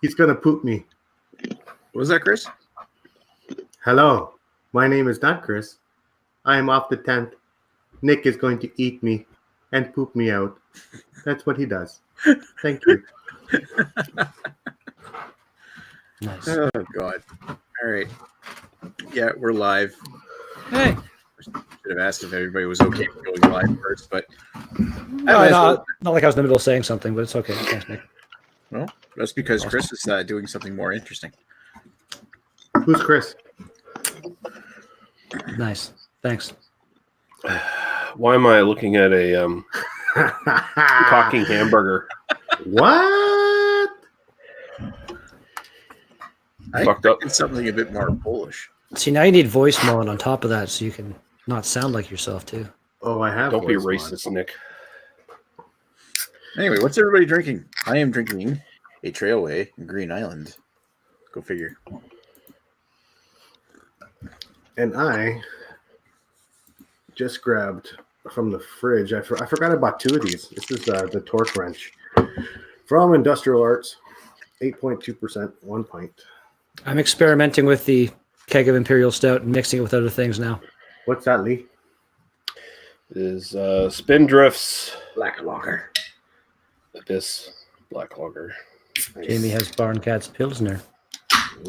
He's gonna poop me. What was that, Chris? Hello, my name is not Chris. I am off the tent. Nick is going to eat me and poop me out. That's what he does. Thank you. Nice. Oh, God. All right. Yeah, we're live. Hey. Should have asked if everybody was okay with going live first, but Not like I was in the middle of saying something, but it's okay. Thanks, Nick. well, that's because Chris is doing something more interesting. Who's Chris? Nice. Thanks. Why am I looking at a talking hamburger? What? I Fucked up. expected something a bit more Polish. See, now you need voice mod on top of that so you can not sound like yourself, too. Oh, I have. Don't be voice racist, mod. Nick. Anyway, what's everybody drinking? I am drinking a Trailway in Green Island. Go figure. And I just grabbed from the fridge. I forgot I bought two of these. This is the Torque Wrench from Industrial Arts, 8.2%, 1 pint. I'm experimenting with the keg of Imperial Stout and mixing it with other things now. What's that, Lee? It is Spindrift's Black Lager. Abyss Black Lager. Nice. Jamie has Barncat's Pilsner.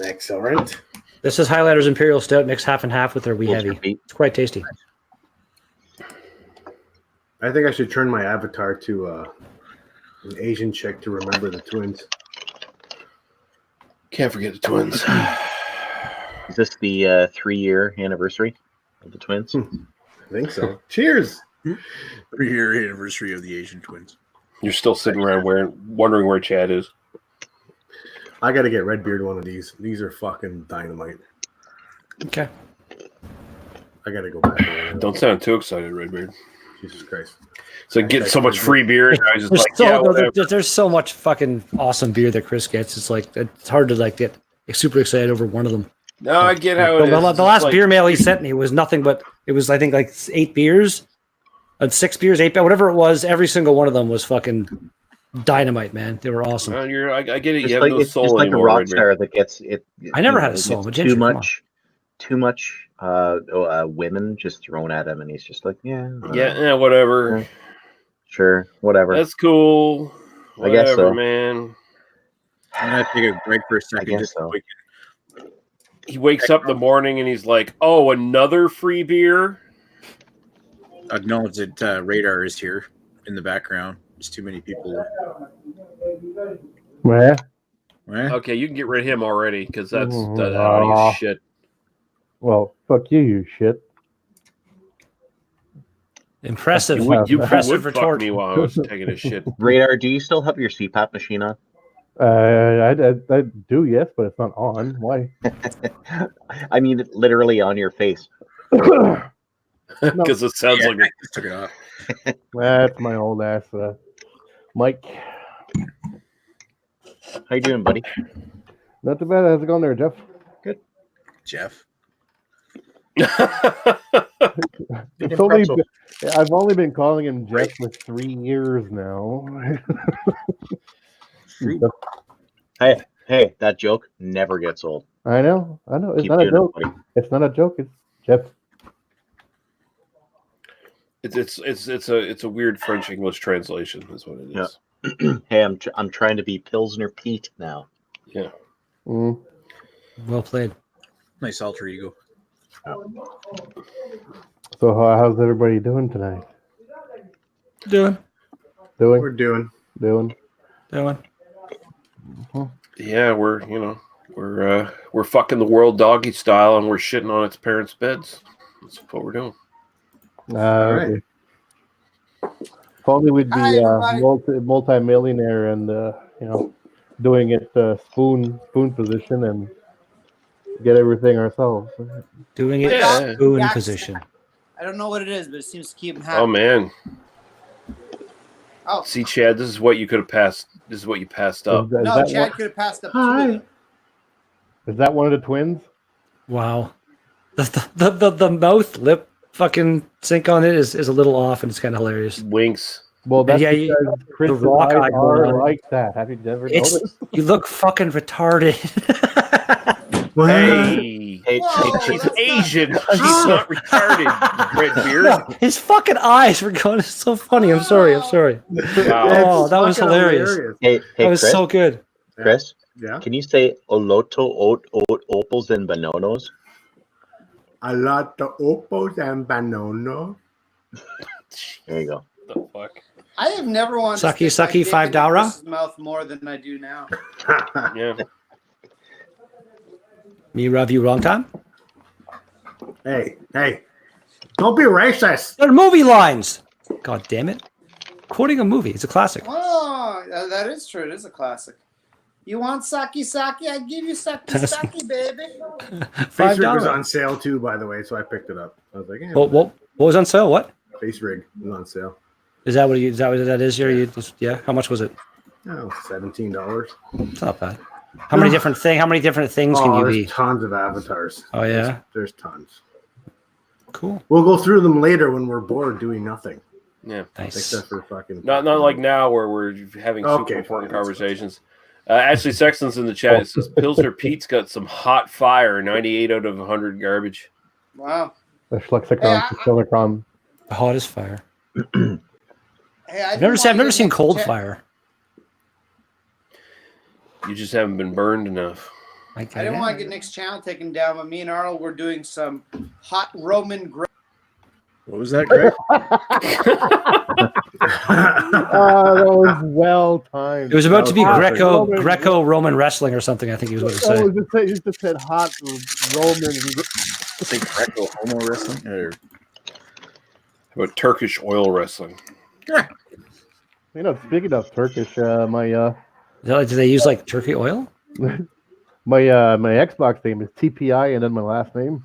Excellent. This is Highlighter's Imperial Stout mixed half and half with their Wee Heavy. It's quite tasty. I think I should turn my avatar to an Asian chick to remember the twins. Can't forget the twins. Is this the 3-year anniversary of the twins? I think so. Cheers. 3-year anniversary of the Asian twins. You're still sitting around wondering where Chad is. I got to get Redbeard one of these. These are fucking dynamite. Okay. I got to go back. There. Don't sound too excited, Redbeard. Jesus Christ. So get so much free beer, and I was just There's so much fucking awesome beer that Chris gets. It's like it's hard to like get super excited over one of them. No, I get how it is. The last beer mail he sent me was nothing but it was I think like 8 beers, 6 beers, 8 whatever it was. Every single one of them was fucking dynamite, man. They were awesome. I get it. It's You like, have no it's soul just like a anymore, rock Redbeard. star that gets it. I never had a soul, but Ginger, Too much women just thrown at him, and he's just like, Yeah, whatever. Sure, whatever. That's cool. I guess Whatever, so. man. I'm going to take a break for a second. guess Just so. He wakes up in the morning and he's like, "Oh, another free beer." acknowledge that Radar is here in the background. There's too many people. Where? Okay, you can get rid of him already because that's Mhm. that audio shit. Well, fuck you, you shit. Impressive. You would Impressive fuck retort. me while I was taking a shit. Radar, do you still have your CPAP machine on? I do, yes, but it's not on. Why? I mean, literally on your face. Because it sounds like I just took it off. That's my old ass, Mike. How you doing, buddy? Not too bad. How's it going there, Jeff? Jeff. It's only been, I've only been calling him Jeff for 3 years now. Hey, that joke never gets old. I know. It's Keep not a doing it, joke. buddy. It's not a joke. It's Jeff. It's a weird French English translation. Is what it is. Yeah. Hey, I'm trying to be Pilsner Pete now. Yeah. Mm. Well played. Nice alter ego. So how's everybody doing tonight? Doing. We're doing. Yeah, we're fucking the world doggy style, and we're shitting on its parents' beds. That's what we're doing. All right. Okay. If only we'd be multi-millionaire and doing it spoon position and get everything ourselves. Doing it Yeah. spoon position. I don't know what it is, but it seems to keep him happy. Oh man. Oh. See, Chad, this is what you could have passed. This is what you passed up. No, Chad could have passed up two. Is that one of the twins? Wow. The mouth lip fucking sync on it is a little off and it's kind of hilarious. Winks. Well, that's yeah, because Chris the rock eyes eye going are on. like that. Have you never noticed? You look fucking retarded. Hey, Hey, Whoa, she's that's not- Asian. She's not retarded. Redbeard. No, his fucking eyes were going. It's so funny. I'm sorry. Wow. Oh, that was Fucking hilarious. hey, That was Chris. so good. Chris, Yeah. can you say oloto, opals, and bananos? A lot of opos and banano. There you go. The fuck? I have never wanted Sucky, to stick my sucky, dick $5 into Chris's mouth more than I do now. Yeah. Me rub you wrong time. hey, don't be racist. They're movie lines. God damn it. Quoting a movie. It's a classic. Oh, that is true. It is a classic. You want sake? I give you sake, baby. Face rig was $5. on sale too, by the way, so I picked it up. I was like, yeah, What was on sale? What face rig was on sale. is that? Is that what that is? Here, yeah. How much was it? Oh, $17. It's not bad. How many different things can you there's be? tons of avatars. Oh yeah, There's tons. cool. We'll go through them later when we're bored doing nothing. Yeah. Nice. Except for fucking Not like now where we're having super Okay, important fine. conversations. Ashley Sexton's in the chat. It says Pilsner Pete's got some hot fire. 98 out of 100 garbage. Wow. The Schlexicron, Hey, Silicon. Hot as fire. Hey, I've never seen cold fire. You just haven't been burned enough. I didn't want to get Nick's channel taken down, but me and Arnold were doing some hot Roman. What was that, Greg? That was well timed. It was about to be Hot Greco-Roman wrestling or something. I think he was about to say. You just said hot Roman. Say Greco homo wrestling? Or... How about Turkish oil wrestling? You know, speaking of Turkish, my Do they use like turkey oil? my Xbox name is TPI and then my last name.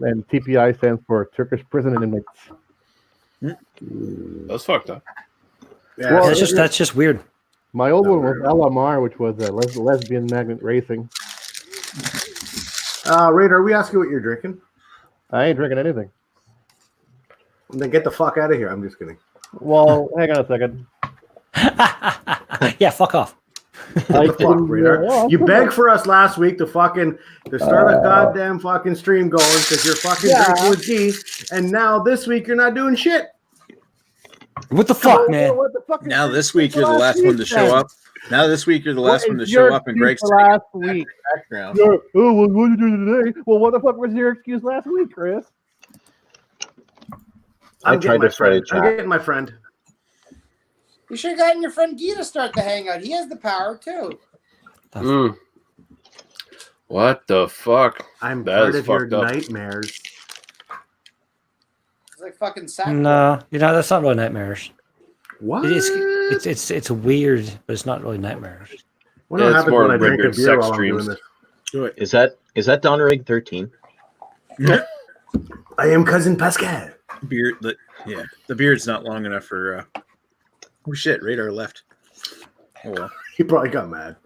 And TPI stands for Turkish Prison Inmates. That's fucked up. Yeah, Well, That's just weird. My old one was LMR, which was lesbian magnet racing. Radar, we ask you what you're drinking. I ain't drinking anything. Then get the fuck out of here. I'm just kidding. Well, hang on a second. Yeah, fuck off. What the fuck, Radar? You begged for us last week to start a goddamn fucking stream going because you're fucking drinking with G, and now this week you're not doing shit. What the fuck, man? What the fuck is Now this this week you're the last one to show up. Now this week you're the last one to show up, and Greg's last week. background. Oh, well, what did you do today? Well, what the fuck was your excuse last week, Chris? I tried to try to I'm chat. getting my friend. You should have gotten your friend Guy to start the hangout. He has the power too. What the fuck? I'm That part is of your fucked up. nightmares. It's like fucking sack. No, that's not really nightmarish. What? It's weird, but it's not really nightmarish. What Yeah, it's happens more when I drink a Redbeard beer sex while I'm doing dreams. this? Do it. Is that Don Rig 13? I am cousin Pascal. Beard, the beard's not long enough for. Oh shit! Radar left. Oh well. He probably got mad.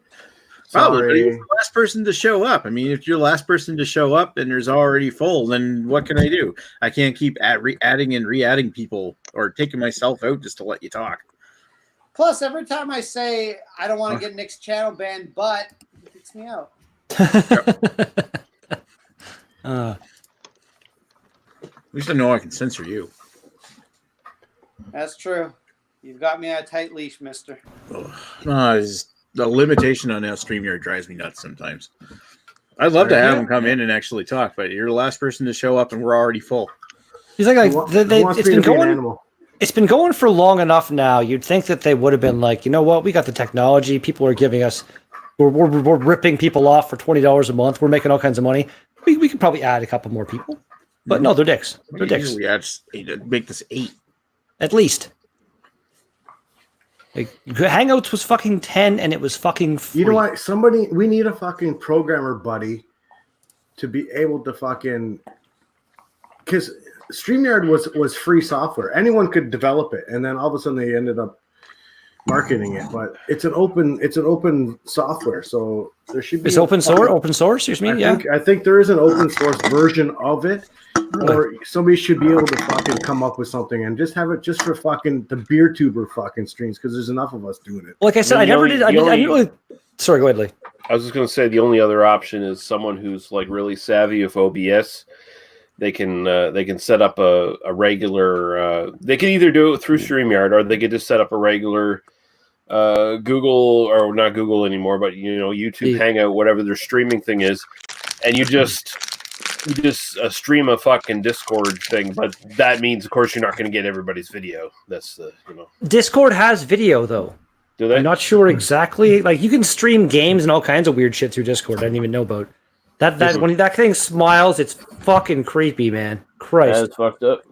Probably, but he was Sorry. the last person to show up. I mean, if you're the last person to show up and there's already full, then what can I do? I can't keep adding and re-adding people or taking myself out just to let you talk. Plus, every time I say I don't want to get Nick's channel banned, but he kicks me out. At least I know I can censor you. That's true. You've got me on a tight leash, mister. The limitation on how StreamYard drives me nuts sometimes. I'd love to have them come in and actually talk, but you're the last person to show up and we're already full. He's like Who wants it's me been to be an going. animal? It's been going for long enough now. You'd think that they would have been like, you know what? We got the technology. People are giving us. We're ripping people off for $20 a month. We're making all kinds of money. We could probably add a couple more people, but no, they're dicks. They're dicks. We had to make this 8. At least. Like, Hangouts was fucking 10 and it was fucking free. You know what? We need a fucking programmer buddy to be able to fucking, because StreamYard was free software. Anyone could develop it, and then all of a sudden they ended up marketing it, but it's an open software, so there should be It's open source. You mean? Yeah. I think there is an open source version of it, or somebody should be able to fucking come up with something and just have it just for fucking the beer tuber fucking streams, because there's enough of us doing it. Like I said, I never did. I didn't really. Sorry, go ahead, Lee. I was just going to say the only other option is someone who's like really savvy with OBS. They can set up a regular. They can either do it through StreamYard, or they could just set up a regular Google, or not Google anymore, but YouTube Hangout, whatever their streaming thing is, and you just stream a fucking Discord thing. But that means, of course, you're not going to get everybody's video. That's the Discord has video though. Do they? I'm not sure exactly. Like you can stream games and all kinds of weird shit through Discord. I didn't even know about that. When that thing smiles, it's fucking creepy, man. Christ, That's fucked up.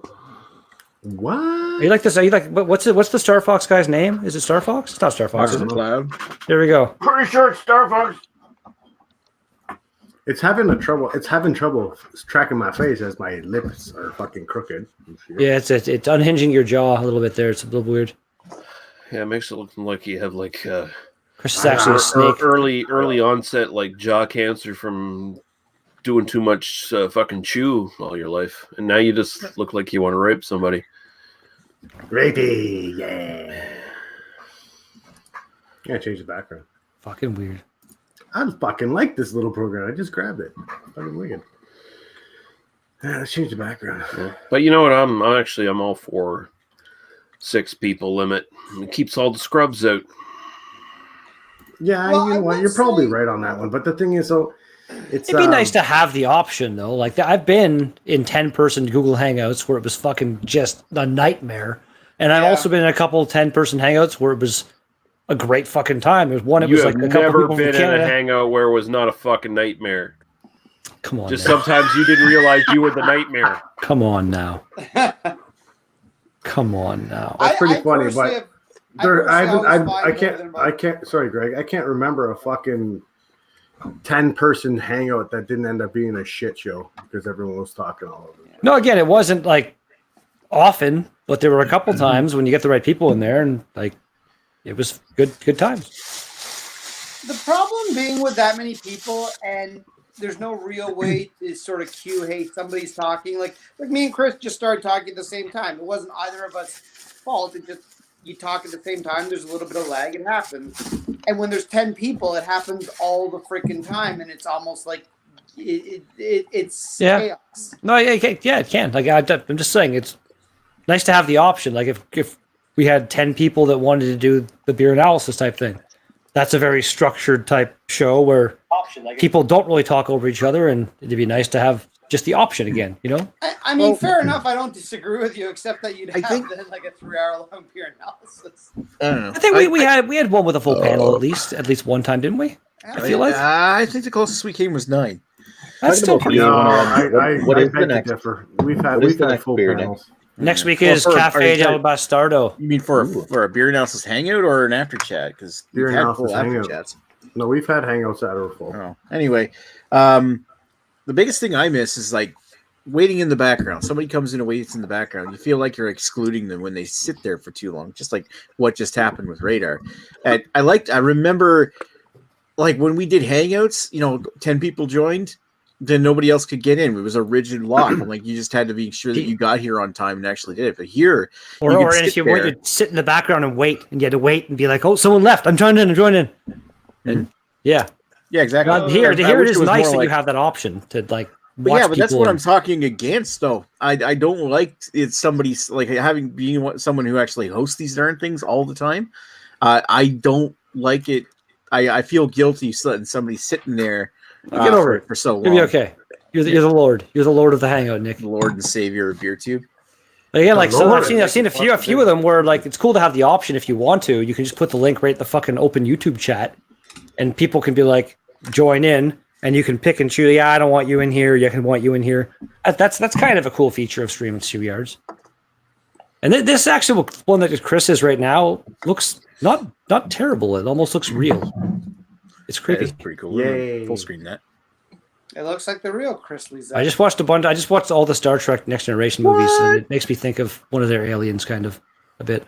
What? Are you like this? Are you like what's the Star Fox guy's name? Is it Star Fox? It's not Star Fox. Is it? Cloud. There we go. Pretty sure it's Star Fox. It's having trouble tracking my face as my lips are fucking crooked. Yeah, it's unhinging your jaw a little bit there. It's a little weird. Yeah, it makes it look like you have like Chris is actually a snake. early onset like jaw cancer from doing too much fucking chew all your life, and now you just look like you want to rape somebody. Rapey, yeah. Yeah, change the background. Fucking weird. I fucking like this little program. I just grabbed it. Fucking wicked. Yeah, let's change the background. Yeah. But you know what? I'm all for 6 people limit. It keeps all the scrubs out. Yeah, Well, you know I what? would You're probably say- right on that one. But the thing is, so it's It'd be nice to have the option though. Like I've been in 10-person Google Hangouts where it was fucking just a nightmare, and I've Yeah. also been in a couple 10-person Hangouts where it was a great fucking time. There's one. It You was have like a couple never people from been in a Canada. hangout where it was not a fucking nightmare. Come on, Just now. sometimes you didn't realize you were the nightmare. Come on now. Come on now. That's pretty funny, personally but have- there, I I personally haven't, always I find more than about- can't, I can't. Sorry, Greg. I can't remember a fucking 10-person hangout that didn't end up being a shit show because everyone was talking all over. No, again, it wasn't like often, but there were a couple times when you get the right people in there, and like it was good times. The problem being with that many people, and there's no real way to sort of cue, hey, somebody's talking. Like me and Chris just started talking at the same time. It wasn't either of us' fault. It just you talk at the same time. There's a little bit of lag. It happens. And when there's 10 people, it happens all the freaking time, and it's almost like it's chaos. No, yeah, it can. Like I'm just saying, it's nice to have the option. Like if we had 10 people that wanted to do the beer analysis type thing, that's a very structured type show where people don't really talk over each other, and it'd be nice to have just the option again. You know? I mean, fair enough. I don't disagree with you, except that you'd have think- then like a 3-hour-long beer analysis. I don't know. I think we had one with a full panel at least one time, didn't we? I feel like I think the closest we came was 9. that's still pretty. No, What I is the beg to next- differ. We've what had is the had next full beer panels. Next week Well, is are Cafe you del talking- Bastardo. You mean for a beer analysis hangout or an after chat? Because Beer we've had analysis full after hangout. chats. No, we've had hangouts that are full. Oh, anyway, the biggest thing I miss is like waiting in the background. Somebody comes in and waits in the background. You feel like you're excluding them when they sit there for too long, just like what just happened with Radar. And I remember like when we did hangouts, 10 people joined, then nobody else could get in. It was a rigid lock. I'm like, you just had to be sure that you got here on time and actually did it. But here, Or if you want, you'd sit in the background and wait, and you had to wait and be like, "Oh, someone left. I'm joining in." And yeah, exactly. here I it wish is was nice more that like- you have that option to like But watch yeah, but that's people what and- I'm talking against, though. I don't like it's somebody's like being someone who actually hosts these darn things all the time. I don't like it. I feel guilty letting somebody sitting there Get over it for so long. You'll be okay. You're the Lord. You're the Lord of the Hangout, Nick. The Lord and Savior of BeerTube. Again, like The so Lord. I've seen a few of them where like it's cool to have the option if you want to. You can just put the link right in the fucking open YouTube chat, and people can be like, join in, and you can pick and choose. Yeah, I don't want you in here. You can want you in here. That's kind of a cool feature of Stream and 2 yards. And this actual one that Chris is right now looks not terrible. It almost looks real. It's That creepy. is pretty cool. Yay. Full screen that. It looks like the real Chris Lizette. I just watched all the Star Trek Next Generation movies, and it makes me think of one of their aliens, kind of a bit.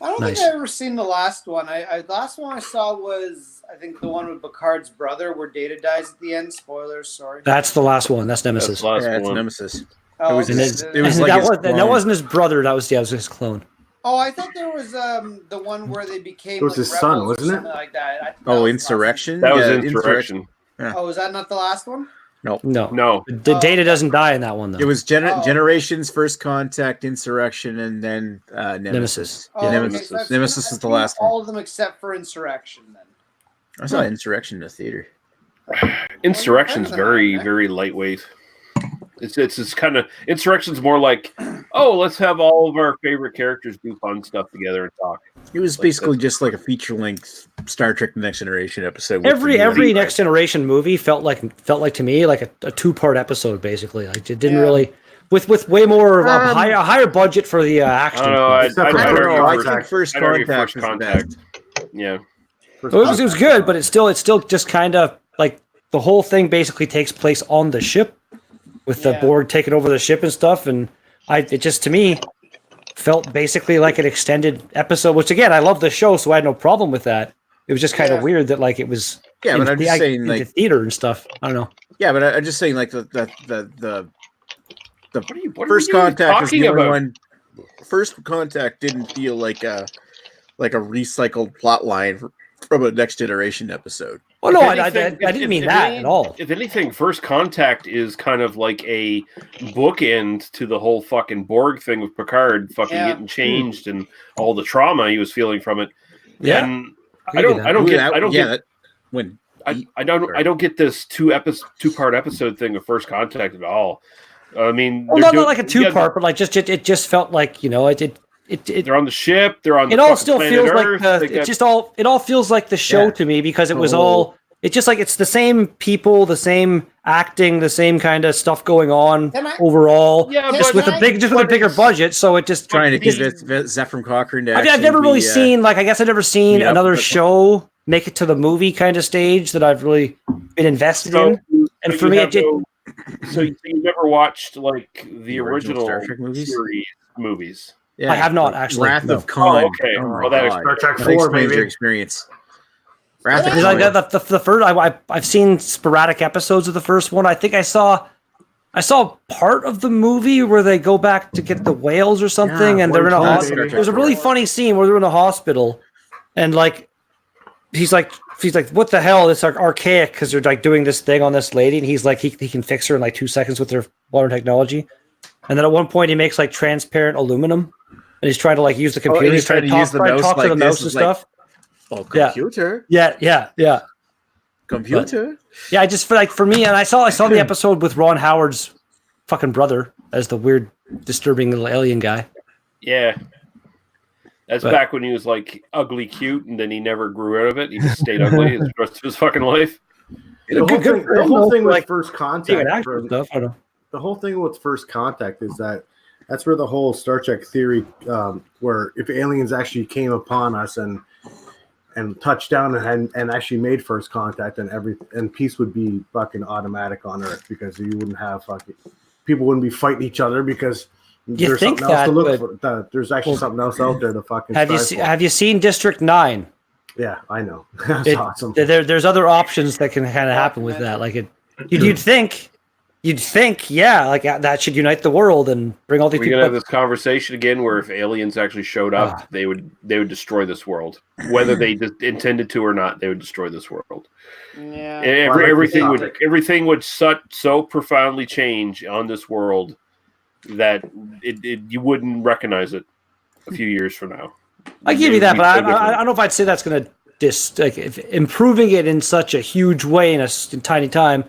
I don't Nice. think I've ever seen the last one. The last one I saw was, I think, the one with Picard's brother where Data dies at the end. Spoilers, sorry. That's the last one. That's That's Nemesis. the last Yeah, it's one. Nemesis. Oh, It was And okay. his- it was and like that, his that clone. wasn't his brother. That was his clone. Oh, I thought there was the one where they became. It was like, his son, rebels or wasn't it? something like that. That Oh, was the Insurrection. That was Yeah, Insurrection. last one. Oh, is that not the last one? No. No. The Oh. Data doesn't die in that one though. It was Oh. Generations, First Contact, Insurrection, and then Nemesis. Oh, Yeah, okay, Nemesis. so I've seen- Nemesis I've is the seen last one. all of them except for Insurrection. Then. I saw Insurrection in the theater. Insurrection's very, very lightweight. It's kind of Insurrection's more like, oh, let's have all of our favorite characters do fun stuff together and talk. It was basically just like a feature-length Star Trek: The Next Generation episode. with Every the movie. Next Generation movie felt like to me like a 2-part episode basically. Like it didn't really with way more a higher budget for the action. I don't know. Except for I don't First know. I Contact. think First I'd argue Contact First is the Contact. best. Yeah. First It was good, but it's still just kind of like the whole thing basically takes place on the ship with the Yeah. Borg taking over the ship and stuff. And it just to me felt basically like an extended episode. Which again, I love the show, so I had no problem with that. It was just kind of Yeah. weird that like it was Yeah, but I'm just saying, in like, the theater and stuff. I don't know. yeah, but I'm just saying, like the What are you First even Contact is the talking only about? one. First Contact didn't feel like a recycled plot line from a Next Generation episode. Well, no, If I anything- didn't if- mean if that any- at all. If anything, First Contact is kind of like a bookend to the whole fucking Borg thing with Picard fucking Yeah. getting changed and all the trauma he was feeling from it. Yeah. And I can do that. When I don't get this two-part episode thing of First Contact at all. I mean, Well, they're not doing- like a yeah, 2-part, but like it just felt like it they're on the ship. They're on. it the all fucking still planet feels Earth, like they got- it all feels like the show Yeah. to me because it was Oh. all it's just like it's the same people, the same acting, the same kind of stuff going on Can I- overall. Yeah, just but- with a bigger budget, so it just trying to these- convince Zephyr Cochrane to I've actually never really be, seen like I guess I've never seen meet up another with the- show make it to the movie kind of stage that I've really been invested in. And for you me, have it so you never watched like the original original Star Trek movies? series movies. Yeah, I have not, like actually, Wrath no. of Khan. Oh, okay. my Well, that God. Star Trek That 4, explains maybe. your experience. Wrath of Because I Khan. got the first. I've seen sporadic episodes of the first one. I think I saw part of the movie where they go back to get the whales or something, Yeah, and they're in a Star hospital. Trek There's a really funny scene where they're in a hospital, and like he's like, "What the hell? It's archaic," because they're like doing this thing on this lady, and he's like, he can fix her in like 2 seconds with their modern technology. And then at one point, he makes like transparent aluminum, and he's trying to like use the computer. and he's trying to use the mouse talk to like the this, mouse and it's like- stuff. Oh, Yeah. computer. Yeah. Computer. Yeah, I just feel like for me, and I saw the episode with Ron Howard's fucking brother as the weird, disturbing little alien guy. Yeah. That's But- back when he was like ugly cute, and then he never grew out of it. He just stayed ugly the rest of his fucking life. The whole Good thing, for the him, whole though, thing for, with like, First Being Contact, an actor and stuff. I don't know. the whole thing with First Contact is that's where the whole Star Trek theory, where if aliens actually came upon us and touched down and actually made first contact, and peace would be fucking automatic on Earth because you wouldn't have people wouldn't be fighting each other because there's think something else to that, look but- for. There's actually something else out there to fucking. Have you seen District 9? Yeah, I know. That's It- awesome. There's other options that can kind of happen with that. Like you'd think, yeah, like that should unite the world and bring all these We're people. gonna have this conversation again where if aliens actually showed up, they would destroy this world, whether they intended to or not. They would destroy this world. Yeah. Everything would so profoundly change on this world that you wouldn't recognize it a few years from now. I give you that, but I don't know if I'd say that's going to if improving it in such a huge way in a tiny time.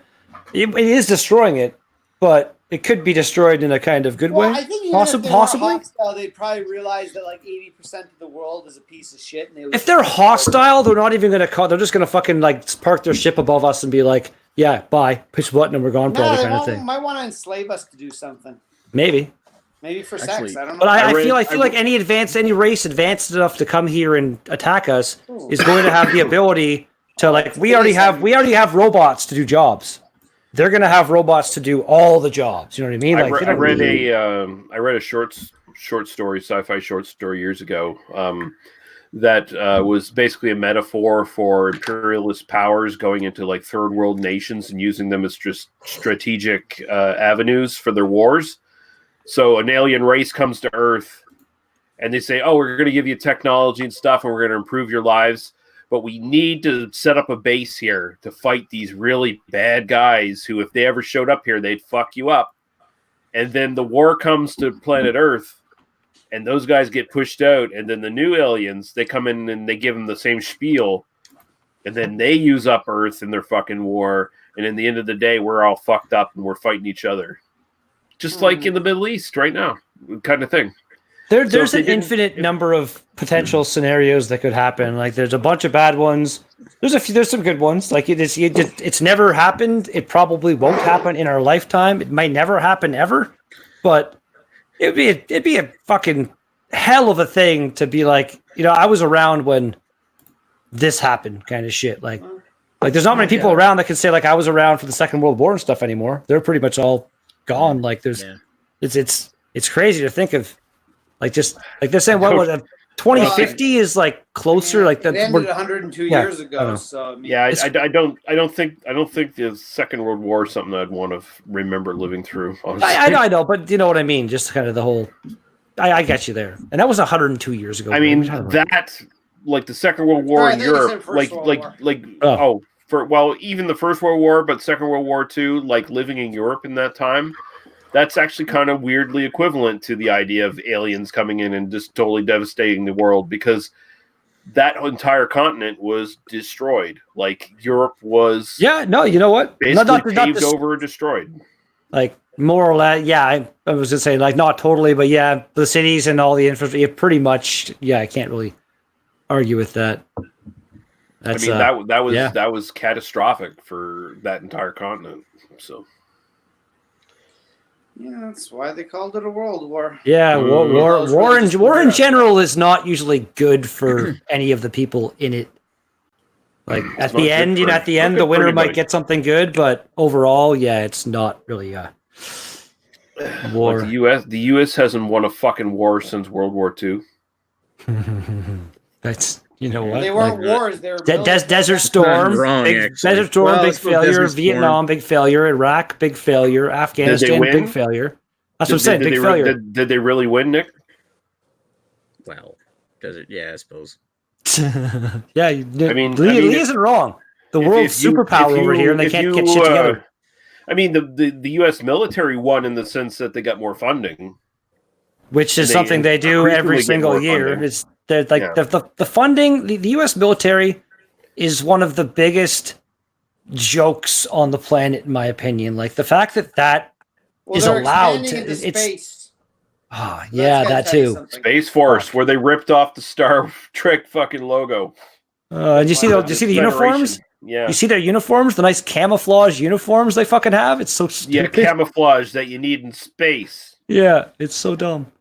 It is destroying it, but it could be destroyed in a kind of good Well, way. I think even if they Possibly. were hostile, they'd probably realize that like 80% of the world is a piece of shit. And they would If they're hostile, they're not even going to call. They're just going to fucking like park their ship above us and be like, "Yeah, bye, push button, and we're gone." no, Probably they kind of thing. might want to enslave us to do something. Maybe. Maybe for Actually, sex. I don't know. But I read- feel I like any race advanced enough to come here and attack us is going to have the ability to like we already have robots to do jobs. They're going to have robots to do all the jobs. You know what I mean? I Like read a short short story, sci-fi short story years ago. That was basically a metaphor for imperialist powers going into like third world nations and using them as just strategic avenues for their wars. So an alien race comes to Earth and they say, oh, we're going to give you technology and stuff and we're going to improve your lives. But we need to set up a base here to fight these really bad guys who, if they ever showed up here, they'd fuck you up. And then the war comes to planet Earth. And those guys get pushed out, and then the new aliens, they come in and they give them the same spiel, and then they use up Earth in their fucking war, and in the end of the day, we're all fucked up and we're fighting each other. Just like in the Middle East right now, kind of thing. There's an infinite number of potential scenarios that could happen. Like, there's a bunch of bad ones. There's some good ones. Like, it's never happened. It probably won't happen in our lifetime. It might never happen ever, but it'd be a fucking hell of a thing to be like, I was around when this happened, kind of shit. Like there's not many people around that can say like I was around for the Second World War and stuff anymore. They're pretty much all gone. Like it's crazy to think of, like, just like they're saying, what was it? 2050 is like closer. Like that. It ended 102 years ago. So I don't think the Second World War is something I'd want to remember living through. I know, but you know what I mean. Just kind of the whole. I get you there, and that was 102 years ago. I mean that, like the Second World War in Europe, even the First World War, but Second World War too. Like living in Europe in that time. That's actually kind of weirdly equivalent to the idea of aliens coming in and just totally devastating the world, because that entire continent was destroyed. Like Europe was. Yeah, no, you know what? Basically paved over and destroyed. Like more or less, yeah. I was gonna say like not totally, but yeah, the cities and all the infrastructure, pretty much. Yeah, I can't really argue with that. That's, that was catastrophic for that entire continent. So. Yeah, that's why they called it a world war. Yeah, war in general is not usually good for any of the people in it. Like at the end, the winner might get something good, but overall, yeah, it's not really a war. Like the US hasn't won a fucking war since World War II. That's what they weren't wars. They were Desert Storm, Desert Storm, big failure. Vietnam, big failure. Iraq, big failure. Afghanistan, big failure. That's what I'm saying. Big failure. Did they really win, Nick? Well, I suppose. Yeah, I mean, Lee isn't wrong. The world's superpower over here, and they can't get shit together. I mean, the U.S. military won in the sense that they got more funding, which is something they do every single year. It's like the funding. The U.S. military is one of the biggest jokes on the planet, in my opinion. Like the fact that is allowed to space. Oh, yeah, that too. Space Force, where they ripped off the Star Trek fucking logo. And you see the uniforms? Yeah. You see their uniforms, the nice camouflage uniforms they fucking have? It's so stupid. Yeah, camouflage that you need in space. Yeah, it's so dumb.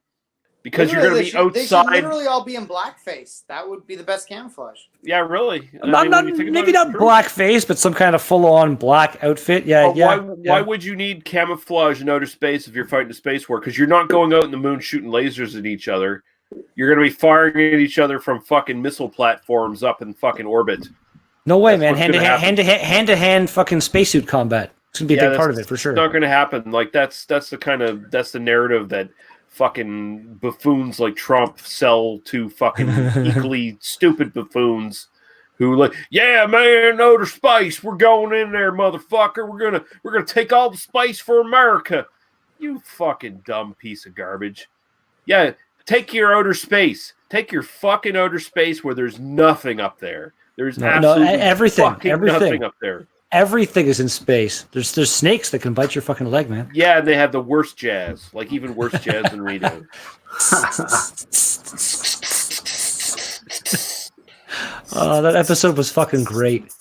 Because you're going to be outside. They should literally all be in blackface. That would be the best camouflage. Yeah, really. Maybe not blackface, but some kind of full-on black outfit. Yeah, Why would you need camouflage in outer space if you're fighting a space war? Because you're not going out in the moon shooting lasers at each other. You're going to be firing at each other from fucking missile platforms up in fucking orbit. No way, man. Hand-to-hand fucking spacesuit combat. It's going to be a big part of it, for sure. It's not going to happen. Like, that's the narrative that fucking buffoons like Trump sell to fucking equally stupid buffoons who like, yeah, man, outer space, we're going in there, motherfucker. We're gonna take all the space for America. You fucking dumb piece of garbage. Yeah, take your outer space. Take your fucking outer space where there's nothing up there. There's absolutely everything nothing up there. Everything is in space. There's snakes that can bite your fucking leg, man. Yeah, and they have the worst jazz, like even worse jazz than we do. That episode was fucking great.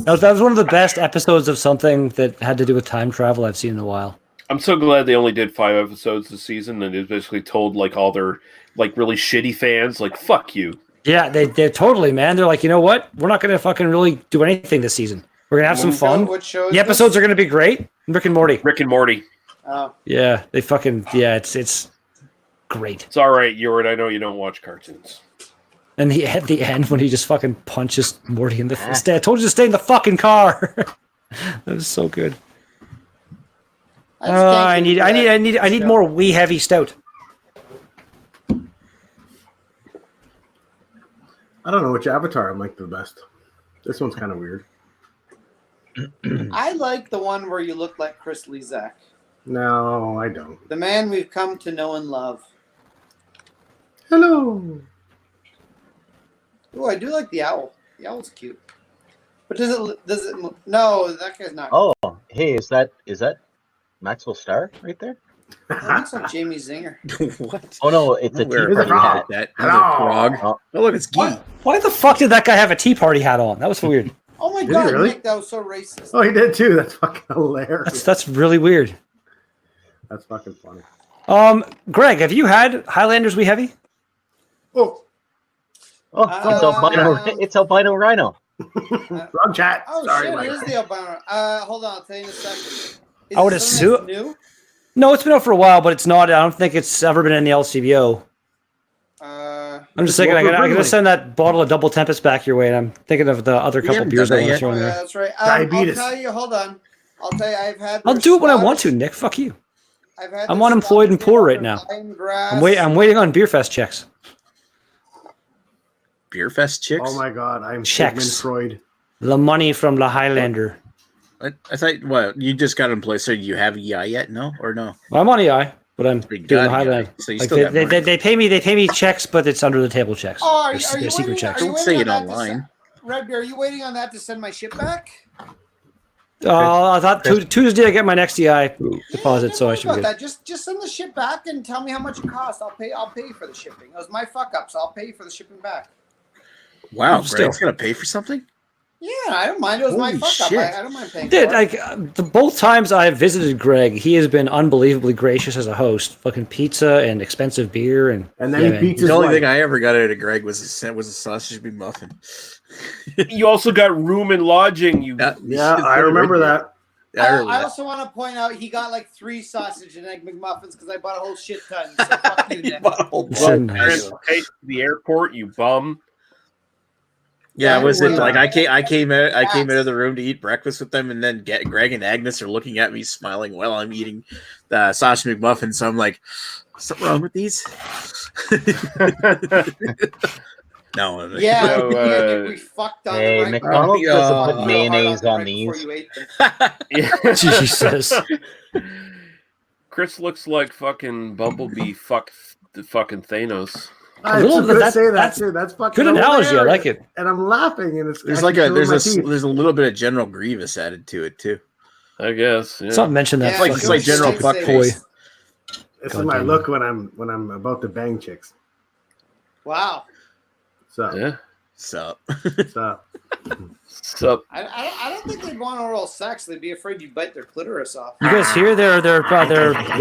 That was one of the best episodes of something that had to do with time travel I've seen in a while. I'm so glad they only did 5 episodes this season, and it basically told like all their like really shitty fans like fuck you. Yeah, they're totally, man. They're like, you know what? We're not going to fucking really do anything this season. We're gonna have some fun. The episodes are gonna be great. Rick and Morty. Rick and Morty. Yeah, they fucking it's great. It's all right, Yord. I know you don't watch cartoons. And at the end, when he just fucking punches Morty in the face, I told you to stay in the fucking car. That was so good. I need more wee heavy stout. I don't know which avatar I like the best. This one's kind of weird. I like the one where you look like Chris Lezak, No, I don't. the man we've come to know and love. Hello. Oh, I do like the owl. The owl's cute. But does it? No, that guy's not. Oh, hey, is that Maxwell Star right there? That looks like Jamie Zinger. What? Oh no, it's a tea Where party frog. hat. That is a frog. Oh. Oh, look, it's Gee. Why the fuck did that guy have a Tea Party hat on? That was weird. Oh my Did god, he really? Nick, that was so racist. Oh, he did too. That's fucking hilarious. That's really weird. That's fucking funny. Greg, have you had Highlanders Wee Heavy? Oh, Oh, it's albino rhino. Wrong chat. oh Sorry, shit, Mike. it is the albino. Hold on, I'll tell you in a second. Is I would it something assume- that's new. No, it's been out for a while, but it's not. I don't think it's ever been in the LCBO. I'm just thinking, I gotta send that bottle of Double Tempest back your way, and I'm thinking of the other couple haven't beers done I that want to yet. throw in yeah, there. that's right. Diabetes. I'll tell you. Hold on. I'll tell you. I've had. I'll their do it when I want Scottish- to, Nick. Fuck you. I've had I'm their unemployed and Scottish poor ale, right their now. Winegrass. I'm waiting on Beerfest checks. Beer Fest chicks? Oh my god, I'm Checks. Sigmund Freud. The money from the Highlander. I thought, what, you just got in place, so do you have EI yet? No? Or no? Well, I'm on EI, but I'm You doing the got EI, Highlander. so you Like still got money. they pay me checks, but it's under the table checks. Oh, are They're you secret waiting? checks. Are you Don't say waiting it on that to online. send- Red Beer, are you waiting on that to send my ship back? I thought Tuesday I get my next EI deposit, Yeah, so I don't should worry be about good. that. Just send the ship back and tell me how much it costs. I'll pay for the shipping. It was my fuck up, so I'll pay for the shipping back. Wow, Still. Greg's going to pay for something? Yeah, I don't mind. It was my Holy fuck shit. up. I don't mind paying. Did for it. like both times I have visited Greg, he has been unbelievably gracious as a host. Fucking pizza and expensive beer, and And then yeah, he man. beats The his only wife. thing I ever got out of Greg was a sausage McMuffin. You also got room and lodging. You Yeah, I remember that. I remember I that. also want to point out he got like 3 sausage and egg McMuffins because I bought a whole shit ton. So fuck you, Nick. So nice. transportation to the airport, you bum. Yeah, was it Yeah. like I came out of the room to eat breakfast with them, and then Greg and Agnes are looking at me smiling while I'm eating the sausage McMuffin. So I'm like, something wrong with these? No, I'm like, Yeah, So, yeah, we fucked on Hey, the right. McDonald's Oh, doesn't yeah. put Real hard mayonnaise them on right before these. you ate them. Yeah. Jesus. Chris looks like fucking Bumblebee. Fuck the fucking Thanos. I little was bit- gonna that- say that that's too. That's fucking Good analogy. I hilarious. like it. And I'm laughing, and it's there's actually like killing my teeth. there's a little bit of General Grievous added to it too. I guess. Yeah. Something mentioned that. Yeah, like- fucking it's like General Six Puck days. boy. This God is my damn it. look when I'm about to bang chicks. Wow. So, Yeah. So so So I don't think they'd want oral sex. They'd be afraid you'd bite their clitoris off. You guys hear they're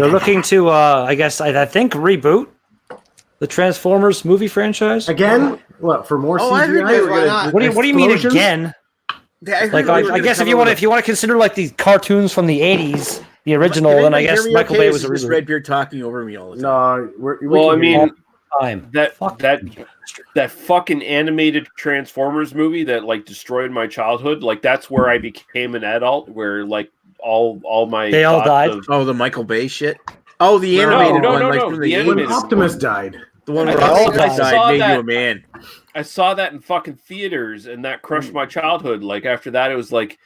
looking to I guess I think reboot the Transformers movie franchise. again, what for more Oh, I heard CGI? they were gonna- gonna. What do you mean Explosions? again? Like I guess if you want to consider like these cartoons from the '80s, the original, then I guess Michael Bay was a just reboot. Red Beard talking over me all the time. No, we well, I can hear mean Time. that Fuck. that fucking animated Transformers movie that like destroyed my childhood. Like that's where I became an adult. Where like all my They all thoughts died? of- Oh, the Michael Bay shit. Oh, the No, animated no, one, no, like no, from the the when animated 80s. Optimus died. The one I where saw Optimus that. died made that. you a man. I saw that in fucking theaters, and that crushed my childhood. Like after that, it was like,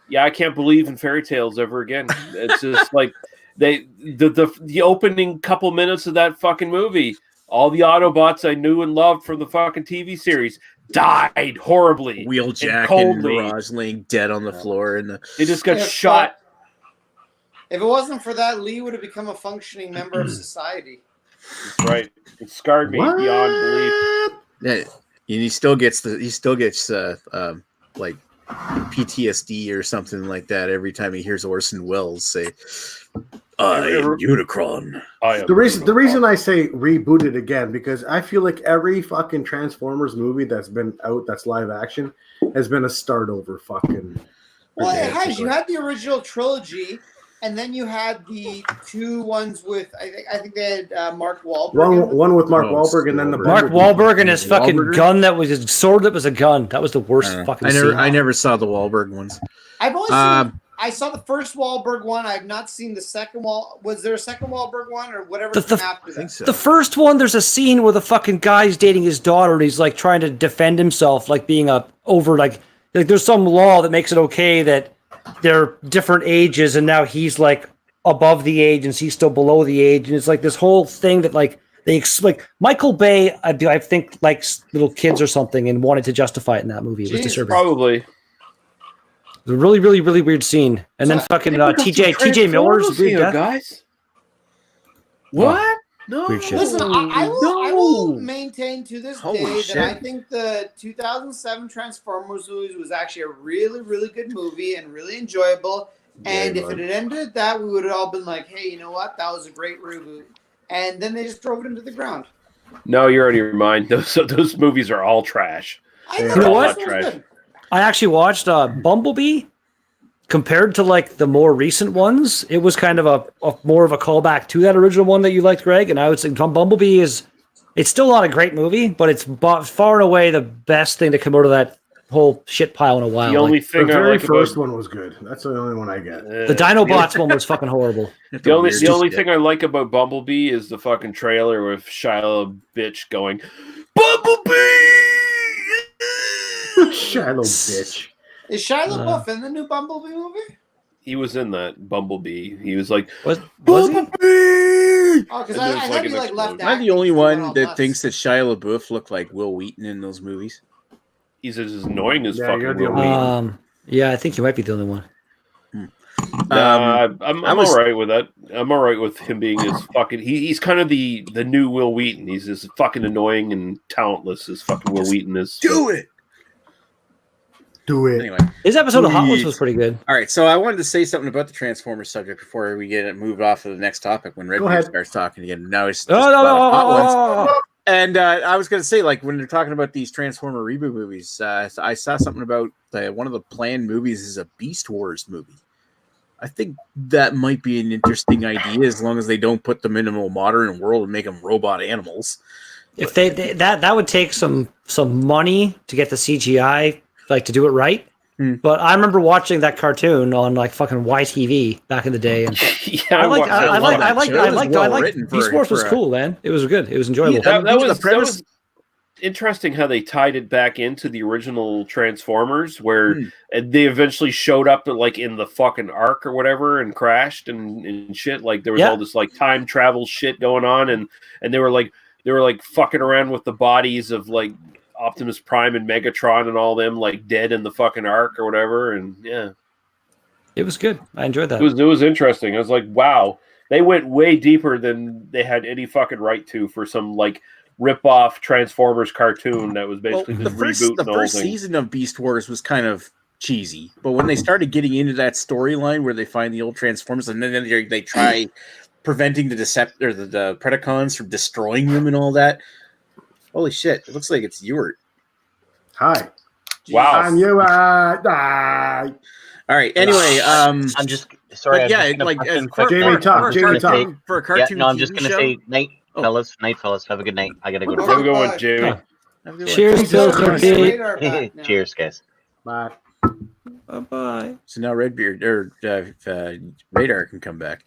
yeah, I can't believe in fairy tales ever again. It's just like the opening couple minutes of that fucking movie. All the Autobots I knew and loved from the fucking TV series died horribly. Wheeljack and coldly. Mirage laying dead on the floor, and They just got Yeah, shot. If it wasn't for that, Lee would have become a functioning member of society. That's right. It scarred me beyond belief. yeah, and he still gets like PTSD or something like that every time he hears Orson Welles say, "I am Unicron." The reason I say reboot it again because I feel like every fucking Transformers movie that's been out that's live action has been a start over fucking. Well, it has. You had the original trilogy, and then you had the two ones with I think they had Mark Wahlberg. One with Mark Oh, Wahlberg, and then the Mark Bumblebee. Wahlberg and his fucking Wahlberg? gun that was his sword that was a gun. That was the worst fucking scene. I never saw the Wahlberg ones. I've only seen. I saw the first Wahlberg one. I have not seen the second Wall. Was there a second Wahlberg one or whatever came after I think that? so. The first one, there's a scene where the fucking guy's dating his daughter and he's like trying to defend himself, like being like there's some law that makes it okay that they're different ages and now he's like above the age and she's still below the age. And it's like this whole thing that like like Michael Bay, I think likes little kids or something and wanted to justify it in that movie. It was disturbing. Probably. It was a really, really, really weird scene. And then fucking TJ Miller's weird death. Guys. What? No. Weird shit. Listen, I will maintain to this Holy day shit. that I think the 2007 Transformers movie was actually a really, really good movie and really enjoyable. And if it had ended at that, we would have all been like, hey, you know what? That was a great reboot. And then they just drove it into the ground. No, you're out of your mind. Those movies are all trash. I You know what? Trash. I actually watched Bumblebee. Compared to like the more recent ones, it was kind of a more of a callback to that original one that you liked, Greg. And I would say Bumblebee it's still not a great movie, but it's far and away the best thing to come out of that whole shit pile in a while. The only The thing I very like first about one was good. That's the only one I get. the Dinobots one was fucking horrible. the only thing I like about Bumblebee is the fucking trailer with Shia bitch going, Bumblebee. Shiloh bitch. Is Shia LaBeouf in the new Bumblebee movie? He was in that Bumblebee. He was like, Was he? Bumblebee. Oh, because And I there's thought like he an like left. explosion. Am I the acting only because he went one all that nuts. thinks that Shia LaBeouf looked like Will Wheaton in those movies? He's as annoying as Yeah, fucking you're the Will only Wheaton. Yeah, I think you might be the only one. I'm I was- all right with that. I'm all right with him being as fucking. He's kind of the new Will Wheaton. He's as fucking annoying and talentless as fucking Will Wheaton is. it. Do it. Anyway, His episode of Hot Ones Please. was pretty good. all right. So I wanted to say something about the Transformers subject before we get it moved off to the next topic. When Red Go Beard ahead. starts talking again, now it's just No, about Hot Ones. no. And I was going to say, like, when they're talking about these Transformer reboot movies, I saw something about one of the planned movies is a Beast Wars movie. I think that might be an interesting idea as long as they don't put them in a more modern world and make them robot animals. If that would take some money to get the CGI like to do it right. But I remember watching that cartoon on like fucking YTV back in the day, and Yeah, I liked well written Beast for- Wars was for a- cool, man. It was good. It was enjoyable. Yeah, that the was premise. interesting how they tied it back into the original Transformers, where they eventually showed up like in the fucking Ark or whatever and crashed and shit. Like there was all this like time travel shit going on, and they were like fucking around with the bodies of like Optimus Prime and Megatron and all them like dead in the fucking Ark or whatever. And yeah, It was good. I enjoyed that. it was interesting. I was like, wow, they went way deeper than they had any fucking right to for some like rip-off Transformers cartoon that was basically the just first, rebooting the the whole first thing. season of Beast Wars was kind of cheesy, but when they started getting into that storyline where they find the old Transformers and then they try preventing the the Predacons from destroying them and all that, holy shit! It looks like it's Ewart. Hi. Wow. I'm Ewart. Hi. All right. Anyway, I'm just sorry. but yeah, I'm just gonna like punch as in quick. Jamie, talk, for a Jamie, cartoon- talk. for a Yeah, cartoon. no, I'm just TV gonna show, say night, Oh. night, fellas. Have a good night. I gotta go to Have a bed. good one, Jamie. Huh. Have a good one. Cheers, Bill Cookie. Radar back now. Cheers, guys. Bye. Bye. So now Redbeard or Radar can come back.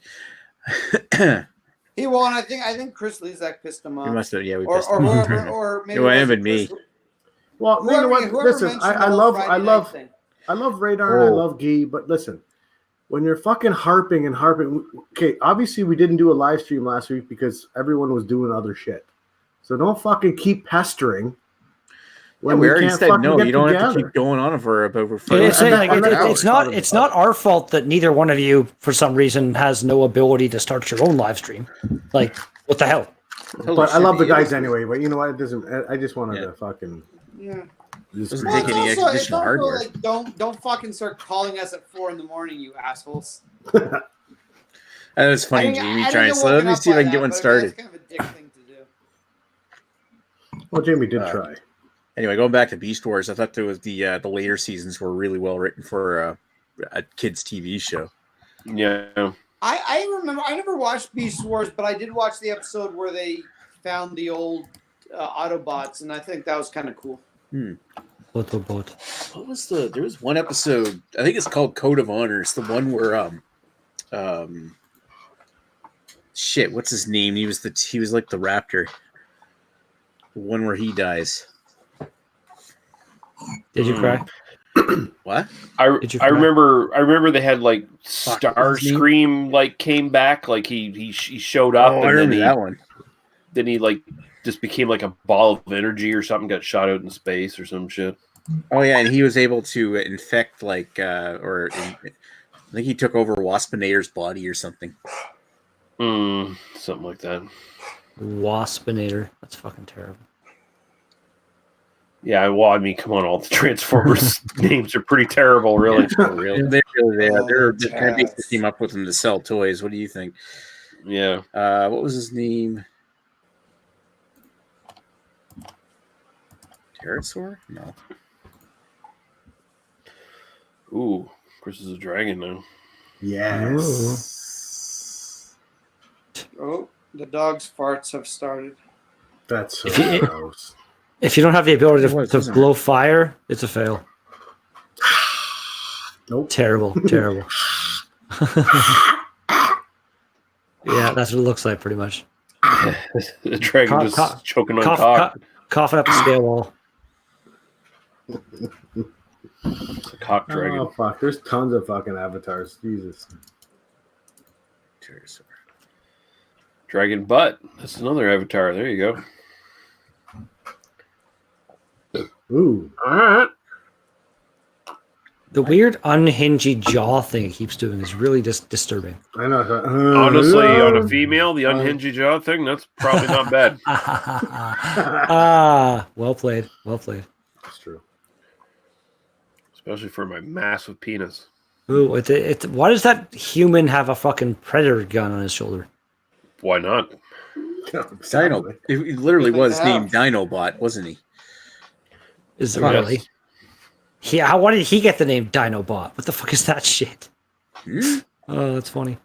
He won. I think Chris Lezak pissed him We off. must have, yeah, we Or pissed him off. whoever, or maybe It might it have wasn't been me. Chris. Well, you know what? Whoever Listen, mentioned I the love whole I Friday love night thing. I love Radar and I love Gee, but listen, when you're fucking harping and harping, okay, obviously we didn't do a live stream last week because everyone was doing other shit. So don't fucking keep pestering. Yeah, we already said fucking no. get You don't have to together. keep going on for about It's, and like, then- it's not our fault that neither one of you, for some reason, has no ability to start your own live stream. Like, what the hell? But I love the guys anyway. But you know what? It doesn't. I just wanted Yeah. to fucking. Yeah. Just Doesn't Well, take any it's also additional hardware. like don't fucking start calling us at 4 a.m, you assholes. That was funny, Jamie. Trying. So let me see if I can get one started. That's kind of a dick thing to do. Well, Jamie did try. Anyway, going back to Beast Wars, I thought there was the later seasons were really well written for a kids TV show. Yeah. I remember. I never watched Beast Wars, but I did watch the episode where they found the old Autobots, and I think that was kind of cool. Autobot. What was there was one episode, I think it's called Code of Honor. It's the one where shit, what's his name? He was like the raptor. The one where he dies. Did you cry? What? I cry? remember they had like Fuck, what's his name? Starscream like came back, like he showed up, Oh, I and remember that one. then he like just became like a ball of energy or something, got shot out in space or some shit. Oh yeah, and he was able to infect I think he took over Waspinator's body or something. Something like that. Waspinator. That's fucking terrible. Yeah, well, I mean, come on, all the Transformers names are pretty terrible, really. For real. They really are. They're just trying to Yes. team up with them to sell toys. What do you think? Yeah. What was his name? Pterosaur? No. Ooh, Chris is a dragon now. Yes. Oh, the dog's farts have started. That's so If you- gross. If you don't have the ability It was, to wasn't blow fire, it's a fail. Nope. Terrible. Yeah, that's what it looks like, pretty much. The dragon Cough- just choking on Cough, cock. coughing up the scale wall. It's a cock dragon. Oh fuck! There's tons of fucking avatars. Jesus. Pterosaur. Dragon butt. That's another avatar. There you go. Ooh. All right. The weird unhinged jaw thing it keeps doing is really just disturbing. I know. Honestly, on a female, the unhinged jaw thing, that's probably not bad. Well played. Well played. That's true. Especially for my massive penis. Ooh, why does that human have a fucking predator gun on his shoulder? Why not? Dino. It literally was Yeah. named Dinobot, wasn't he? Is it Yes. really? Yeah, why did he get the name Dinobot? What the fuck is that shit? Oh, that's funny.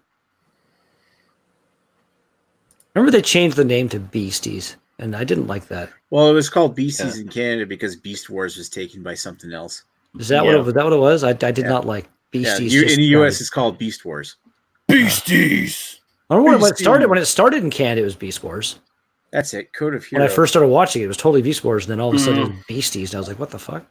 Remember they changed the name to Beasties, and I didn't like that. Well, it was called Beasties in Canada because Beast Wars was taken by something else. Is that Yeah. what it was? I did not like Beasties. Yeah, just in the US, sounded- it's called Beast Wars. Beasties! I don't know when it started. Beasties. When it started in Canada, it was Beast Wars. That's it. Code of When Hero. I first started watching it was totally Beast Wars, and then all of a sudden it was Beasties, and I was like, "What the fuck?"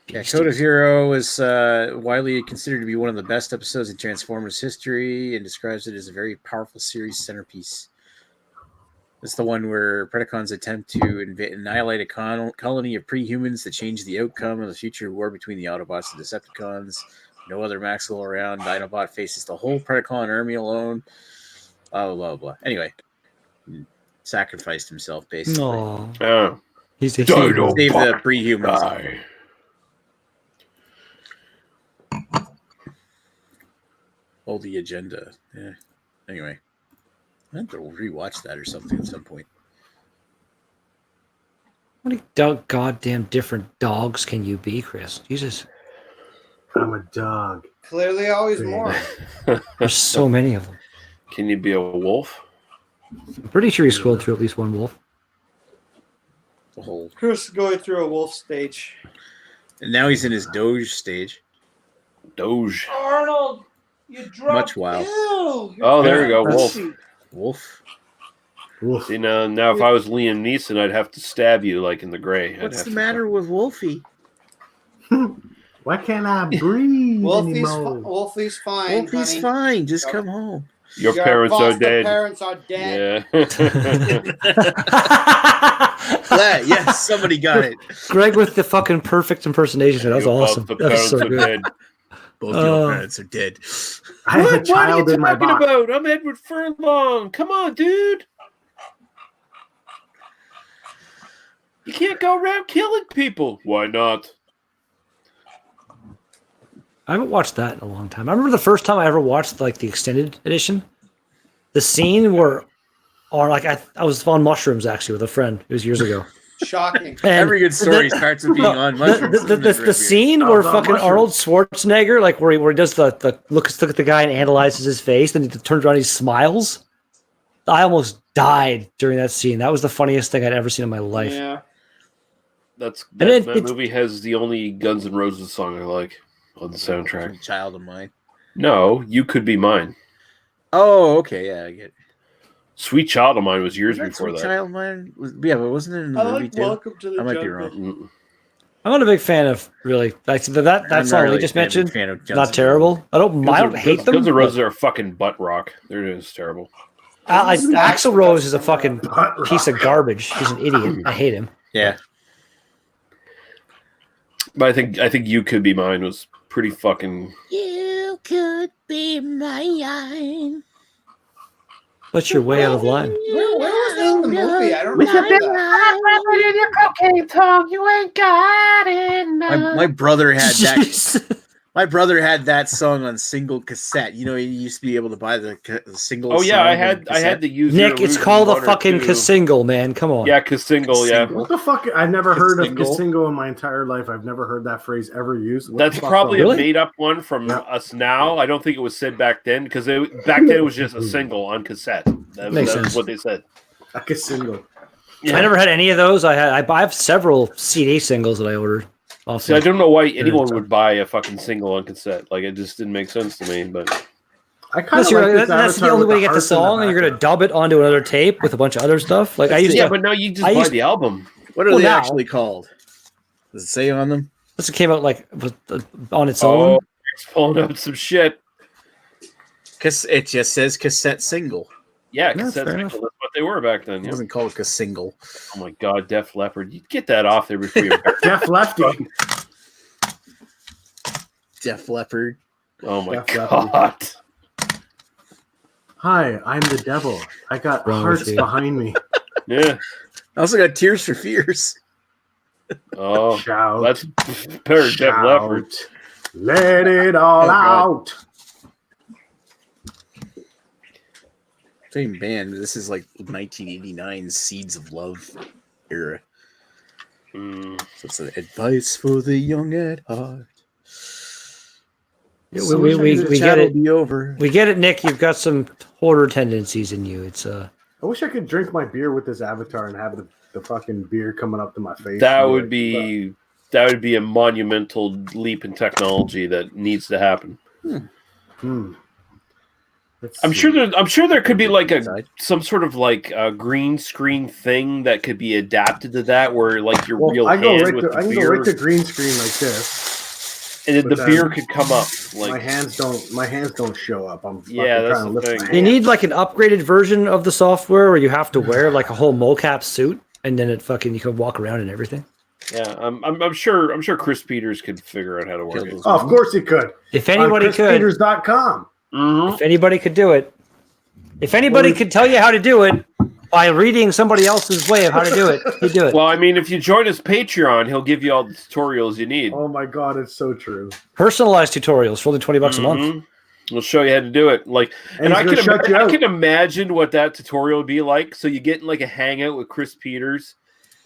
Yeah, Code of Hero is widely considered to be one of the best episodes in Transformers history and describes it as a very powerful series centerpiece. It's the one where Predacons attempt to annihilate a colony of pre-humans to change the outcome of the future war between the Autobots and Decepticons. No other Maxwell around. Dinobot faces the whole Predacon army alone. Blah, blah, blah. Anyway, he sacrificed himself, basically. No, Oh. he's a Dino. hero. Save the pre-humans. Die. Hold the agenda. Yeah. Anyway, I have to rewatch that or something at some point. How many goddamn different dogs can you be, Chris? Jesus, I'm a dog. Clearly, always more. there's so many of them. Can you be a wolf? I'm pretty sure he scrolled through at least one wolf. The whole, Chris is going through a wolf stage. and now he's in his Doge stage. Doge. Arnold, you dropped. Much wow. Ew, Oh, there you go, that's- wolf. Wolf. Oof. See, now if I was Liam Neeson, I'd have to stab you like in The Gray. I'd What's have the to- matter with Wolfie? Why can't I breathe Wolfie's, anymore? Wolfie's fine. Wolfie's honey. fine. Just come home. Your parents are foster dead. Parents are dead. Yeah. Yes, somebody got it. Greg with the fucking perfect impersonation. That was Your awesome. foster That was so parents are good. dead. Both Oh. your parents are dead. I have a What are you child in my talking box. about? I'm Edward Furlong. Come on, dude. You can't go around killing people. Why not? I haven't watched that in a long time. I remember the first time I ever watched like the extended edition. The scene where, or like I was on mushrooms actually with a friend. It was years ago. Shocking. And Every good story starts with being on mushrooms. the scene where fucking Arnold Schwarzenegger, like where he does the look at the guy and analyzes his face, then he turns around and he smiles. I almost died during that scene. That was the funniest thing I'd ever seen in my life. Yeah. That then movie has the only Guns N' Roses song I like on the soundtrack. Child of Mine. No, You Could Be Mine. Oh, okay, yeah, I get it. Sweet Child of Mine was years Was that before Sweet that. Child of Mine? Yeah, but wasn't it in the I movie like too? Welcome to the I might be Jungle. wrong. I'm not a big fan of really like that I'm song not we really just a big mentioned. fan of Guns Not N' terrible. I don't hate them. Guns N' Roses are a fucking butt rock. They're just terrible. Axl Rose is a fucking Butt piece of garbage. He's an idiot. I hate him. Yeah. But I think You Could Be Mine was pretty fucking. You could be mine. But you're way out of line. Where was that in the movie? I don't remember that. My brother had that. Jeez. My brother had that song on single cassette. You know, he used to be able to buy the single. Oh yeah, song I on had cassette. the user. Nick, it's called a fucking Kasingle, man. Come on. Yeah, Kasingle. Yeah, Kasingle. What the fuck? I've never heard of Kasingle. Kasingle in my entire life. I've never heard that phrase ever used. What that's the fuck probably going a on? made up one from us now. I don't think it was said back then because back then it was just a single on cassette. Makes That's sense. what they said. A Kasingle. Yeah. I never had any of those. I have several CD singles that I ordered. See, I don't know why anyone would buy a fucking single on cassette. Like it just didn't make sense to me. But I kind of like this that's the avatar only with way to get the hearts in song, and you're gonna background. dub it onto another tape with a bunch of other stuff. Like I used yeah, to. but now you just I buy used- the album. What are Well, they now- actually called? Does it say on them? This came out like on its Oh, own. it's pulling up some shit. Because it just says cassette single. Yeah, No, cassette fair singles. enough. That's what they were back then. It Yeah. wasn't called a single. Oh my god, Def Leppard. You get that off there before you. Def Lefty. Def Leppard. Oh my Def Leppard. god. Hi, I'm the devil. I got Wrong with hearts you. behind me. Yeah. I also got Tears for Fears. Oh, Shout. that's better than Def shout. Leppard. Let it all Oh, God. out. Same band. This is like 1989 Seeds of Love era. Mm. So it's an advice for the young at heart. Yeah, Soon we the get chat will it. Be over. We get it, Nick. You've got some hoarder tendencies in you. It's I wish I could drink my beer with this avatar and have the fucking beer coming up to my face. That And would like, be a monumental leap in technology that needs to happen. let's I'm see. sure there could be like Inside. some sort of like a green screen thing that could be adapted to that, where like your Well, real I go hand right with to, the I can beer, go right to green screen like this. and then but the then beer could come up. My Like hands don't show up. I'm fucking Yeah, that's trying to the lift thing. my you hand. need like an upgraded version of the software where you have to wear like a whole mocap suit, and then you can walk around and everything. yeah, I'm sure Chris Peters could figure out how to work it. Oh, of course you could. If anybody on could, ChrisPeters.com. Mhm. if anybody could do it, if anybody could tell you how to do it by reading somebody else's way of how to do it, he'd do it. Well, I mean, if you join his Patreon, he'll give you all the tutorials you need. Oh my god, it's so true. Personalized tutorials for only $20 a month. Mhm. We'll show you how to do it. Like, and I he's can, gonna shut you I out. can imagine what that tutorial would be like. So you get in like a hangout with Chris Peters,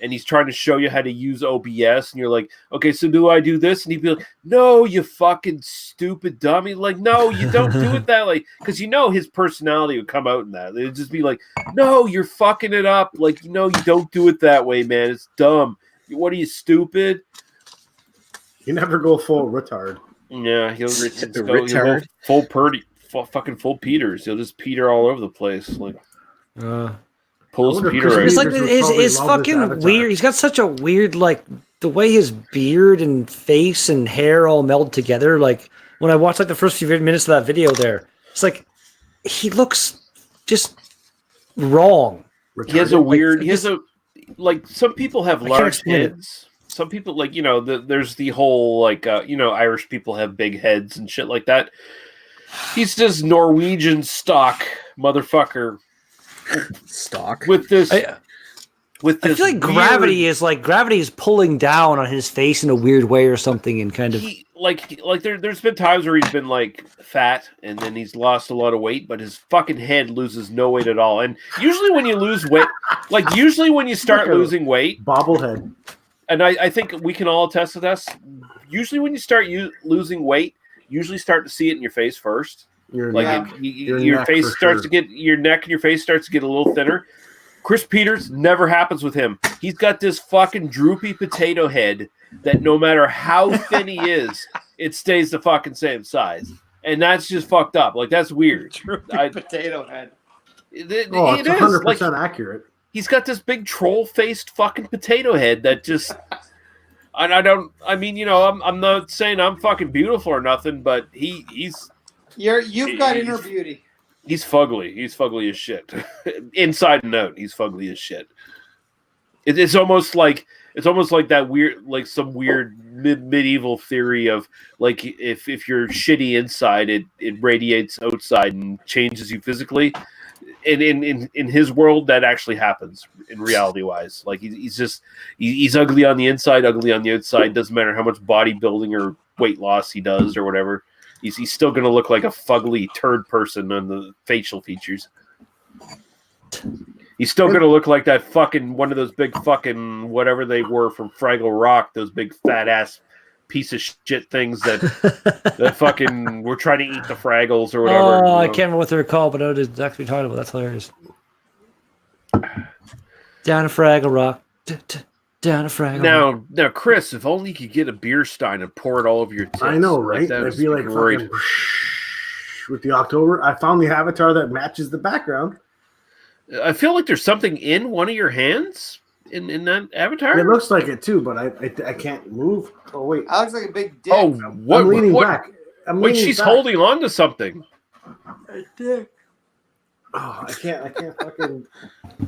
and he's trying to show you how to use OBS, and you're like, okay, so do I do this? And he'd be like, no, you fucking stupid dummy. Like, no, you don't do it that way. Because his personality would come out in that. It'd just be like, no, you're fucking it up. Like, you don't do it that way, man. It's dumb. What are you, stupid? You never go full retard. Yeah, he'll Retard. go full Purdy, fucking full Peters. He'll just Peter all over the place. Like, pull I some wonder if Peter Chris right. It's like Peters would his probably is love this fucking avatar. weird. He's got such a weird like the way his beard and face and hair all meld together. Like when I watched like the first few minutes of that video, there, it's like he looks just wrong. He has a weird. He has a like. Some people have I can't large explain it. heads. Some people like there's the whole like Irish people have big heads and shit like that. He's just Norwegian stock motherfucker Stock. with this. I with this feel like weird- gravity is pulling down on his face in a weird way or something, and kind of He there's been times where he's been like fat and then he's lost a lot of weight, but his fucking head loses no weight at all. And usually when you lose weight, usually when you start losing weight, bobblehead. And I think we can all attest to this. Usually when you start losing weight, you usually start to see it in your face first. Your face starts to get, your neck and your face starts to get a little thinner. Chris Peters, never happens with him. He's got this fucking droopy potato head that no matter how thin he is, it stays the fucking same size. And that's just fucked up. Like, that's weird. Droopy potato head. It's 100% accurate. He's got this big troll-faced fucking potato head that just... And I'm not saying I'm fucking beautiful or nothing, but you've got inner beauty. He's fugly. He's fugly as shit. Inside and out, he's fugly as shit. It's almost like that weird, like some weird medieval theory of like if you're shitty inside, it radiates outside and changes you physically. And in his world, that actually happens in reality wise. Like he's ugly on the inside, ugly on the outside. Doesn't matter how much bodybuilding or weight loss he does or whatever. He's still going to look like a fugly turd person on the facial features. He's still going to look like that fucking one of those big fucking whatever they were from Fraggle Rock, those big fat ass piece of shit things that fucking were trying to eat the Fraggles or whatever. Oh, I can't remember what they're called, but I know exactly what you're talking about. That's hilarious. Down a Fraggle Rock. Down a Fraggle. Now, Chris, if only you could get a beer stein and pour it all over your tits. I know, right? It'd be like fucking with the October. I found the avatar that matches the background. I feel like there's something in one of your hands in that avatar. It looks like it too, but I can't move. Oh wait, That looks like a big dick. Oh, what? I'm leaning what? back. Wait, she's holding on to something. A dick. Oh, I can't fucking.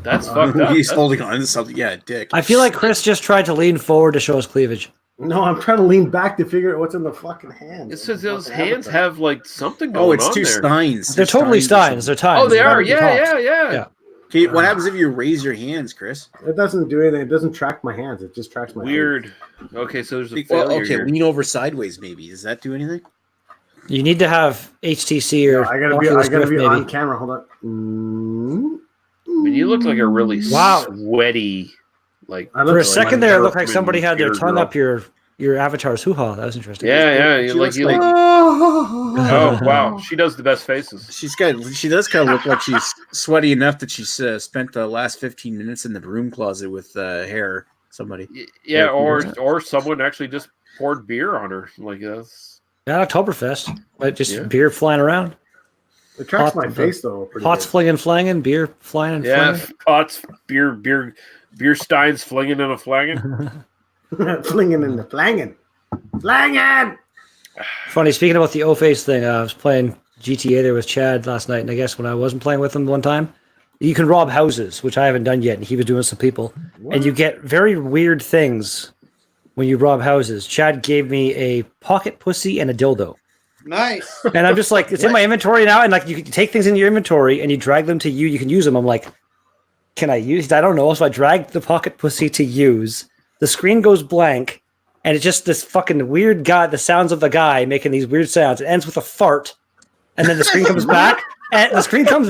That's fucked up. He's holding on to something. Yeah, dick. I feel like Chris just tried to lean forward to show his cleavage. No, I'm trying to lean back to figure out what's in the fucking hand. It says those hands have like something going on. Oh, it's two there. steins. They're totally steins. They're tines. Oh, they are. They're Yeah. Okay, what happens if you raise your hands, Chris? It doesn't do anything. It doesn't track my hands. It just tracks my Weird. Okay, so there's a failure here. Lean over sideways. Maybe does that do anything? You need to have HTC or I gotta be on camera. Hold on. I mean, you look like a really sweaty, like. For a second there, it looked like somebody had their tongue up your avatar's hoo-ha. That was interesting. Yeah. Oh wow, she does the best faces. She does kind of look like she's sweaty enough that she's spent the last 15 minutes in the broom closet with hair. Somebody. Yeah, or someone actually just poured beer on her. Like that's. Yeah, Oktoberfest. But just beer flying around. It tracks my face though. Pots flinging, beer flying and flinging. Pots, beer steins flinging and a flanging. Flinging and the flanging. Flanging! Funny, speaking about the O-Face thing, I was playing GTA there with Chad last night, and I guess when I wasn't playing with him one time, you can rob houses, which I haven't done yet, and he was doing some people. What? And you get very weird things when you rob houses. Chad gave me a pocket pussy and a dildo. Nice. And I'm just like, it's in my inventory now, and like you can take things in your inventory and you drag them to you can use them. I'm like, can I use? I don't know. So I dragged the pocket pussy to use. The screen goes blank, and it's just this fucking weird guy, the sounds of the guy making these weird sounds. It ends with a fart, and then the screen comes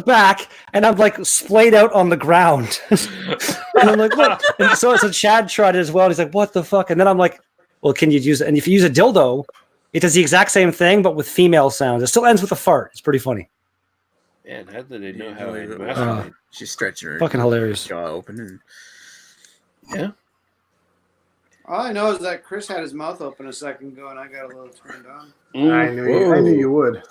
back, and I'm like splayed out on the ground. And I'm like, what? And so Chad tried it as well. And he's like, what the fuck? And then I'm like, well, can you use it? And if you use a dildo, it does the exact same thing, but with female sounds. It still ends with a fart. It's pretty funny. Man, how did they know how to masturbate? She's stretching her fucking hilarious. Jaw open. And... Yeah. All I know is that Chris had his mouth open a second ago, and I got a little turned on. I knew you would.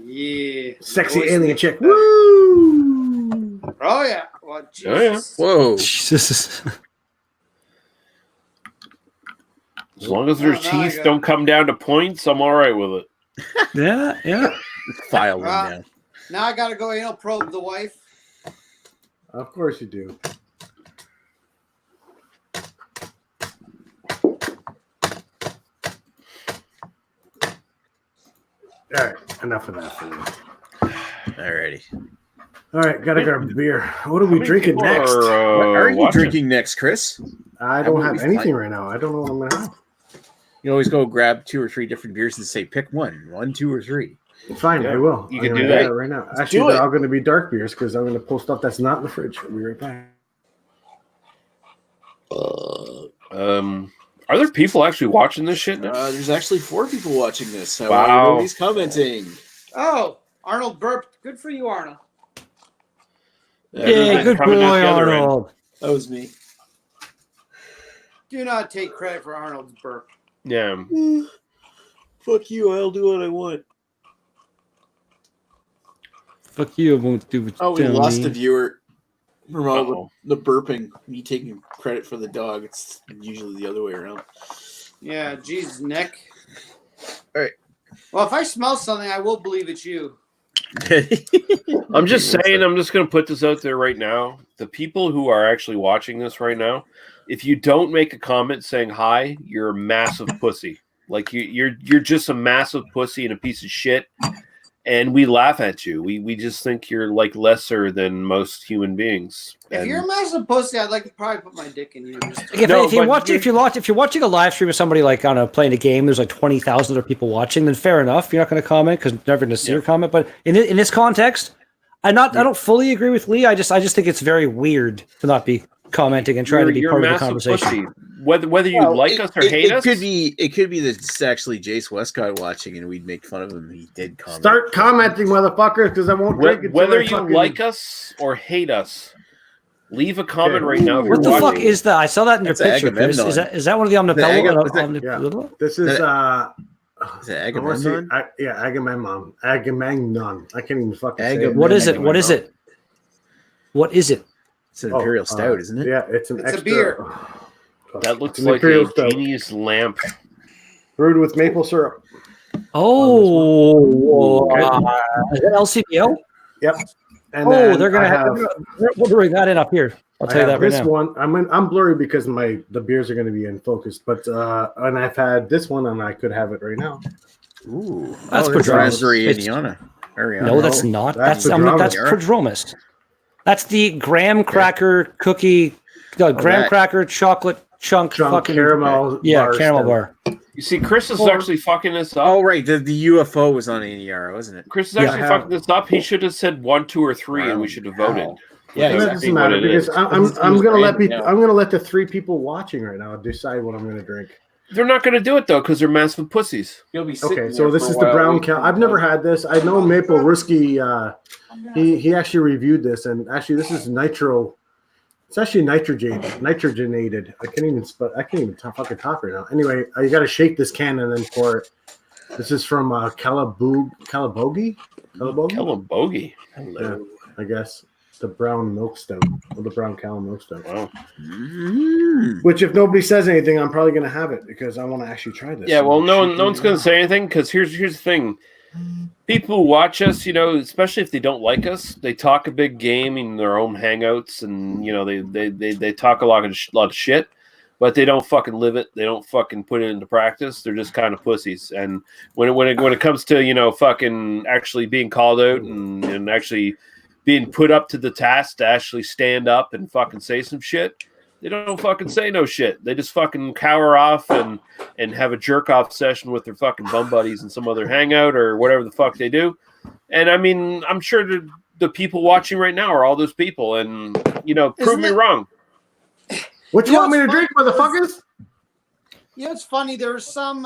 Yeah. Sexy alien chick. Woo! Oh, yeah. Well, Jesus. Oh, yeah. Whoa. Jesus. As long as their teeth don't come down to points, I'm all right with it. Yeah. File them down. Now I got to go anal probe the wife. Of course you do. All right, enough of that for you. Alrighty. All right, gotta grab a beer. What are we drinking next? What are you drinking next, Chris? I don't have anything right now. I don't know what I'm gonna have. You always go grab 2 or 3 different beers and say, pick one, 1, 2, or 3. Fine, Yeah, I will. you I'm can gonna do that. right now. Let's Actually, do they're it. all going to be dark beers because I'm going to pull stuff that's not in the fridge. I'll be right back. Are there people actually watching this shit now? There's actually 4 people watching this. Wow. Nobody's commenting. Oh, Arnold burped. Good for you, Arnold. Yeah, good Coming boy, out the other end. Arnold. That was me. Do not take credit for Arnold's burp. Yeah. Fuck you, I'll do what I want. Fuck you, I won't do what you Oh, we tell lost me. a viewer from all Uh-oh. the burping. Me taking credit for the dog. It's usually the other way around. Yeah, Jesus, Nick. All right. Well, if I smell something, I will believe it's you. I'm just saying, I'm just going to put this out there right now. The people who are actually watching this right now, if you don't make a comment saying hi, you're a massive pussy. Like you're just a massive pussy and a piece of shit. And we laugh at you. We just think you're like lesser than most human beings. If And you're a massive pussy, I'd like to probably put my dick in you. Just If, No, if you're but watching, you're- if you're watching a live stream of somebody like on a playing a game, there's like 20,000 other people watching. Then fair enough, you're not going to comment because you're never going to see your comment. But in this context, I don't fully agree with Lee. I just think it's very weird to not be commenting and trying to be you're part a of the massive conversation. pussy. Whether you like us or hate us, It could be that it's actually Jace Westcott watching, and we'd make fun of him. He did comment. Start commenting, motherfuckers, because I won't drink it. whether you like us or hate us, leave a comment right now. If What the you're fuck watching. is that? I saw that in your That's picture, Chris. Agamemnon. Is that one of the Is omnipello? This is Is it I wanna see- Agamemnon? Agamemnon. Agamemnon. I can't even fucking say it. Agamemnon. What is it? What is it? What is it? It's an Imperial Stout, isn't it? Yeah, it's an It's a extra. beer. That looks It's an like Imperial a Stout. genius lamp. Brewed with maple syrup. Oh, is that LCBO? Yep. And Oh, then they're gonna I have. We'll bring that in up here. I'll I tell you have that right this now. one. I'm blurry because the beers are going to be in focus, but and I've had this one and I could have it right now. Ooh, That's that's Prodromus. Raspberry It's- Indiana. No, that's not. that's That's Prodromus. Prodromus. That's the graham cracker cookie, graham that. cracker chocolate chunk fucking caramel. Yeah, bar caramel stout. bar. You see, Chris is Or- actually fucking this up. Oh, right. The UFO was on ADR, wasn't it? Chris is Yeah, actually I fucking this up. He should have said 1, 2, or 3, and we should have voted. Yeah, It That's doesn't exactly matter what it because is. I'm gonna let branding out. I'm gonna let the 3 people watching right now decide what I'm gonna drink. They're not going to do it though because they're massive pussies. You'll be Okay, so this is the brown cow. I've never had this. I know Maple Risky. He actually reviewed this, and actually this is nitro. It's actually nitrogenated. I can't even fucking talk right now. Anyway, you got to shake this can and then pour it. This is from Calabogie. Bogey. Hello. I guess the brown milk stout or the brown cow milk stout. Wow. Which, if nobody says anything, I'm probably gonna have it because I want to actually try this. Yeah, well, no Shake one's it going to out. say anything because here's the thing. People who watch us, especially if they don't like us, they talk a big game in their own hangouts, and they talk a lot of shit, but they don't fucking live it. They don't fucking put it into practice. They're just kind of pussies. And when it comes to fucking actually being called out and actually being put up to the task to actually stand up and fucking say some shit, they don't fucking say no shit. They just fucking cower off and have a jerk off session with their fucking bum buddies in some other hangout or whatever the fuck they do. And I mean, I'm sure the people watching right now are all those people. And prove me wrong. What you want me to drink, motherfuckers? It's funny. There's some.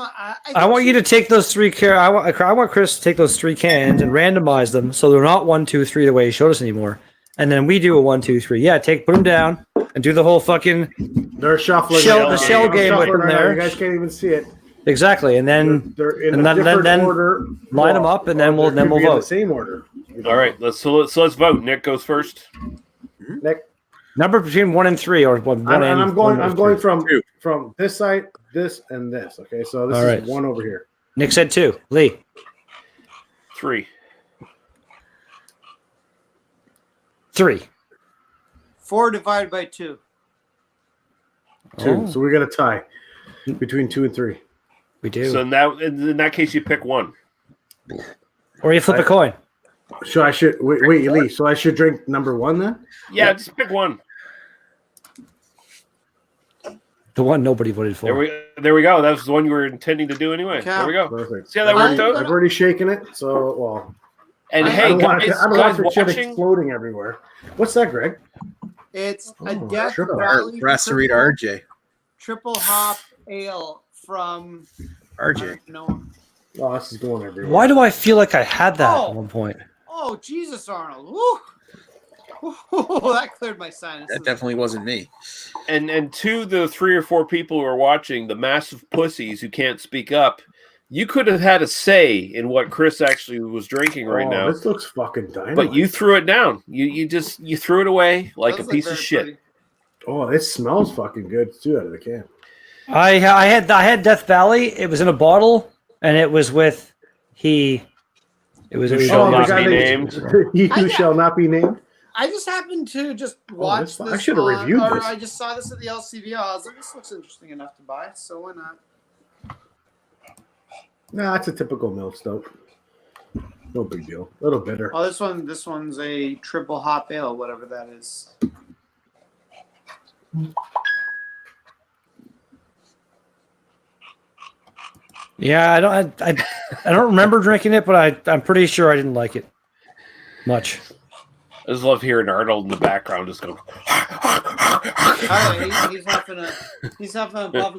I want you to take those 3 I want Chris to take those 3 cans and randomize them so they're not 1, 2, 3 the way he showed us anymore. And then we do a 1, 2, 3. Yeah, put them down and do the whole fucking They're shuffling. Shell- right the now. shell I'm game with shuffling them right now. there. You guys can't even see it. exactly. And then They're in and a then- different then order. line them up, and then Or we'll they could be in vote. the same order. All right, let's vote. Nick goes first. Nick, number between 1 and 3 or one. and and I'm going. I'm going from Two. from this side, this, and this. Okay, so this All is right. 1 over here. Nick said 2. Lee 3. 3. 4 divided by 2. 2. Oh. So we got a tie between 2 and 3. We do. So now, in that case, you pick one. Or you flip a coin. So I should wait, Lee. So I should drink number 1 then? Yeah, just pick one. The one nobody voted for. There we There we go. That was the one you were intending to do anyway. Okay. There we go. Perfect. See how that worked out? I've already shaken it, so well. And I hey, don't want guys, I don't want the shit watching. exploding everywhere. What's that, Greg? It's a Oh, Death triple. Valley Brasserie RJ. triple hop ale from RJ. No. Oh, this is going everywhere. Why do I feel like I had that Oh. at one point? Oh Jesus, Arnold! Woo! Woo, that cleared my sinuses. That definitely wasn't me. And to the 3 or 4 people who are watching, the massive pussies who can't speak up, you could have had a say in what Chris actually was drinking right now. This looks fucking dynamite. But you threw it down. You threw it away like Those a look piece of very shit. pretty. Oh, it smells fucking good too out of the can. I had Death Valley. It was in a bottle, and it was with he. It was. Shall the not guy be that- named. He who shall not be named. I just happened to just Oh, watch this- this. I should have on- reviewed or this. I just saw this at the LCBO. I was like, this looks interesting enough to buy, so why not? Nah, it's a typical milk stout. No big deal. A little bitter. Oh, this one's a triple hop ale, whatever that is. Yeah, I don't remember drinking it, but I'm pretty sure I didn't like it much. I just love hearing Arnold in the background just going. He's having a puff.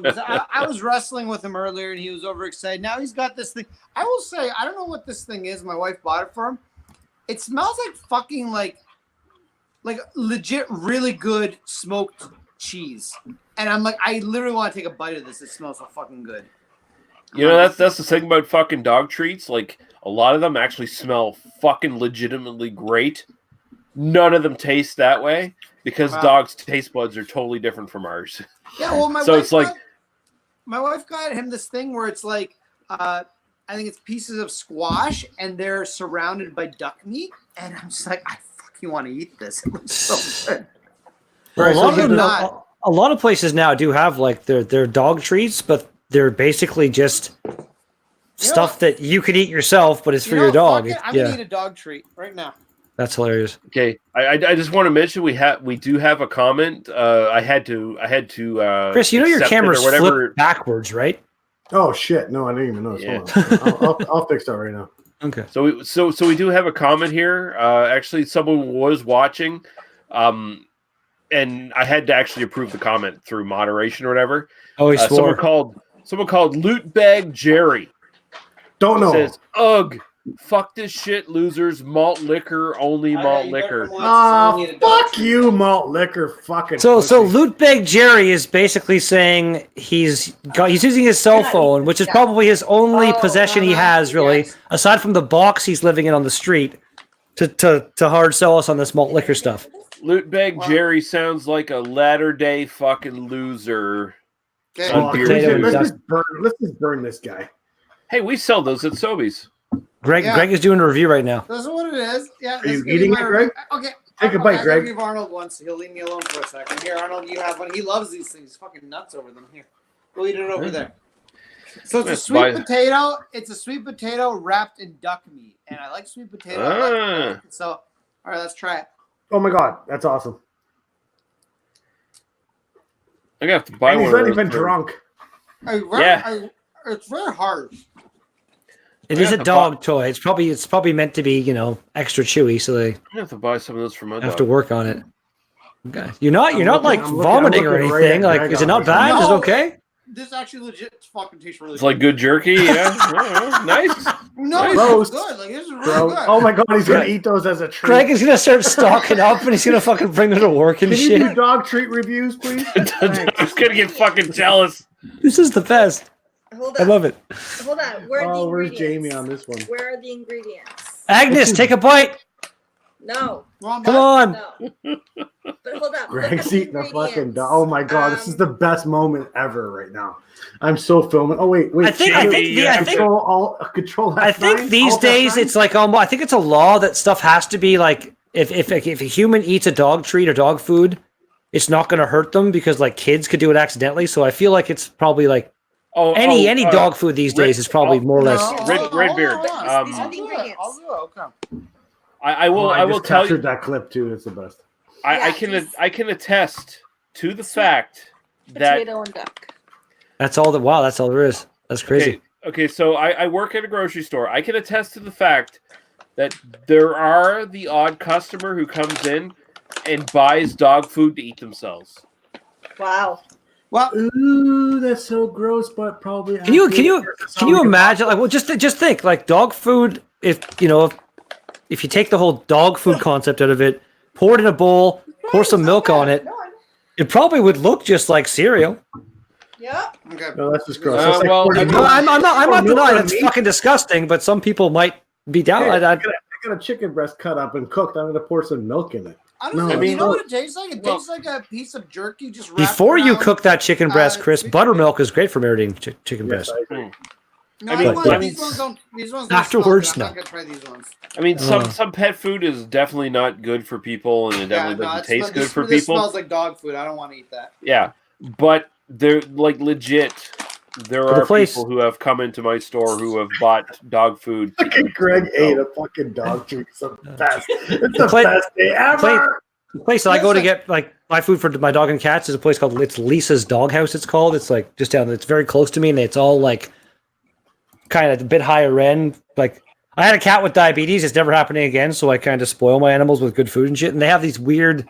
I was wrestling with him earlier, and he was overexcited. Now he's got this thing. I will say, I don't know what this thing is. My wife bought it for him. It smells like fucking like legit, really good smoked cheese. And I'm like, I literally want to take a bite of this. It smells so fucking good. You know, that's the thing about fucking dog treats. Like, a lot of them actually smell fucking legitimately great. None of them taste that way because Wow. dogs' taste buds are totally different from ours. Yeah, well, So it's like- my wife got him this thing where it's like, I think it's pieces of squash, and they're surrounded by duck meat, and I'm just like, I fucking want to eat this. It looks so good. Well, so a lot of places now do have like their dog treats, but they're basically just stuff that you could eat yourself, but it's for your dog. Fuck it, I'm Yeah, gonna eat a dog treat right now. that's hilarious. Okay, I just want to mention we do have a comment. I had to. Chris, you know your accept it or camera's whatever. flipped backwards, right? Oh shit! No, I didn't even notice. Yeah. Hold on. I'll fix that right now. Okay. So we do have a comment here. Actually, someone was watching, and I had to actually approve the comment through moderation or whatever. Oh, he swore. Someone called Loot Bag Jerry. Don't know. Says, "Ugh, fuck this shit, losers. Malt liquor, only malt liquor." Fuck you, malt liquor, fucking. So pussy. Loot Bag Jerry is basically saying he's using his cell phone, which is probably his only possession he has, really, aside from the box he's living in on the street, to hard sell us on this malt liquor stuff. Loot Bag Jerry sounds like a latter-day fucking loser. Okay. Oh, beer let's, potato just, dust. let's just burn this guy. Hey, we sell those at Sobeys. Greg Yeah. Greg is doing a review right now. This is what it is. Yeah. Are you eating it, Greg? Okay. Take a bite, Greg. Give Arnold one, so he'll leave me alone for a second. Here, Arnold, you have one. He loves these things. He's fucking nuts over them. Here, go eat it over there. So it's a sweet potato. It's a sweet potato wrapped in duck meat, and I like sweet potato. I like it. So, all right, let's try it. Oh my god, that's awesome. I'm gonna have to buy And he's one. not even drunk. It's very hard. It is a dog toy. It's probably meant to be, extra chewy, so they I'm gonna have to buy some of those for my have dog. to work on it. Okay. You're not I'm like looking vomiting or right anything. at Like, Greg is it on not this. bad? Is it No. okay? This actually legit fucking tastes really It's good. like good jerky, yeah. Oh, nice. No, it's Gross. good. Like this is really Bro. good. Oh my god, he's gonna eat those as a treat. Greg is gonna start stocking up, and he's gonna fucking bring them to work and Can you do shit. dog treat reviews, please? I'm just gonna get fucking jealous. This is the best. Hold I on. love it. Hold on. Where are the Oh, where's ingredients? Jamie on this one? Where are the ingredients? Agnes, take a bite. No. Wrong Come button. on. No. But hold up. Greg's eating a fucking dog. Oh my god, this is the best moment ever right now. I'm so filming. Oh wait. I think control. I think F9? these Alt days F9? it's like almost. I think it's a law that stuff has to be like if a human eats a dog treat or dog food, it's not going to hurt them because like kids could do it accidentally. So I feel like it's probably like any dog food these days is probably more or less. Redbeard. These are the I'll do it. ingredients. I'll do it. Okay. I will just tell captured you. that clip too. It's the best. I Yeah, can just- I can attest to the fact that Potato and duck. That's all that. Wow, that's all there is. That's crazy. Okay, so I work at a grocery store. I can attest to the fact that there are the odd customer who comes in and buys dog food to eat themselves. Wow. Well, Ooh, that's so gross, but probably. Can you imagine? Like, well, just think, like dog food. If if you take the whole dog food concept out of it, pour it in a bowl, pour some milk on it, it probably would look just like cereal. Yeah. okay. No, that's just gross. Uh, That's like well, pouring I mean- milk. I'm not milk denying on it's meat? fucking disgusting, but some people might be down. Hey, I I got a chicken breast cut up and cooked. I'm gonna pour some milk in it. I don't No, know. I You mean- know what it tastes like? It well- tastes like a piece of jerky just wrapped Before you around- cook that chicken breast, Chris, chicken buttermilk is great for marinating chicken Yes, breast. I agree. No, I I mean, don't want, I mean- these ones don't. These ones don't Afterwards, smell good. I'm no. not gonna try these ones. I mean, some pet food is definitely not good for people, and it definitely doesn't taste good for This people. smells like dog food. I don't want to eat that. Yeah, but they're like legit. There Well, the are place- people who have come into my store who have bought dog food. to Fucking eat Greg ate themselves. a fucking dog treat. It's the best. It's the play- best day ever. The place that I go to get like my food for my dog and cats is a place called it's Lisa's Doghouse. It's called. It's like just down. It's very close to me, and it's all like kind of a bit higher end. Like I had a cat with diabetes. It's never happening again. So I kind of spoil my animals with good food and shit. And they have these weird,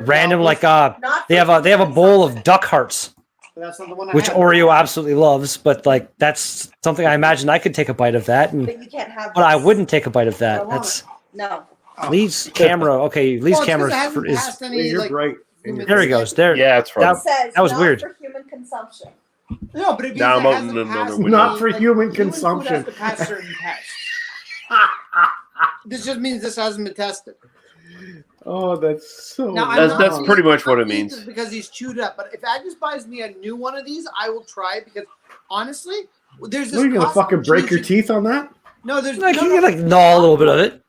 random like Not they have a bowl of duck hearts, That's not the one I which had. Oreo absolutely loves. But like that's something I imagine I could take a bite of that, and But you can't have. but I this. wouldn't take a bite of I that. want That's No. Oh. Lee's camera. Okay, Lee's Well, it's 'cause camera it hasn't is. passed any, You're like, right. There he goes. There. Yeah, it's It from. says that was not weird. for human consumption. No, but it means Now it I'm out hasn't in another passed window. Not for like, human food consumption. has to pass certain tests. This just means this hasn't been tested. Oh, that's so. Now, I'm That's- not that's saying pretty much what I'll it eat means. this because he's chewed up. But if Agnes buys me a new one of these, I will try it because honestly, there's this. What, are you gonna Costco fucking break cheese your you- teeth on that? No, there's Like no, you no. can like gnaw a little bit of it.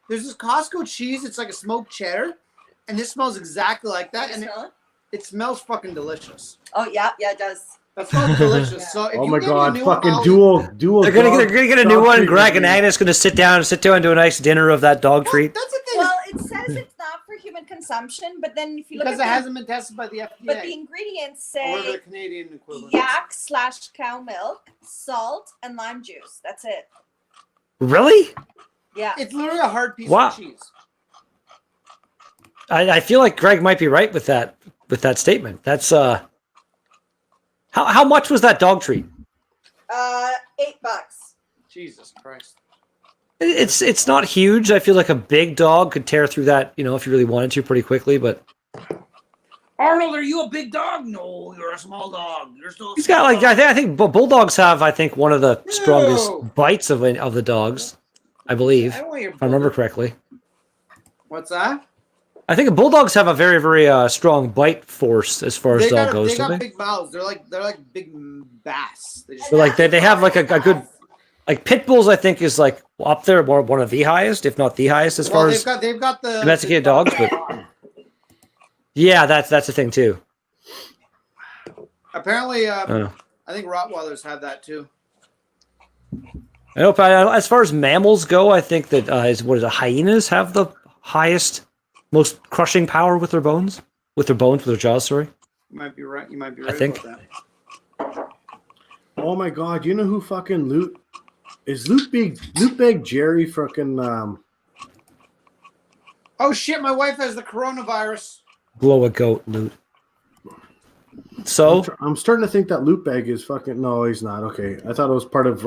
There's this Costco cheese. It's like a smoked cheddar, and this smells exactly like that, and Smell it? it smells fucking delicious. Oh yeah, it does. That smells delicious. So if Oh you my get me a god! new one, Fucking I'll dual. They're gonna get a new dog one. treat Greg and review. Agnes gonna sit down and do a nice dinner of that dog Well, treat. that's the thing. Well, it says it's not for human consumption, but then if you look because at it hasn't been tested by the FDA. but the ingredients or the say Canadian equivalent. yak/cow milk, salt, and lime juice. That's it. Really? Yeah. It's literally a hard piece Wow. of cheese. I feel like Greg might be right with that statement. That's how much was that dog treat? $8. Jesus Christ. It's not huge. I feel like a big dog could tear through that, if you really wanted to, pretty quickly. But Arnold, are you a big dog? No, you're a small dog. You're still. he's got like I think bulldogs have one of the strongest No. bites of the dogs, I believe, I don't want your if I remember correctly. What's that? I think bulldogs have a very, very strong bite force as far as They dog got, goes. they don't got they? big mouths. They're like big bass. They just, So like they have like a good like pit bulls. I think is like up there, one of the highest, if not the highest, as well, far as they've got the domesticated dogs. But yeah, that's the thing too. apparently, I don't know. I think Rottweilers have that too. I know, but as far as mammals go, I think that hyenas have the highest, most crushing power with their bones, with their jaws. Sorry. You might be right. You might be right. I think. about that. Oh my god! You know who fucking Loot Bag Jerry fucking Oh shit! My wife has the coronavirus. Blow a goat, loot. So I'm starting to think that Loot Bag is fucking. No, he's not. Okay, I thought it was part of.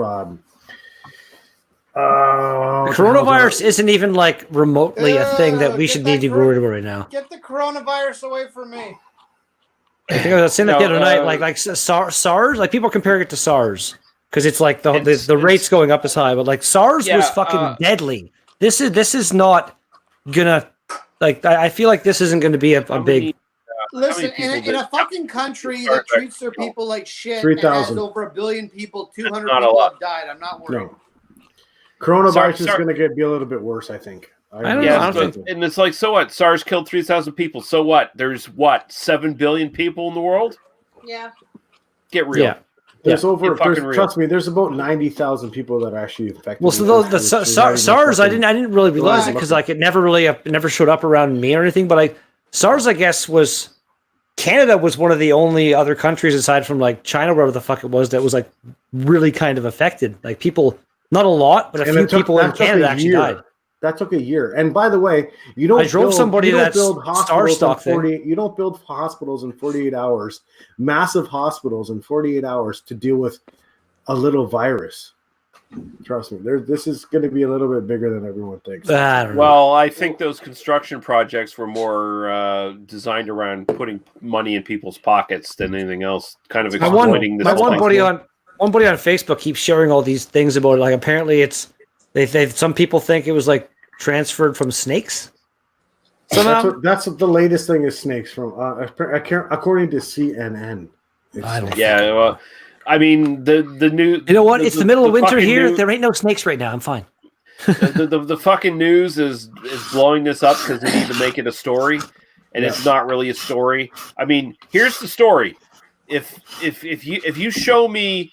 coronavirus isn't even like remotely a thing that we Get should that need to be worried about right now. Get the coronavirus away from me. I think I was saying that the No, other night, like SARS, like people comparing it to SARS because it's like the It's- rates going up as high, but like SARS was Yeah, fucking deadly. This is not gonna like. I feel like this isn't going to be a How big. many- Listen, people in did- a fucking country Sorry, that treats their people like shit, and 3,000. has over 1 billion people, 200 not a people lot. have died. I'm not worried. No. Coronavirus Sorry, is sorry. going to be a little bit worse, I think. I don't know. Yeah, I don't but- and it's like, so what? SARS killed 3,000 people. So what? There's 7 billion people in the world? Yeah. Get real. Yeah. There's Get fucking real. trust me, there's about 90,000 people that are actually infected. Well, so with the this, which is not even SARS, I fucking- didn't really realize it Right. because like it never showed up around me or anything. But SARS, I guess, was Canada was one of the only other countries aside from like China, wherever the fuck it was, that was like really kind of affected. Like people, not a lot, but a few people in Canada actually died. That took a year. And by the way, you don't. I drove somebody that's starstruck there. You don't build hospitals in 48 hours, massive hospitals in 48 hours to deal with a little virus. Trust me, this is going to be a little bit bigger than everyone thinks. Well, I think those construction projects were more designed around putting money in people's pockets than anything else. Kind of exploiting this. One buddy on Facebook keeps sharing all these things about it. Like apparently some people think it was like transferred from snakes. That's the latest thing is snakes from according to CNN. Well, I mean the new. You know what? It's the middle of winter here. There ain't no snakes right now. I'm fine. the fucking news is blowing this up because they need to make it a story, and it's not really a story. I mean, here's the story. If you show me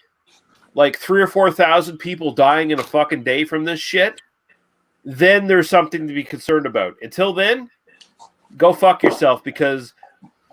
like 3,000 or 4,000 people dying in a fucking day from this shit, then there's something to be concerned about. Until then, go fuck yourself, because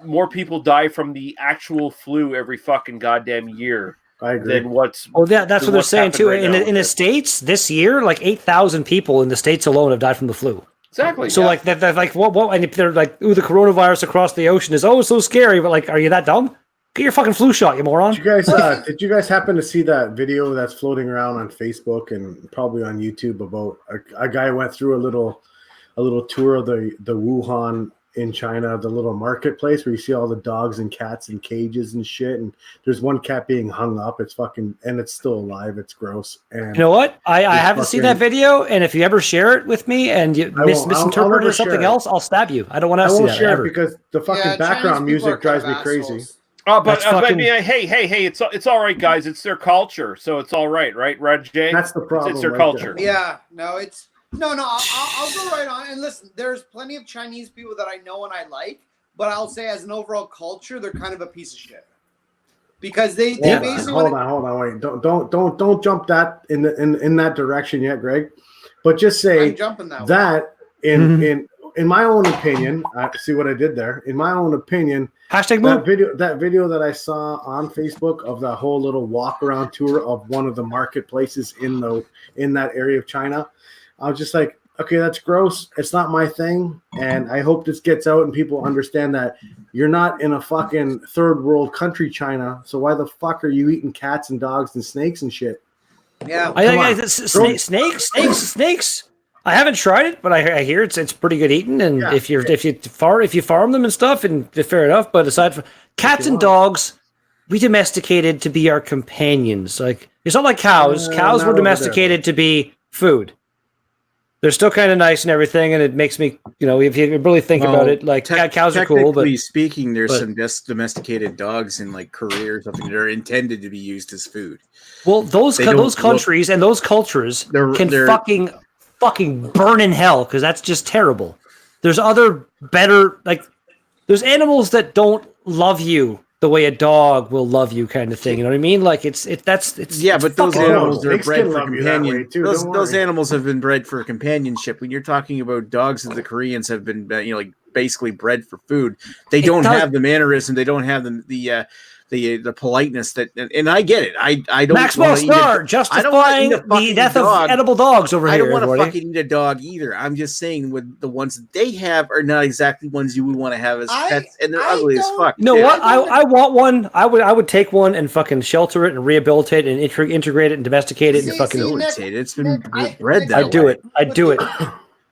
more people die from the actual flu every fucking goddamn year. I agree. Than what's that's what they're saying too. Right in the States this year, like 8,000 people in the States alone have died from the flu. Exactly. So like that, like what? And they're like, ooh, the coronavirus across the ocean is so scary. But like, are you that dumb? Get your fucking flu shot, you moron. Did you guys happen to see that video that's floating around on Facebook and probably on YouTube about a guy went through a little tour of the Wuhan in China, the little marketplace where you see all the dogs and cats in cages and shit, and there's one cat being hung up. It's fucking, and it's still alive. It's gross. And you know what? I haven't seen that video, and if you ever share it with me and you misinterpret it or something else, I'll stab you. I don't want to see that. I won't share it because the fucking background music drives me crazy. Oh, but hey, it's all right, guys. It's their culture, so it's all right, Raj J? That's the problem. It's their culture. Yeah, no, it's no. I'll go right on. And listen, there's plenty of Chinese people that I know and I like, but I'll say as an overall culture, they're kind of a piece of shit because they basically. Hold on, wait. Don't jump that in that direction yet, Greg. But just say I'm jumping that way. In my own opinion, see what I did there. In my own opinion, that video that I saw on Facebook of that whole little walk around tour of one of the marketplaces in that area of China, I was just like, okay, that's gross. It's not my thing, and I hope this gets out and people understand that you're not in a fucking third world country, China. So why the fuck are you eating cats and dogs and snakes and shit? Yeah, snakes. I haven't tried it, but I hear it's pretty good eating, and if you farm them and stuff, and fair enough. But aside from cats and dogs, we domesticated to be our companions. Like it's not like cows. Cows were domesticated to be food. They're still kind of nice and everything, and it makes me, if you really think about it, like cows are cool. But speaking, there's some domesticated dogs in like Korea or something that are intended to be used as food. Well, those countries and those cultures can fucking burn in hell because that's just terrible. There's other better, like there's animals that don't love you the way a dog will love you, kind of thing. You know what I mean? Like it's but those animals are bred for companionship. Those animals have been bred for companionship. When you're talking about dogs that the Koreans have been, like basically bred for food, they don't have the mannerism. They don't have the politeness that, and I get it. I don't. Maxwell Star justifying the death of edible dogs over here. I don't want to fucking eat a dog either. I'm just saying, with the ones that they have are not exactly ones you would want to have as pets, and they're ugly as fuck. You know what? I want one. I would take one and fucking shelter it and rehabilitate it and integrate it and domesticate it and fucking. It's been bred that way. I'd do it.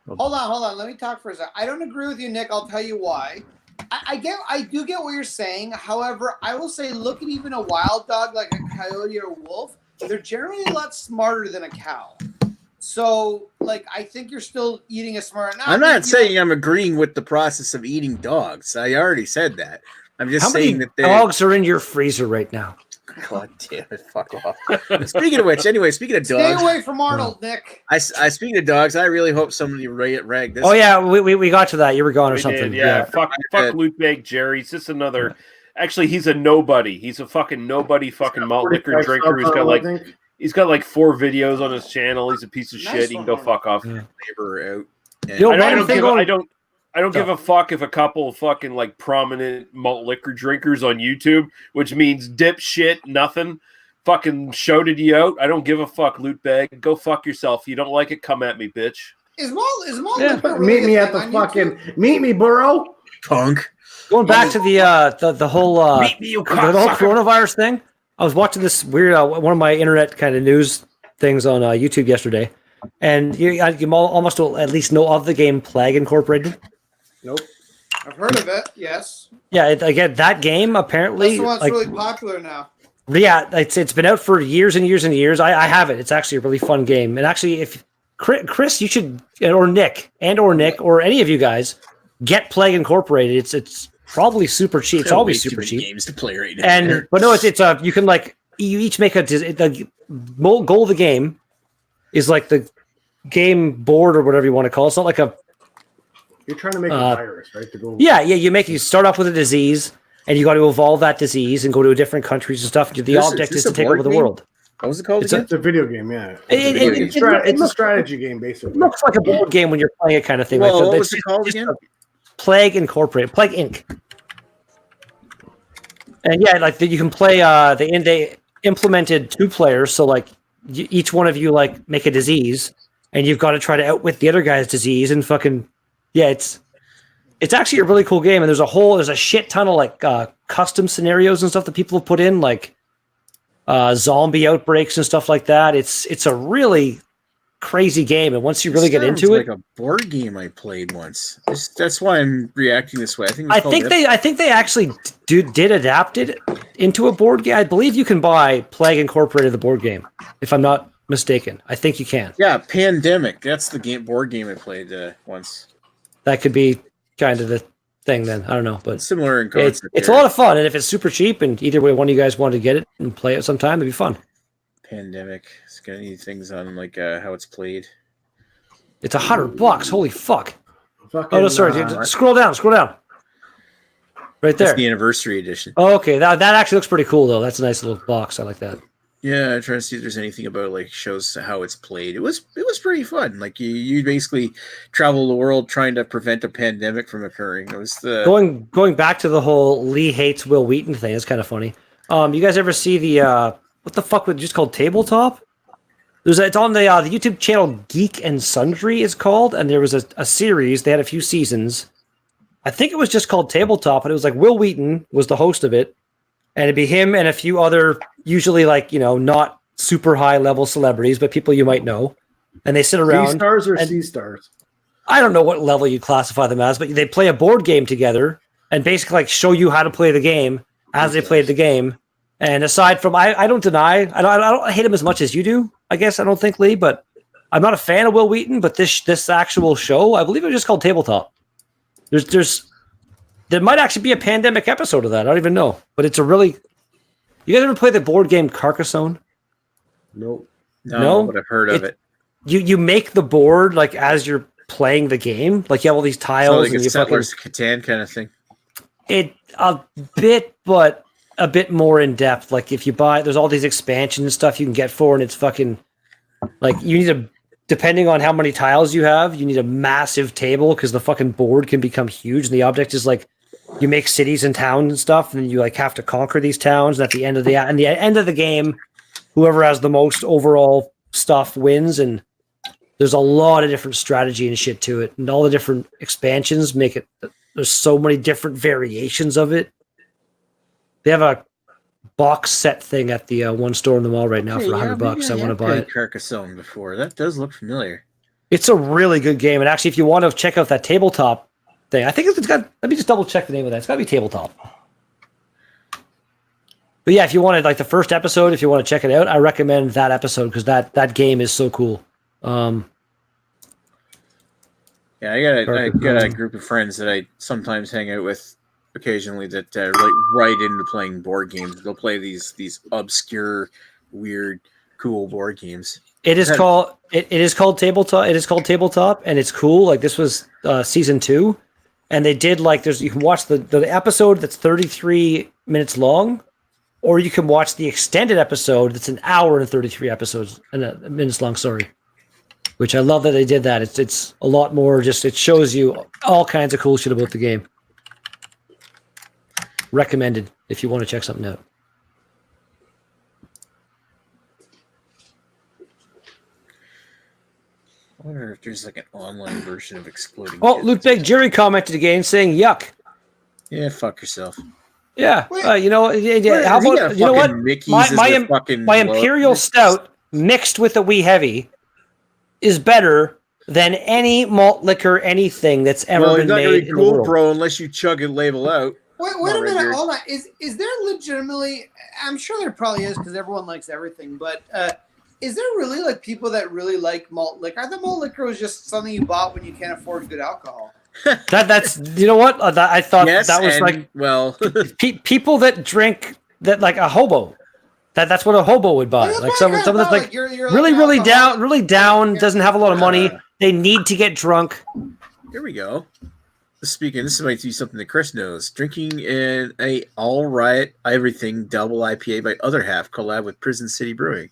Hold on. Let me talk for a second. I don't agree with you, Nick. I'll tell you why. I do get what you're saying. However, I will say, look at even a wild dog like a coyote or a wolf. They're generally a lot smarter than a cow. So, like, I think you're still eating a smart. I'm not saying I'm agreeing with the process of eating dogs. I already said that. I'm just saying that dogs are in your freezer right now. God damn it! Fuck off. Speaking of which, anyway, speaking of dogs, stay away from Arnold, Nick. I speaking of dogs, I really hope somebody ragged this. Oh yeah, we got to that. You were gone or something. Yeah. Fuck Luke Bag Jerry. He's just another. Actually, he's a nobody. He's a fucking nobody. Fucking malt liquor drinker. He's got like 4 videos on his channel. He's a piece of shit. He can go fuck off. Neighbor out. I I don't give a fuck if a couple of fucking like prominent malt liquor drinkers on YouTube, which means dipshit, nothing, fucking shouted you out. I don't give a fuck, loot bag. Go fuck yourself. You don't like it, come at me, bitch. Is malt Yeah, liquor meet really me a at the thing on fucking YouTube? meet me, Burrow. Punk. Going back to the whole Meet me, you the whole cocksucker. coronavirus thing, I was watching this weird one of my internet kind of news things on YouTube yesterday, and you almost at least know of the game Plague Incorporated. Nope. I've heard of it. Yes, Yeah, again, that game apparently that's the one that's like, really popular now. yeah, it's been out for years and years and years. I have it. It's actually a really fun game. And actually, if Chris, you should, or Nick, or any of you guys, get Plague Incorporated. It's probably super cheap. It's always super cheap. Games to play right now. But no, it's you can like you each make the goal of the game is like the game board or whatever you want to call it. It's not like a You're trying to make a virus, right? To go. yeah. You start off with a disease. And you got to evolve that disease and go to different countries and stuff. The object is to take over the world. What was it called? It's again? It's a video game, yeah. It's a strategy game, basically. It looks like a board game when you're playing it, kind of thing. Well, like what was it called again? Plague Incorporated, Plague Inc. And yeah, like you can play. They implemented 2 players, so like each one of you like make a disease, and you've got to try to outwit the other guy's disease and fucking yeah. It's actually a really cool game, and there's a shit ton of like custom scenarios and stuff that people have put in, like zombie outbreaks and stuff like that. It's a really crazy game, and once you really get into like it, a board game I played once. That's why I'm reacting this way. I think they actually did adapt it into a board game. I believe you can buy Plague Incorporated, the board game, if I'm not mistaken. I think you can. Yeah, Pandemic. That's the board game I played once. That could be kind of the thing then. I don't know, but Similar in it's concept. a lot of fun, and if it's super cheap, and either way one of you guys want to get it and play it sometime, it'd be fun. Pandemic. It's got any things on like how it's played. It's $100. Holy fuck! Fucking, Oh no, sorry. Dude, scroll down. Right there. That's the anniversary edition. Oh, okay. That actually looks pretty cool though. That's a nice little box. I like that. Yeah, I'm trying to see if there's anything about like shows how it's played. It was pretty fun. Like you basically travel the world trying to prevent a pandemic from occurring. It was the Going back to the whole Lee hates Will Wheaton thing. It's kind of funny. You guys ever see the what the fuck was it just called Tabletop? It's on the YouTube channel Geek and Sundry is called, and there was a series. They had a few seasons. I think it was just called Tabletop, and it was like Will Wheaton was the host of it. And it'd be him and a few other, usually like, not super high level celebrities, but people you might know. And they sit around. C-stars or C-stars? I don't know what level you classify them as, but they play a board game together and basically like show you how to play the game as they played the game. And aside from, I don't deny, I don't hate him as much as you do, I guess. I don't think, Lee, but I'm not a fan of Will Wheaton, but this actual show, I believe it was just called Tabletop. There might actually be a pandemic episode of that. I don't even know. But it's a really... You guys ever play the board game Carcassonne? Nope. No, but I've heard of it. You make the board like as you're playing the game. Like you have all these tiles. So like and a you Settlers of Catan kind of thing. It a bit, but a bit more in depth. Like if you buy... There's all these expansions and stuff you can get for, and it's fucking... Like you need a... Depending on how many tiles you have, you need a massive table because the fucking board can become huge. And the object is like... You make cities and towns and stuff, and then you like have to conquer these towns. And at the end of the game, whoever has the most overall stuff wins. And there's a lot of different strategy and shit to it, and all the different expansions make it. There's so many different variations of it. They have a box set thing at the one store in the mall right now for $100. I want to buy it. Carcassonne before that does look familiar. It's a really good game, and actually, if you want to check out that Tabletop thing, I think it's got. Let me just double check the name of that. It's got to be Tabletop. But yeah, if you wanted like the first episode, if you want to check it out, I recommend that episode because that game is so cool. Yeah, I got a group of friends that I sometimes hang out with occasionally that like right into playing board games. They'll play these obscure, weird, cool board games. It is called Tabletop. It is called Tabletop, and it's cool. Like this was season 2, and they did like you can watch the episode that's 33 minutes long, or you can watch the extended episode that's an hour and 33 minutes long. Sorry. which I love that they did that. It's a lot more. Just it shows you all kinds of cool shit about the game. Recommended if you want to check something out. I wonder if there's like an online version of Exploding Oh, Kittens. Ludwig Jerry commented again saying, "Yuck." Yeah, fuck yourself. Yeah, you know, how about you know what? My Imperial Stout mixed with a wee heavy is better than any malt liquor anything that's ever been made in the world. Bro, unless you chug and label out. Wait a minute, hold on. Is there legitimately? I'm sure there probably is because everyone likes everything. But is there really like people that really like malt liquor? I thought malt liquor was just something you bought when you can't afford good alcohol. That's you know what I thought yes, that was like people that drink that like a hobo. That's what a hobo would buy. Like someone that's like really down, doesn't have a lot of money. They need to get drunk. Here we go. Speaking, this might be something that Chris knows. Drinking in a All Right Everything double IPA by Other Half collab with Prison City Brewing.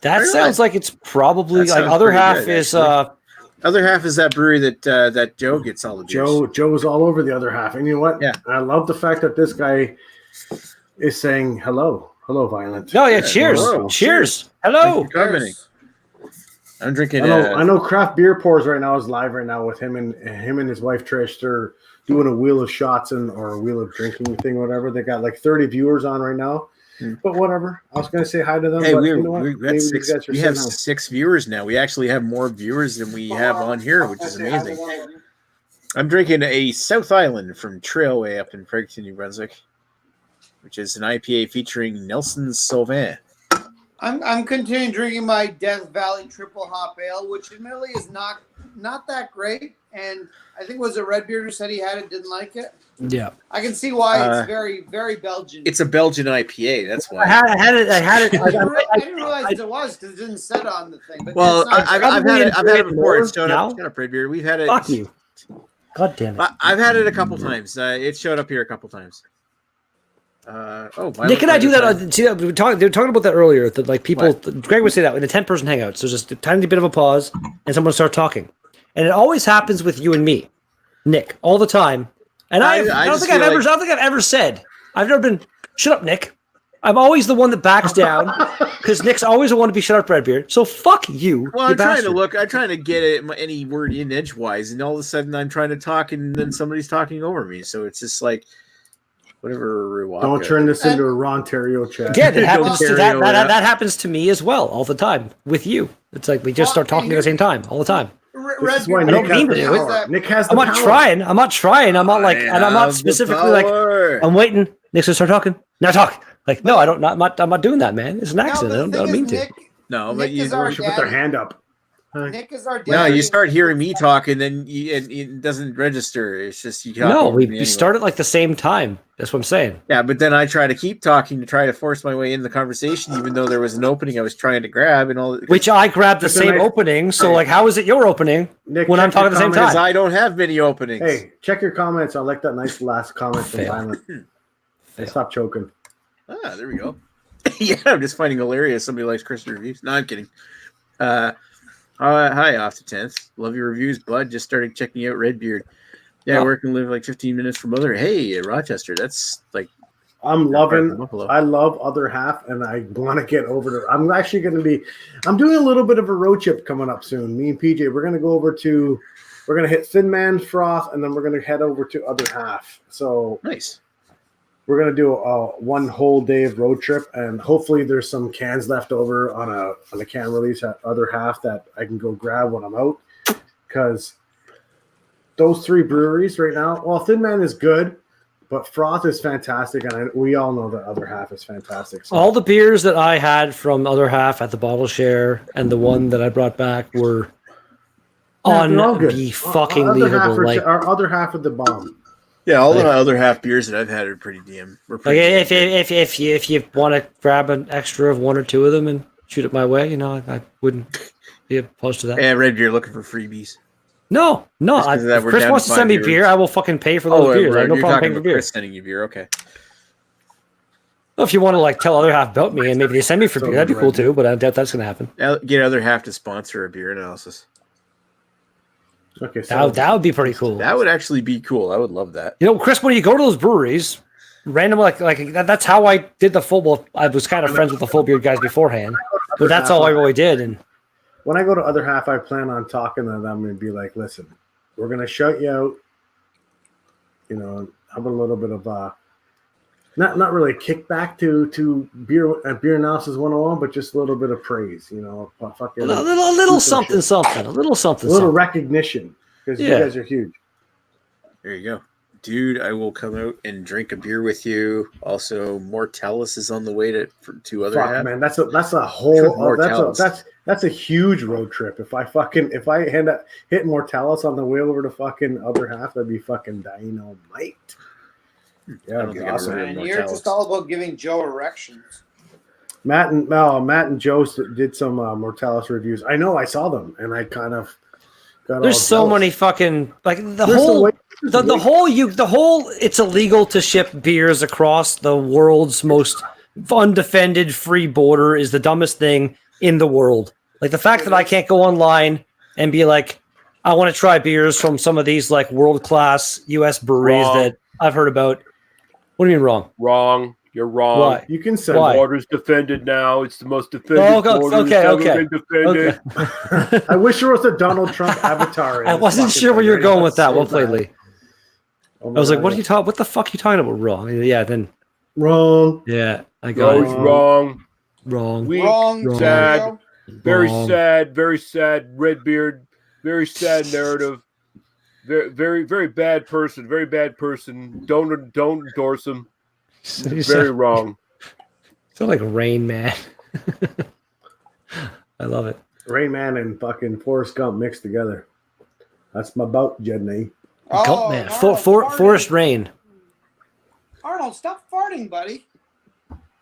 That sounds like it's probably like Other Half good, is Other Half is that brewery that Joe gets all the beers. Joe's all over the Other Half. And you know what? Yeah. I love the fact that this guy is saying hello. Hello, Violent. Oh yeah, cheers. Hello. Cheers. Hello. I'm drinking. I know Craft Beer Pours right now is live right now with him and his wife Trish. They're doing a wheel of shots or a wheel of drinking thing, whatever. They got like 30 viewers on right now. But whatever. I was going to say hi to them. Hey, but we you know what? we have 6 viewers now. We actually have more viewers than we have on here, which is amazing. I'm drinking a South Island from Trailway up in Fredericton, New Brunswick, which is an IPA featuring Nelson Sauvin. I'm continuing drinking my Death Valley Triple Hop Ale, which admittedly is not that great. And I think was a Redbeard who said he had it, didn't like it. Yeah, I can see why it's very, very Belgian. It's a Belgian IPA. That's why I had it. I didn't realize it was because it didn't set on the thing. But well, I've had it before. It's showed up. Redbeard. We've had it. Fuck you. God damn it. I've had it a couple times. It showed up here a couple times. Nick and I do that. They were talking about that earlier. That like people, Greg would say that in a 10-person hangout. So just a tiny bit of a pause, and someone starts talking, and it always happens with you and me, Nick, all the time. And I don't think I've ever said. I've never been. Shut up, Nick. I'm always the one that backs down because Nick's always the one to be shut up, Redbeard. So fuck you. Well, I'm trying to get any word in edgewise, and all of a sudden I'm trying to talk, and then somebody's talking over me. So it's just like. Whatever. Don't turn this into a Rontario chat. Yeah, that happens that happens to me as well all the time with you. It's like we just start talking at the same time all the time. This is why Nick has the power. Nick has the power. I'm not trying. I'm not like, and I'm not specifically like. I'm waiting. Nick's gonna start talking. Now talk. Like no, I don't. I'm not doing that, man. It's an accident. I don't mean to. No, but you should put their hand up. Nick is our dad. No, you start hearing me talk, and then it doesn't register. It's just you. No, we start at like the same time. That's what I'm saying. Yeah, but then I try to keep talking to try to force my way in the conversation, even though there was an opening I was trying to grab and all. Which I grabbed the same opening. So, like, how is it your opening Nick, when I'm talking at the same time? Because I don't have many openings. Hey, check your comments. I like that nice last comment from Violent. Stop choking. Ah, there we go. Yeah, I'm just finding hilarious. Somebody likes Chris reviews. No, I'm kidding. Hi, off the 10th. Love your reviews, bud. Just started checking out Redbeard. Yeah, work and live like 15 minutes from Other. Hey, Rochester. That's like. I love Other Half, and I want to get over to. I'm actually going to be. I'm doing a little bit of a road trip coming up soon. Me and PJ, we're going to go over to. We're going to hit Thin Man Froth, and then we're going to head over to Other Half. So nice. We're going to do a one whole day of road trip, and hopefully there's some cans left over on a can release at Other Half that I can go grab when I'm out. Because those 3 breweries right now, well, Thin Man is good, but Froth is fantastic, and we all know that Other Half is fantastic. So. All the beers that I had from Other Half at the bottle share and the one that I brought back were unbelievable. Our Other Half of the bomb. Yeah, all the Other Half beers that I've had are pretty damn. If you want to grab an extra of 1 or 2 of them and shoot it my way, I wouldn't be opposed to that. Yeah, Red Beer looking for freebies. No. If Chris wants to send me beer, I will fucking pay for those beers. I have no problem paying for beer. Chris sending you beer, okay. Well, if you want to tell Other Half about me and maybe they send me for beer, that'd be cool too. But I doubt that's gonna happen. Get Other Half to sponsor a beer analysis. Okay, so That would be pretty cool. That would actually be cool. I would love that. You know, Chris, when you go to those breweries, random like that's how I did the full. Well, I was kind of friends with the full beard guys beforehand, but that's all I really did. And when I go to other half, I plan on talking to them and be like, "Listen, we're gonna shut you out. You know, have a little bit of not really kickback to beer analysis 101, but just a little bit of praise. You know, fucking a little something, a little something, a little recognition because you guys are huge. There you go. Dude, I will come out and drink a beer with you. Also, Mortalis is on the way to other half. Man, that's a whole that's a huge road trip. If I end up hitting Mortalis on the way over to fucking other half, that'd be fucking dynamite. Yeah, that'd be awesome. Man, you're just all about giving Joe erections. Matt and Joe did some Mortalis reviews. I know I saw them, and I kind of got. There's so many fucking like the whole. It's illegal to ship beers across the world's most undefended free border is the dumbest thing in the world. Like the fact that I can't go online and be like, I want to try beers from some of these like world-class U.S. breweries that I've heard about. What do you mean wrong? Wrong. You're wrong. Why? You can say border's defended now. It's the most defended border that's ever been defended. Okay. I wish there was a Donald Trump avatar. I wasn't sure where you were going with that. Well played, Lee. I was like, what are you talking? What the fuck are you talking about? Wrong. Yeah, then wrong. Yeah, I got it. Wrong. Weak, wrong. Sad. Very sad. Very sad. Redbeard. Very sad narrative. Very, very, very bad person. Very bad person. Don't endorse him. Very wrong. Sound like Rain Man. I love it. Rain Man and fucking Forrest Gump mixed together. That's my boat, Jedney. Gump Man. Forest Rain. Arnold, stop farting, buddy.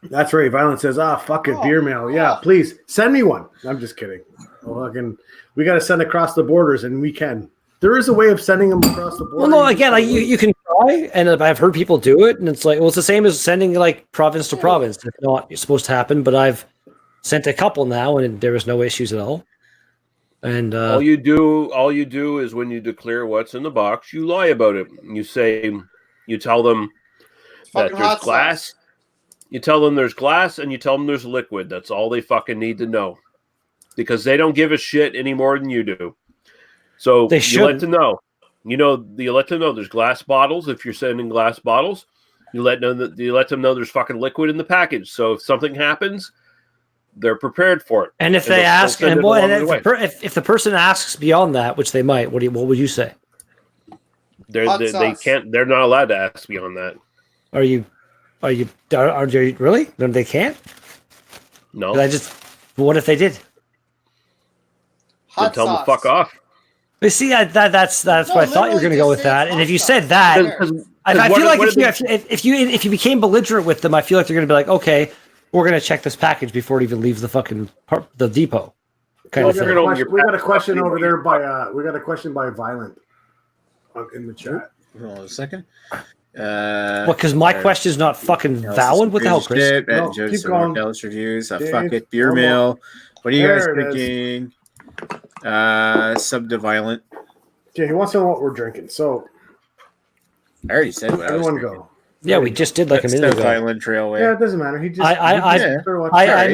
That's right. Violence says, fuck it, beer mail. Yeah, please send me one. I'm just kidding. We got to send across the borders, and we can. There is a way of sending them across the border. Well, no, again, you can try, and I've heard people do it, and it's like, well, it's the same as sending like province to province. It's not supposed to happen, but I've sent a couple now, and there was no issues at all. And all you do is when you declare what's in the box, you lie about it. You tell them that there's glass. You tell them there's glass, and you tell them there's liquid. That's all they fucking need to know, because they don't give a shit any more than you do. So you let them know. You let them know there's glass bottles. If you're sending glass bottles, you let them know there's fucking liquid in the package. So if something happens, they're prepared for it. And if they ask, if the person asks beyond that, which they might, what would you say? They can't. They're not allowed to ask beyond that. Are you really? No, they can't. No. What if they did? Then tell them to fuck off. But see, that's where I thought you were going to go with that. And if you said that, I feel like if you became belligerent with them, I feel like they're going to be like, okay, we're going to check this package before it even leaves the depot. We got a question over there by Violent in the chat. Hold on a second. Because my question is not fucking valid. What the hell, Chris? No, keep going. Reviews. Fuck it. Beer mail. What are you guys thinking? Sub to Violent. Okay, he wants to know what we're drinking. So I already said what I was drinking. Go. Yeah, we just did like a minute ago. Violent Trailway. Yeah, it doesn't matter. He just I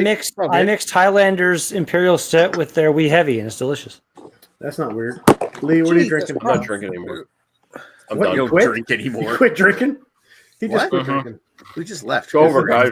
mixed Highlander's Imperial Stout with their Wee Heavy, and it's delicious. That's not weird. Lee, what are you drinking? I'm not drinking anymore. I'm done. You don't drink anymore. You quit drinking? He just quit drinking. We just left. It's over, guys.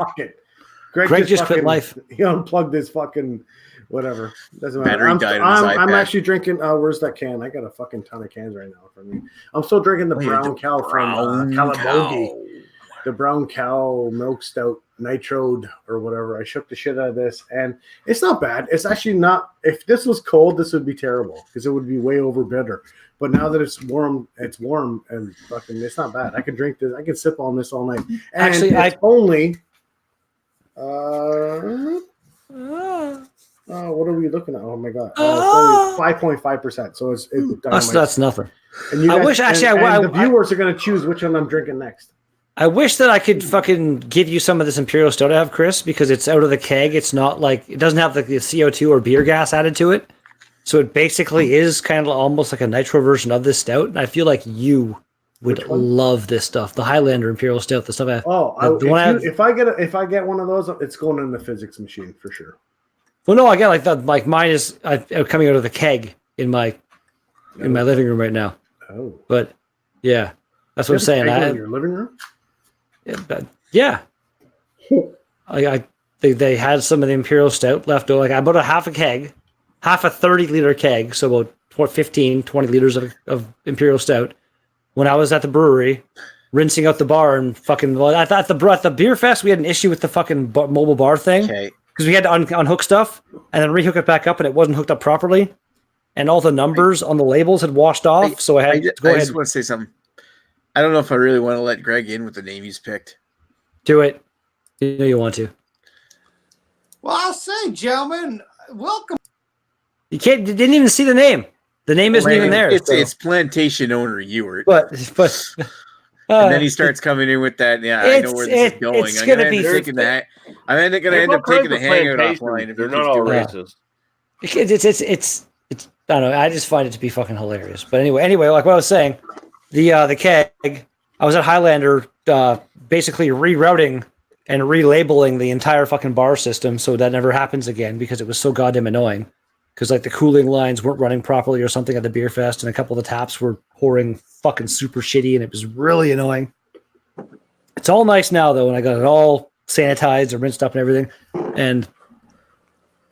Greg just quit life. He unplugged his fucking whatever. Doesn't matter. I'm actually drinking. Where's that can? I got a fucking ton of cans right now for me. I'm still drinking the Brown Cow from Calabogie. The Brown Cow Milk Stout Nitroed or whatever. I shook the shit out of this, and it's not bad. It's actually not. If this was cold, this would be terrible because it would be way over bitter. But now that it's warm and fucking, it's not bad. I can drink this. I can sip on this all night. And actually, it's only. What are we looking at? Oh my god! It's only 5.5%. So it's that's nothing. And the viewers are going to choose which one I'm drinking next. I wish that I could fucking give you some of this Imperial Stout I have, Chris, because it's out of the keg. It's not like it doesn't have the CO2 or beer gas added to it. So it basically is kind of almost like a nitro version of this stout. And I feel like you would Which one? love this stuff. The Highlander Imperial Stout, the stuff I If I get one of those, it's going in the physics machine for sure. Well, no, again, like mine is coming out of the keg in my living room right now. Oh, But yeah, that's what I'm saying. In your living room? Yeah, they had some of the Imperial Stout left over. Like I bought a half a 30-liter keg, so about 15, 20 liters of Imperial Stout. When I was at the brewery, rinsing out the bar and fucking. Well, at the beer fest, we had an issue with the fucking mobile bar thing. Okay. Because we had to unhook stuff and then rehook it back up, and it wasn't hooked up properly, and all the numbers on the labels had washed off. So I had to go I ahead just want to say something. I don't know if I really want to let Greg in with the name he's picked. do it. You know you want to. Well, I'll say, gentlemen, welcome. You didn't even see the name. The name isn't even there. It's plantation owner Ewart. But and then he starts coming in with that. Yeah, I know where this is going. It's gonna be taking that. I'm going to end up taking the hangout offline. They're not all racist. It's I don't know. I just find it to be fucking hilarious. But anyway, like what I was saying, the keg. I was at Highlander, basically rerouting and relabeling the entire fucking bar system so that never happens again because it was so goddamn annoying. Because like the cooling lines weren't running properly or something at the beer fest, and a couple of the taps were pouring fucking super shitty, and it was really annoying. It's all nice now though, and I got it all sanitized and rinsed up and everything. And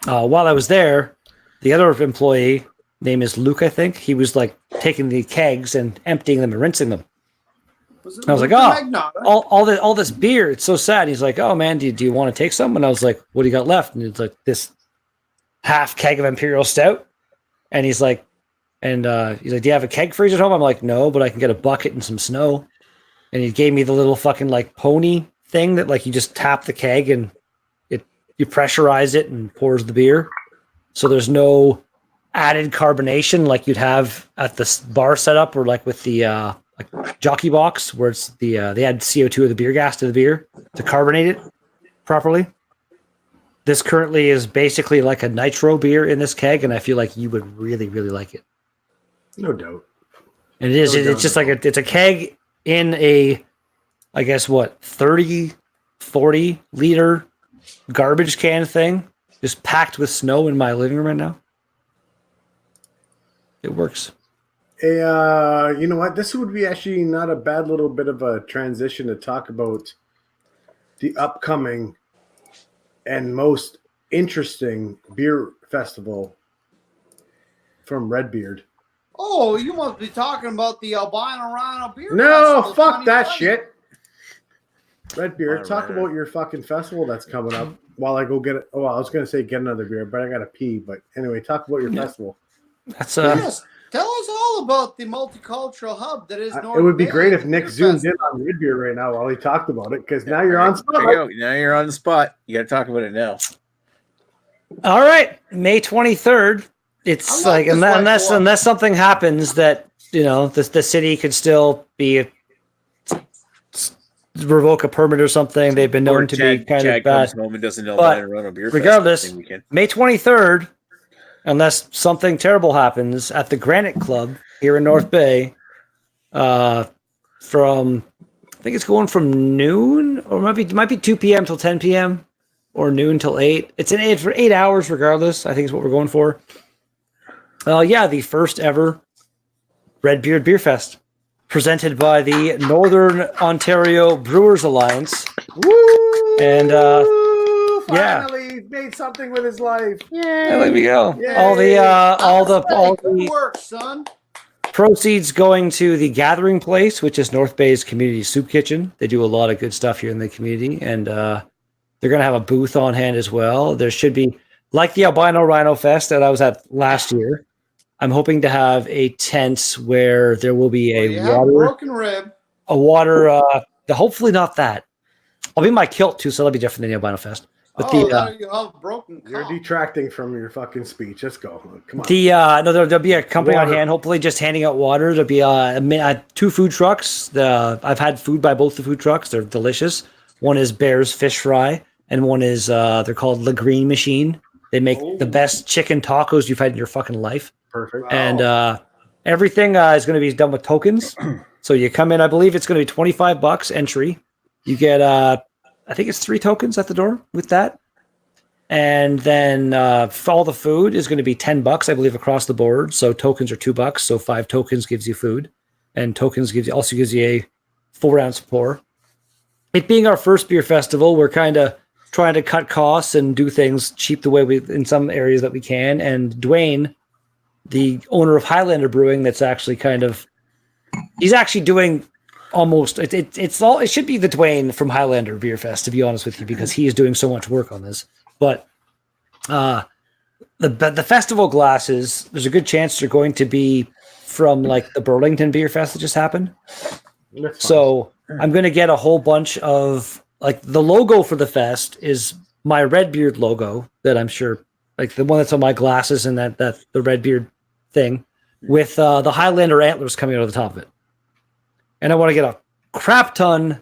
while I was there, the other employee, name is Luke, I think, he was like taking the kegs and emptying them and rinsing them. I was like, all this beer, it's so sad. He's like, oh man, do you want to take some? And I was like, what do you got left? And it's like this half keg of Imperial Stout. And he's like, do you have a keg freeze at home? I'm like, no, but I can get a bucket and some snow. And he gave me the little fucking like pony thing that like you just tap the keg and you pressurize it and pours the beer. So there's no added carbonation like you'd have at the bar setup or like with the like jockey box where it's they add CO2 of the beer gas to the beer to carbonate it properly. This currently is basically like a nitro beer in this keg, and I feel like you would really, really like it. No doubt. And it's just like it's a keg in a, I guess 30, 40 liter garbage can thing, just packed with snow in my living room right now. It works. Hey, you know what? This would be actually not a bad little bit of a transition to talk about the upcoming and most interesting beer festival from Redbeard. Oh, you must be talking about the Albino Rhino Beer No, Festival fuck that 2020. shit. Redbeard, talk about your fucking festival that's coming up while I go get it. Oh, I was going to say get another beer, but I got to pee. But anyway, talk about your festival. That's Yes, tell us all about the multicultural hub that is North It would be Bay great if Nick Beer zoomed in Festival. on Redbeard right now while he talked about it, because now you're on There spot. you go. Now you're on the spot. You got to talk about it now. all right. May 23rd. It's I love like this white unless boy. something happens that the city could still be revoke a permit or something. They've been known to be kind Chad of bad. comes home and doesn't know But how to run a beer regardless, festival weekend. May 23rd, unless something terrible happens at the Granite Club here in North Bay, from I think it's going from noon or it might be 2 p.m. till 10 p.m. or noon till 8. It's an 8 for 8 hours regardless. I think is what we're going for. The first ever Redbeard Beer Fest presented by the Northern Ontario Brewers Alliance. Woo! And Finally made something with his life. there we go. Yay. All Good the work, son. proceeds going to the Gathering Place, which is North Bay's community soup kitchen. They do a lot of good stuff here in the community, and they're going to have a booth on hand as well. There should be, like the Albino Rhino Fest that I was at last year, I'm hoping to have a tent where there will be Broken rib. hopefully not that. I'll be in my kilt too, so that'll be different than the Albino Fest. But You have broken. You're cock. detracting from your fucking speech. Let's go. Come on. There'll be a company on Water. hand, hopefully just handing out water. There'll be 2 food trucks. I've had food by both the food trucks. They're delicious. One is Bear's Fish Fry, and one is they're called La Green Machine. They make the best chicken tacos you've had in your fucking life. Perfect. And everything is going to be done with tokens. So you come in, I believe it's going to be $25 entry. You get, I think it's 3 tokens at the door with that. And then all the food is going to be $10, I believe, across the board. So tokens are $2. So 5 tokens gives you food. And tokens also gives you a 4-ounce pour. It being our first beer festival, we're kind of trying to cut costs and do things cheap the way we in some areas that we can. And Dwayne, the owner of Highlander Brewing, that's actually he's actually doing almost it should be the Dwayne from Highlander Beer Fest, to be honest with you, because he is doing so much work on this. But the festival glasses, there's a good chance they're going to be from like the Burlington Beer Fest that just happened. So I'm going to get a whole bunch of, like, the logo for the fest is my Redbeard logo that I'm sure, like the one that's on my glasses and that the Redbeard thing with the Highlander antlers coming out of the top of it. And I want to get a crap ton,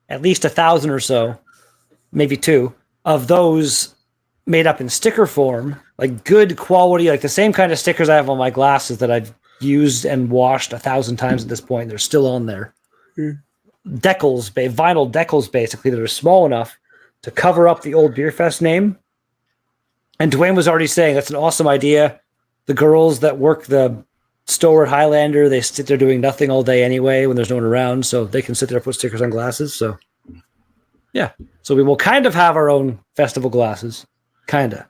at least 1,000 or so, maybe 2 of those made up in sticker form, like good quality, like the same kind of stickers I have on my glasses that I've used and washed 1,000 times at this point. They're still on there. Decals, vinyl decals, basically, that are small enough to cover up the old Beer Fest name. And Dwayne was already saying that's an awesome idea. The girls that work the store at Highlander, they sit there doing nothing all day anyway when there's no one around, so they can sit there and put stickers on glasses. So yeah, so we will kind of have our own festival glasses, kind of.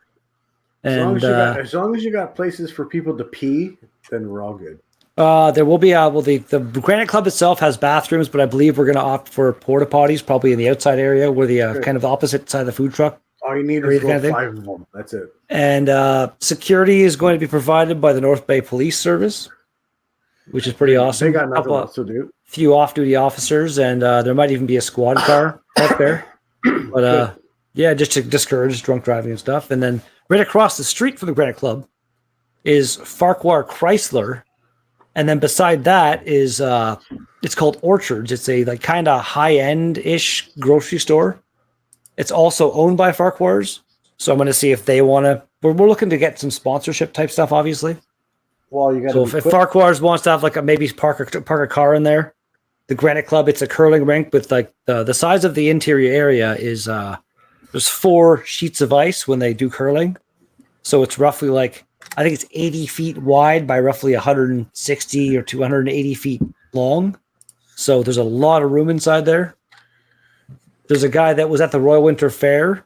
And as long as you got places for people to pee, then we're all good. There will be the Granite Club itself has bathrooms, but I believe we're going to opt for porta potties, probably in the outside area where the kind of the opposite side of the food truck. All you need is 5 of them. That's it. And security is going to be provided by the North Bay Police Service, which is pretty awesome. They got nothing else to do. Few off-duty officers, and there might even be a squad car out there. But yeah, just to discourage drunk driving and stuff. And then right across the street from the Granite Club is Farquhar Chrysler. And then beside that is it's called Orchards. It's a like kind of high-end-ish grocery store. It's also owned by Farquhar's. So I'm going to see if they want to. We're looking to get some sponsorship type stuff, obviously. Well, you got. So if Farquhar's wants to have like maybe park a car in there, the Granite Club, it's a curling rink with like the size of the interior area is there's 4 sheets of ice when they do curling. So it's roughly like, I think it's 80 feet wide by roughly 160 or 280 feet long. So there's a lot of room inside there. There's a guy that was at the Royal Winter Fair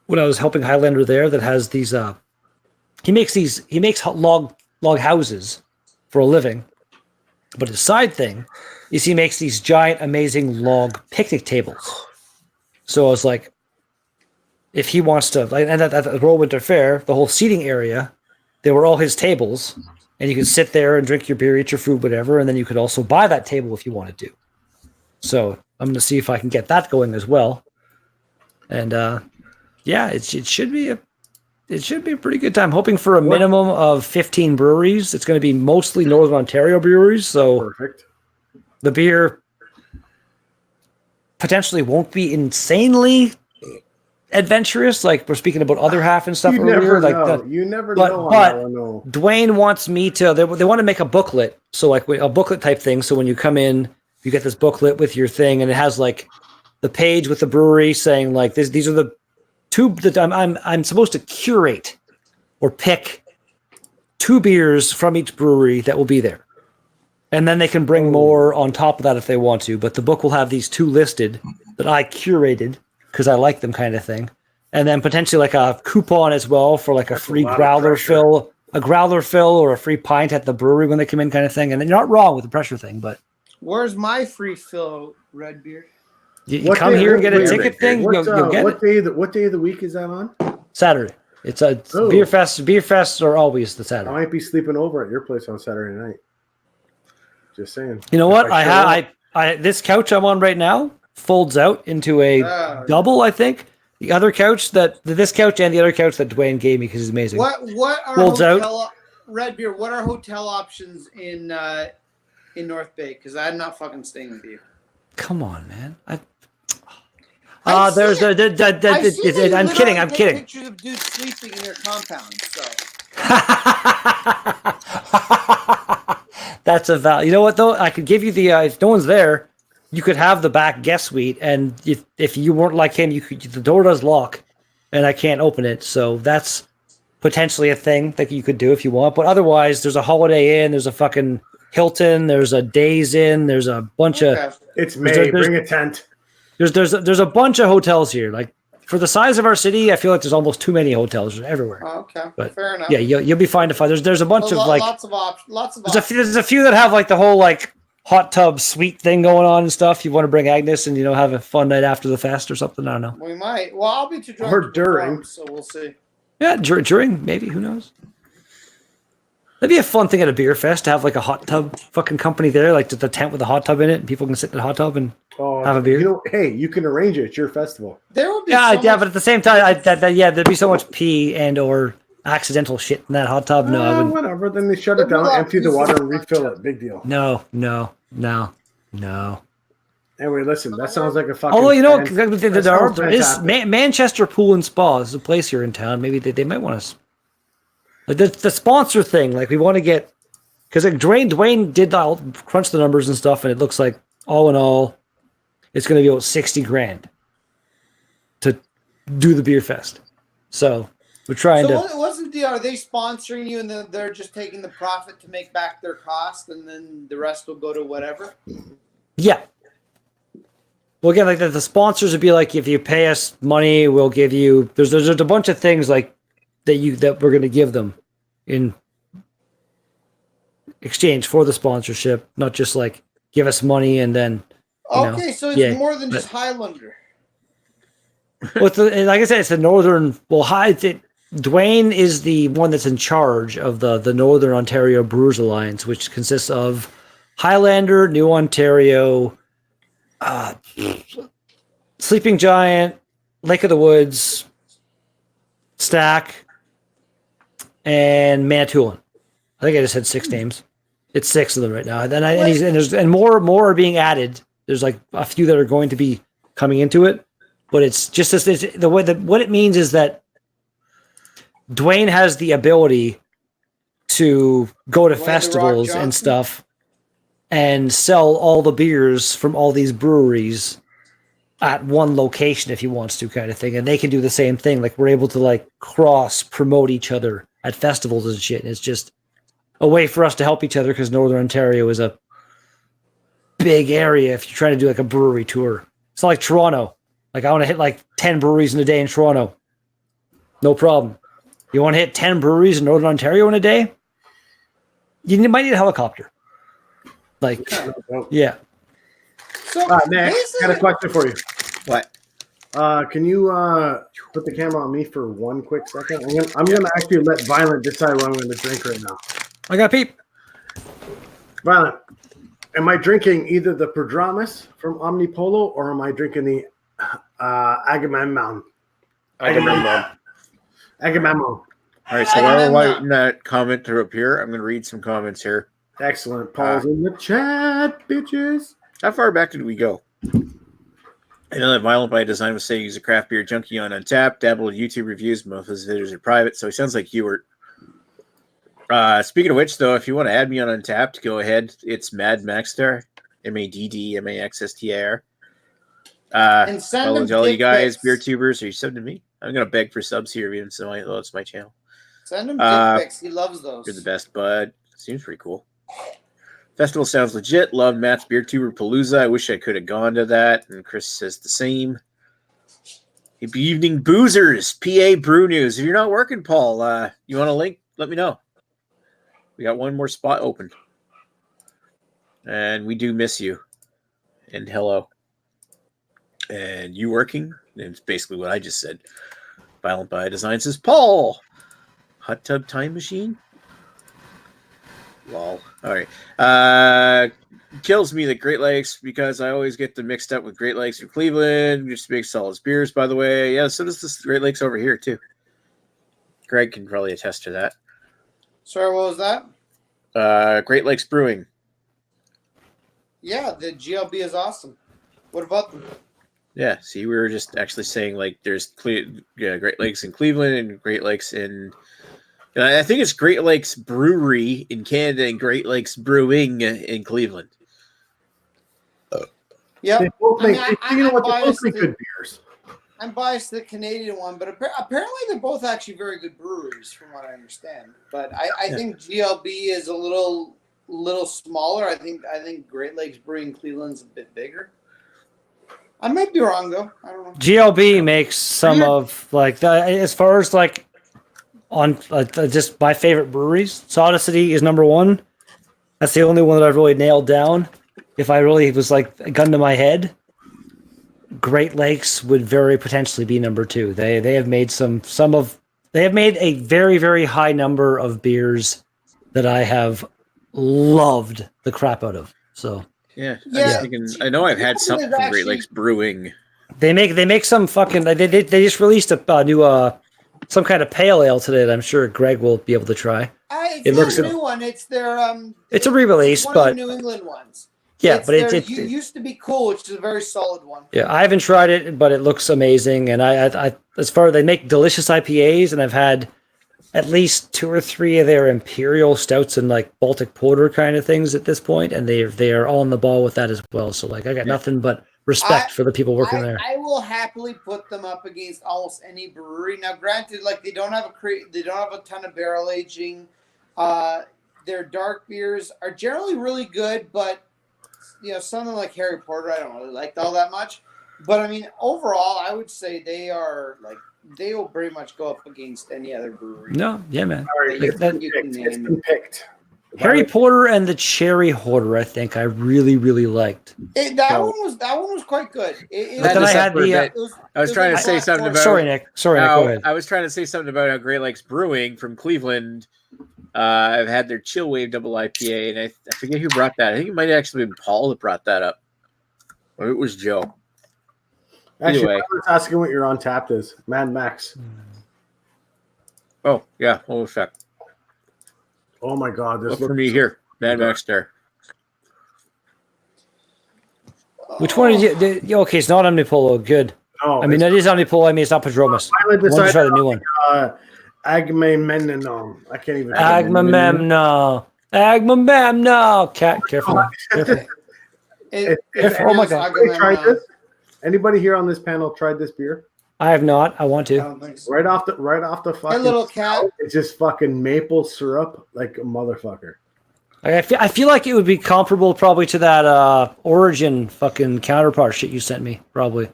when I was helping Highlander there that has these. He makes log houses for a living, but his side thing is he makes these giant, amazing log picnic tables. So I was like, if he wants to, like, and at the Royal Winter Fair, the whole seating area, they were all his tables, and you could sit there and drink your beer, eat your food, whatever, and then you could also buy that table if you wanted to. So I'm going to see if I can get that going as well. And yeah, it should be a pretty good time. Hoping for a minimum of 15 breweries. It's going to be mostly Northern Ontario breweries, so perfect. The beer potentially won't be insanely adventurous, like we're speaking about other half and stuff You earlier. never know. You never know. But Dwayne wants me to. They want to make a booklet, so like a booklet type thing. So when you come in, you get this booklet with your thing, and it has like the page with the brewery saying like these are the 2 that I'm supposed to curate or pick 2 beers from each brewery that will be there, and then they can bring more on top of that if they want to. But the book will have these 2 listed that I curated because I like them, kind of thing. And then potentially like a coupon as well for like a free growler fill, or a free pint at the brewery when they come in, kind of thing. And you're not wrong with the pressure thing, but where's my free fill, Redbeard? You come here and get a ticket thing, you'll get it. What day of the week is that on? Saturday. It's a beer fest. Beer fests are always the Saturday. I might be sleeping over at your place on Saturday night. Just saying. You know what? I this couch I'm on right now folds out into a double, I think. The other couch this couch and the other couch that Dwayne gave me because he's amazing. What are folds out. Redbeard, what are hotel options in North Bay? Because I'm not fucking staying with you. Come on, man. I've There's seen it. I've seen that you I'm kidding. literally I'm take kidding. Pictures of dudes sleeping in your compound. So That's a value. You know what though? I could give you the if no one's there, you could have the back guest suite, and if you weren't like him, you could the door does lock, and I can't open it. So that's potentially a thing that you could do if you want. But otherwise, there's a Holiday Inn, there's a fucking Hilton, there's a Days Inn, there's a bunch of It's May. there's- Bring a tent. there's a bunch of hotels here. Like for the size of our city, I feel like there's almost too many hotels everywhere. oh, okay, But fair enough. yeah, you'll be fine to find. There's a bunch So of like lots of options. Lots of there's a few that have like the whole like hot tub suite thing going on and stuff. You want to bring Agnes and have a fun night after the fest or something. I don't know. We might. Well, I'll be too drunk Or to during. perform, so we'll see. Yeah, during maybe, who knows? That'd be a fun thing at a beer fest to have like a hot tub fucking company there, like the tent with a hot tub in it, and people can sit in the hot tub and have a beer. Hey, you can arrange it. It's your festival. There will be Yeah, so yeah, much- but at the same time, there'd be so much pee and or accidental shit in that hot tub. No, I wouldn't. Whatever. Then they shut it down, empty the water, and refill it. Big deal. No. Anyway, listen. That sounds like a fucking. Although that sounds there is fantastic. Manchester Pool and Spa is a place here in town. Maybe they might want us. Like the sponsor thing, like we want to get because like Dwayne did crunch the numbers and stuff, and it looks like all in all, it's going to be about $60,000 to do the beer fest. So we're trying to. Wasn't are they sponsoring you and then they're just taking the profit to make back their cost and then the rest will go to whatever? Yeah. Well, again, like the sponsors would be like, if you pay us money, we'll give you. There's a bunch of things like that we're going to give them in exchange for the sponsorship, not just like give us money and then. Okay, so it's more than just Highlander. Like I said, it's the northern. Well, Dwayne is the one that's in charge of the Northern Ontario Brewers Alliance, which consists of Highlander, New Ontario, Sleeping Giant, Lake of the Woods, Stack, and Manitoulin. I think I just said 6 names. It's 6 of them right now. And more are being added. There's like a few that are going to be coming into it, but it's just the way that what it means is that Dwayne has the ability to go to festivals and stuff and sell all the beers from all these breweries at one location if he wants to, kind of thing. And they can do the same thing. Like we're able to like cross promote each other at festivals and shit. And it's just a way for us to help each other because Northern Ontario is a big area if you're trying to do like a brewery tour. It's not like Toronto. Like I want to hit like 10 breweries in a day in Toronto. No problem. You want to hit 10 breweries in Northern Ontario in a day? You might need a helicopter. Like, yeah. So Nick, got a question for you. What? Can you put the camera on me for 1 quick second? I'm gonna actually let Violent decide what I'm going to drink right now. I got peep. Violent, am I drinking either the Prodromus from Omnipolo or am I drinking the Agamemnon? Agamemnon. All right, so while we're waiting that comment to appear, I'm going to read some comments here. Excellent. Paul's in the chat, bitches. How far back did we go? I know that Violent by Design was saying he's a craft beer junkie on Untapped, dabble in YouTube reviews, most of his videos are private, so he sounds like you were. Speaking of which, though, if you want to add me on Untapped, go ahead. It's Mad Maxstar, MADDMAXSTAR. And send Follow them all you dick guys, pics. beer tubers, are you subbing to me? I'm going to beg for subs here, even so it's my channel. Send him dick pics. He loves those. You're the best, bud. Seems pretty cool. Festival sounds legit. Love Matt's Beer Tuber Palooza. I wish I could have gone to that. And Chris says the same. Good evening, boozers. PA Brew News. If you're not working, Paul, you want a link? Let me know. We got one more spot open. And we do miss you. And hello. And you working? And it's basically what I just said. Violent by Design says, Paul. Hot Tub Time Machine? Lol. All right. Kills me that Great Lakes because I always get them mixed up with Great Lakes from Cleveland. Just big solid beers, by the way. Yeah, so does this Great Lakes over here, too. Greg can probably attest to that. Sorry, what was that? Great Lakes Brewing. Yeah, the GLB is awesome. What about them? Yeah, see, we were just actually saying like there's Great Lakes in Cleveland and Great Lakes in. I think it's Great Lakes Brewery in Canada and Great Lakes Brewing in Cleveland. Yep. They both I make, mean, you know I'm what? They both biased make to- good beers. I'm biased to the Canadian one, but apparently they're both actually very good breweries, from what I understand. But I think GLB is a little smaller. I think Great Lakes Brewing Cleveland's a bit bigger. I might be wrong though. I don't know. GLB makes some of like as far as like on just my favorite breweries. Soda City is number one. That's the only one that I've really nailed down. If I really was like a gun to my head, Great Lakes would very potentially be number two. They have made they have made a very, very high number of beers that I have loved the crap out of. So Yeah, Yeah. I know I've had There's something from Great actually- Lakes Brewing. they make some fucking they just released a new some kind of pale ale today that I'm sure Greg will be able to try. It's It not looks- a new one. It's their It's a re-release, one but of the New England ones. yeah, It's but their it used to be cool, which is a very solid one. yeah, I haven't tried it, but it looks amazing. And I as far as they make delicious IPAs, and I've had at least 2 or 3 of their imperial stouts and like Baltic porter kind of things at this point, and they are on the ball with that as well. So like I got nothing but respect for the people working there. I will happily put them up against almost any brewery. Now, granted, like they don't have a ton of barrel aging. Their dark beers are generally really good, but something like Harry Porter, I don't really like all that much. But I mean, overall, I would say they will pretty much go up against any other brewery. No, yeah, man. All right, Like, it's been you can picked. It's name been picked. Harry Porter and the Cherry Hoarder, I think I really, really liked. That one was quite good. But then I had the. I was trying to say something about. Sorry, Nick. Sorry, Nick. Go ahead. I was trying to say something about how Great Lakes Brewing from Cleveland. I've had their Chill Wave Double IPA, and I forget who brought that. I think it might have actually been Paul that brought that up, or it was Joe. Actually, Anyway. I was asking what your Untapped is. Mad Max. Oh yeah, hold a sec. Oh my God, this Look for me here, Mad Max there. Which one did you? Okay, it's not Omnipolo. Good. No, I mean, it is Omnipolo. I mean, it's not Padromus. finally I want to decided try the new one. Agmamenon. I can't even. Agmamemno. Agmamemno. Cat, careful. Careful. Oh my God. Anybody tried this? Anybody here on this panel tried this beer? I have not. I want I to. don't think so. Right off the Hey, fucking little cat. It's just fucking maple syrup like a motherfucker. I feel like it would be comparable probably to that Origin fucking counterpart shit you sent me. Probably.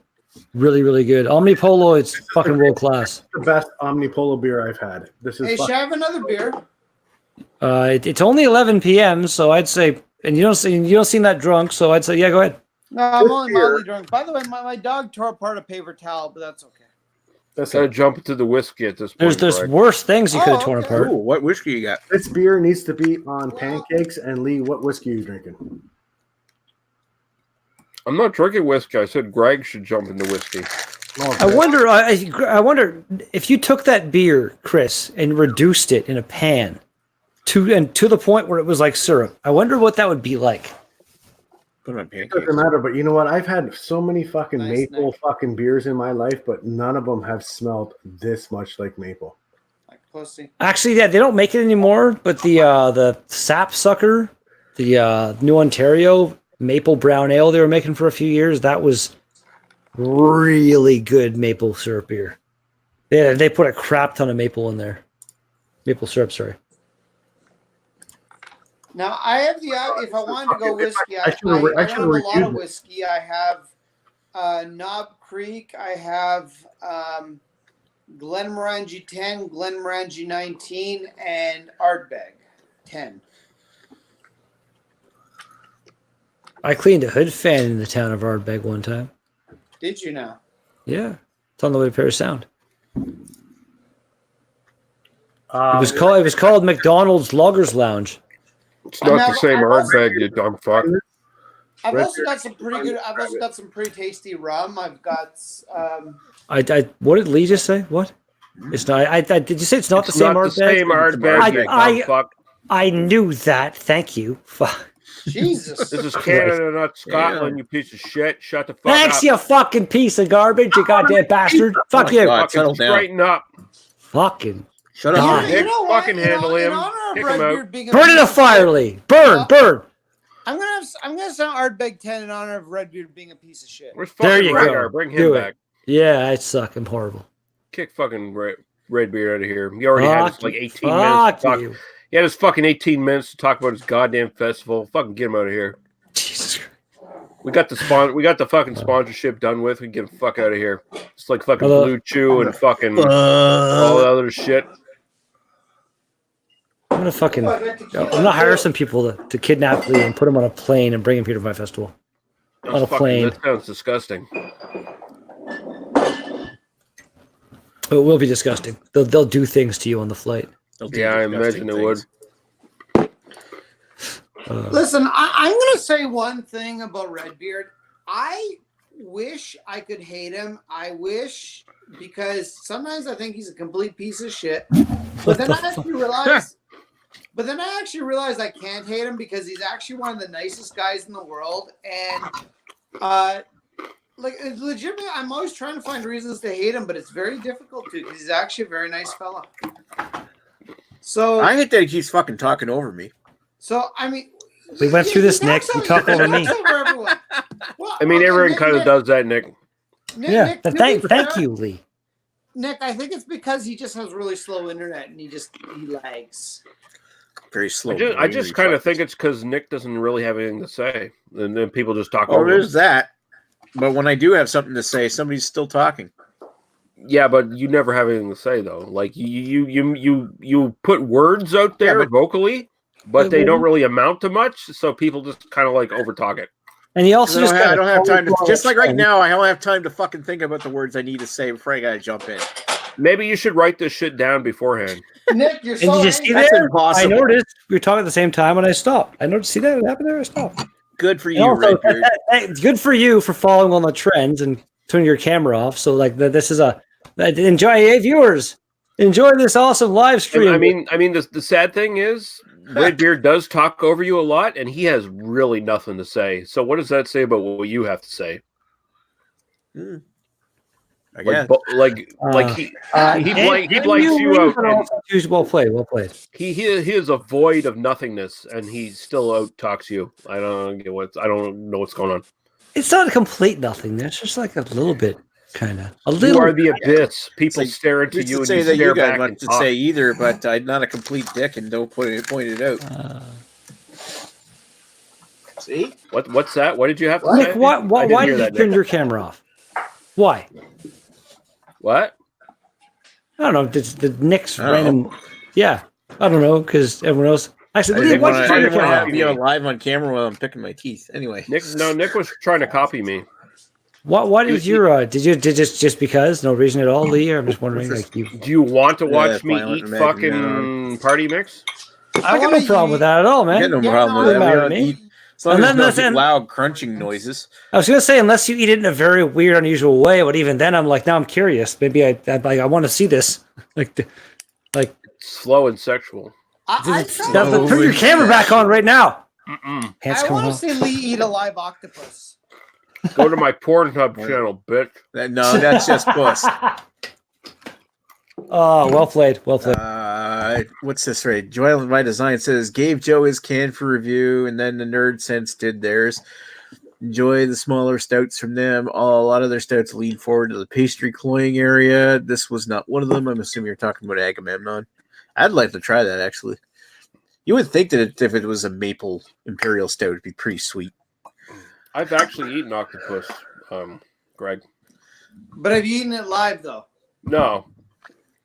Really, really good. Omnipolo, it's fucking world class. The best Omnipolo beer I've had. This is Hey, should I have another beer? It's only 11 p.m., so I'd say, and you don't seem that drunk, so I'd say, yeah, go ahead. No, I'm This only beer- mildly drunk. By the way, my dog tore apart a paper towel, but that's okay. that's Gotta jump into the whiskey at this point. There's Greg. worse things you could have Oh, torn okay. apart. Ooh, what whiskey you got? This beer needs to be on pancakes. And Lee, what whiskey are you drinking? I'm not drinking whiskey. I said Greg should jump into whiskey. Oh, I wonder. I wonder if you took that beer, Chris, and reduced it in a pan to the point where it was like syrup. I wonder what that would be like. Put it on It pancakes. doesn't matter, but you know what? I've had so many fucking Nice, maple Nick. fucking beers in my life, but none of them have smelled this much like maple. Like pussy. Actually, yeah, they don't make it anymore. But the Sap Sucker, the New Ontario maple brown ale they were making for a few years, that was really good maple syrup beer. Yeah, they put a crap ton of maple in there. Maple syrup, sorry. Now I have if I wanted to go whiskey, I should've don't have a lot reviewed of it. whiskey. I have Knob Creek. I have Glenmorangie 10, Glenmorangie 19, and Ardbeg 10. I cleaned a hood fan in the town of Ardbeg one time. Did you now? Yeah, it's on the way to Paris Sound. Um, It was called McDonald's Loggers Lounge. It's not I'm the same not- Ardbeg, you dumb fuck. I've Red also Beer. got some pretty good. I've also got some pretty tasty rum. I've got. What did Lee just say? What? It's not. Did you say it's not It's the same not Ardbeg? the same Ardbeg, you I- dumb fuck. I knew that. Thank you. Fuck. Jesus. This is Canada, not Scotland, you piece of shit. Shut the fuck Thanks, up. you fucking piece of garbage, you goddamn bastard. Fuck you. God, Fucking settle down. straighten up. Fucking. Shut God. up. Nick, know what? fucking handle in him. honor of Kick him out. Redbeard being a Burn in piece a of fire, shit, Lee. Burn, burn. I'm gonna sound Ardbeg 10 in honor of Redbeard being a piece of shit. Where's There fucking you Radar? go. Bring him Do it. back. Yeah, I suck. I'm horrible. Kick fucking Redbeard out of here. He already had his Fuck like you. 18 minutes to Fuck talk. you. He had his fucking 18 minutes to talk about his goddamn festival. Fucking get him out of here. Jesus Christ. We got the fucking sponsorship done with. We can get the fuck out of here. It's like fucking Hello. Blue Chew and fucking all the other shit. I'm gonna fucking. I'm gonna hire some people to kidnap Lee and put him on a plane and bring him here to my festival. On a plane. That sounds disgusting. It will be disgusting. They'll do things to you on the flight. Yeah, I imagine it would. Listen, I'm going to say one thing about Redbeard. I wish I could hate him. I wish, because sometimes I think he's a complete piece of shit. But then I actually realized I can't hate him because he's actually one of the nicest guys in the world. And like legitimately, I'm always trying to find reasons to hate him, but it's very difficult to because he's actually a very nice fella. So I hate that he keeps fucking talking over me. So I mean, we went through this, Nick. You talk over me. Well, I mean, everyone kind of does that, Nick. Yeah, thank you, Lee. Nick, I think it's because he just has really slow internet and he lags. Very slow. I just kind of think it's because Nick doesn't really have anything to say, and then people just talk Oh, over him. there's that. But when I do have something to say, somebody's still talking. Yeah, but you never have anything to say though. Like you put words out there vocally, but they don't really amount to much. So people just kind of like overtalk it. And he also just I don't have time to just like right now. I don't have time to fucking think about the words I need to say before I gotta jump in. Maybe you should write this shit down beforehand. Nick, you're And you just see That's there? impossible. I noticed we were talking at the same time, and I stopped. I noticed. See that what happened there? I stopped. Good for And you, also, Redbeard. it's good for you for following on the trends and turning your camera off. So like this is enjoy. Hey, viewers, enjoy this awesome live stream. I mean, the sad thing is, Redbeard does talk over you a lot, and he has really nothing to say. So what does that say about what you have to say? I guess. He blanks you out. And Well played, well played. he is a void of nothingness, and he still out talks you. I don't know what's going on. It's not a complete nothingness. Just like a little bit, kind of. A You little. are the abyss. People Like, stare into Used you, to and say you that stare you got back much and to talk. say either, but I'm not a complete dick and don't point it out. See? What's that? What did you have to Nick, say? why did you turn your camera off? Why? What? I don't know. The Nick's I don't random. know. Yeah, I don't know because everyone else. I Actually, didn't why want did to you turn your camera have off? to be on live on camera while I'm picking my teeth. Anyway, Nick was trying to copy me. Why did you did just because no reason at all, Lee? I'm just wondering. Like, Do you want to watch me violent eat imaginary. fucking party mix? I got no problem with that at all, I man. got no problem with doesn't that. We matter don't to me. eat, as long And as then there's no loud crunching noises. I was gonna say unless you eat it in a very weird, unusual way, but even then, I'm like, now I'm curious. Maybe I want to see this. Like Slow and sexual. turn your camera back on right now. Mm-mm. Hands I coming want to off. see Lee eat a live octopus. Go to my Pornhub channel, bitch. No, that's just puss. Oh, well played, well played. What's this right? Joel by Design says gave Joe his can for review, and then the Nerd Sense did theirs. Enjoy the smaller stouts from them. A lot of their stouts lean forward to the pastry cloying area. This was not one of them. I'm assuming you're talking about Agamemnon. I'd like to try that actually. You would think that if it was a maple imperial stout, it'd be pretty sweet. I've actually eaten octopus, Greg. But have you eaten it live though? No.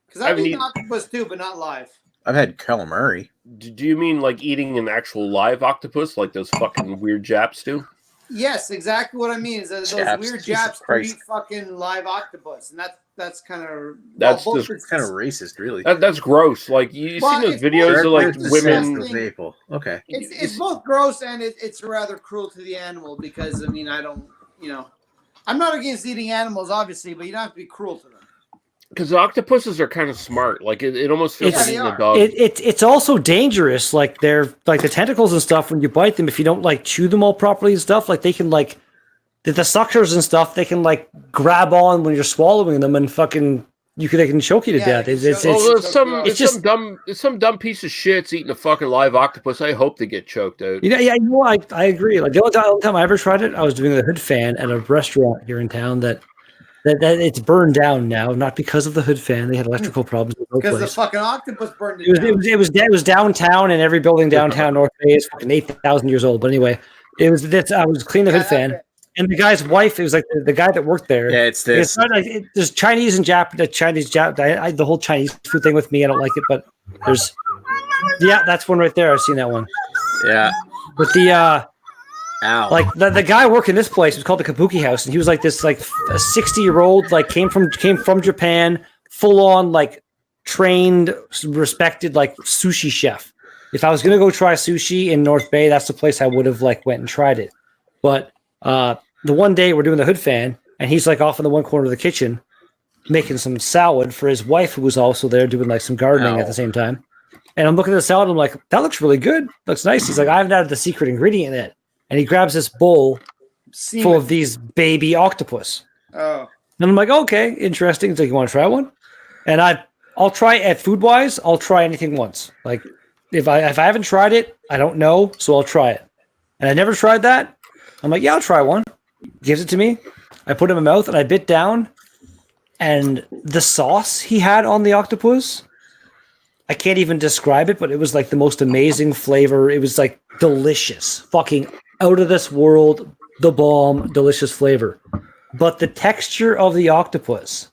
Because I've eaten octopus too, but not live. I've had calamari. Do you mean like eating an actual live octopus, like those fucking weird Japs do? Yes, exactly what I mean is that those Japs, weird Jesus Japs who Christ. eat fucking live octopus, and that's kind of That's both just Kind of racist, really. That's gross. Like you Well, seen those it's videos of like both women. disgusting. maple. Okay. It's both gross and it's rather cruel to the animal because I mean I'm not against eating animals obviously, but you don't have to be cruel to them. Because octopuses are kind of smart. Like it almost feels It's- like eating Yeah, a dog. It's also dangerous. Like they're like the tentacles and stuff. When you bite them, if you don't like chew them all properly and stuff, like they can like the suckers and stuff. They can like grab on when you're swallowing them and fucking they can choke you to Yeah, death. they It's, can it's, choke it's, you. Well, it's just some dumb piece of shit's eating a fucking live octopus. I hope they get choked out. I agree. Like the only time I ever tried it, I was doing the hood fan at a restaurant here in town that it's burned down now, not because of the hood fan. They had electrical problems in the because the place. fucking octopus burned it, It was, down. it was downtown, and every building downtown North Bay is fucking 8,000 years old. But anyway, I was cleaning the hood fan, and the guy's wife. It was like the guy that worked there. Yeah, it's this. There's Chinese and Japanese. The whole Chinese food thing with me, I don't like it. But there's that's one right there. I've seen that one. Yeah. But the Ow. like the guy working this place was called the Kabuki House, and he was like this like a 60-year-old like came from Japan, full on like trained, respected like sushi chef. If I was gonna go try sushi in North Bay, that's the place I would have like went and tried it. But the one day we're doing the hood fan, and he's like off in the one corner of the kitchen making some salad for his wife, who was also there doing like some gardening at the same time. And I'm looking at the salad, and I'm like, that looks really good. Looks nice. He's like, I haven't added the secret ingredient in it. And he grabs this bowl full of these baby octopus. Oh. And I'm like, okay, interesting. He's like, you want to try one? And I'll try at food wise, I'll try anything once. Like if I haven't tried it, I don't know, so I'll try it. And I never tried that. I'm like, yeah, I'll try one. Gives it to me. I put it in my mouth and I bit down. And the sauce he had on the octopus, I can't even describe it, but it was like the most amazing flavor. It was like delicious, fucking out of this world, the bomb, delicious flavor. But the texture of the octopus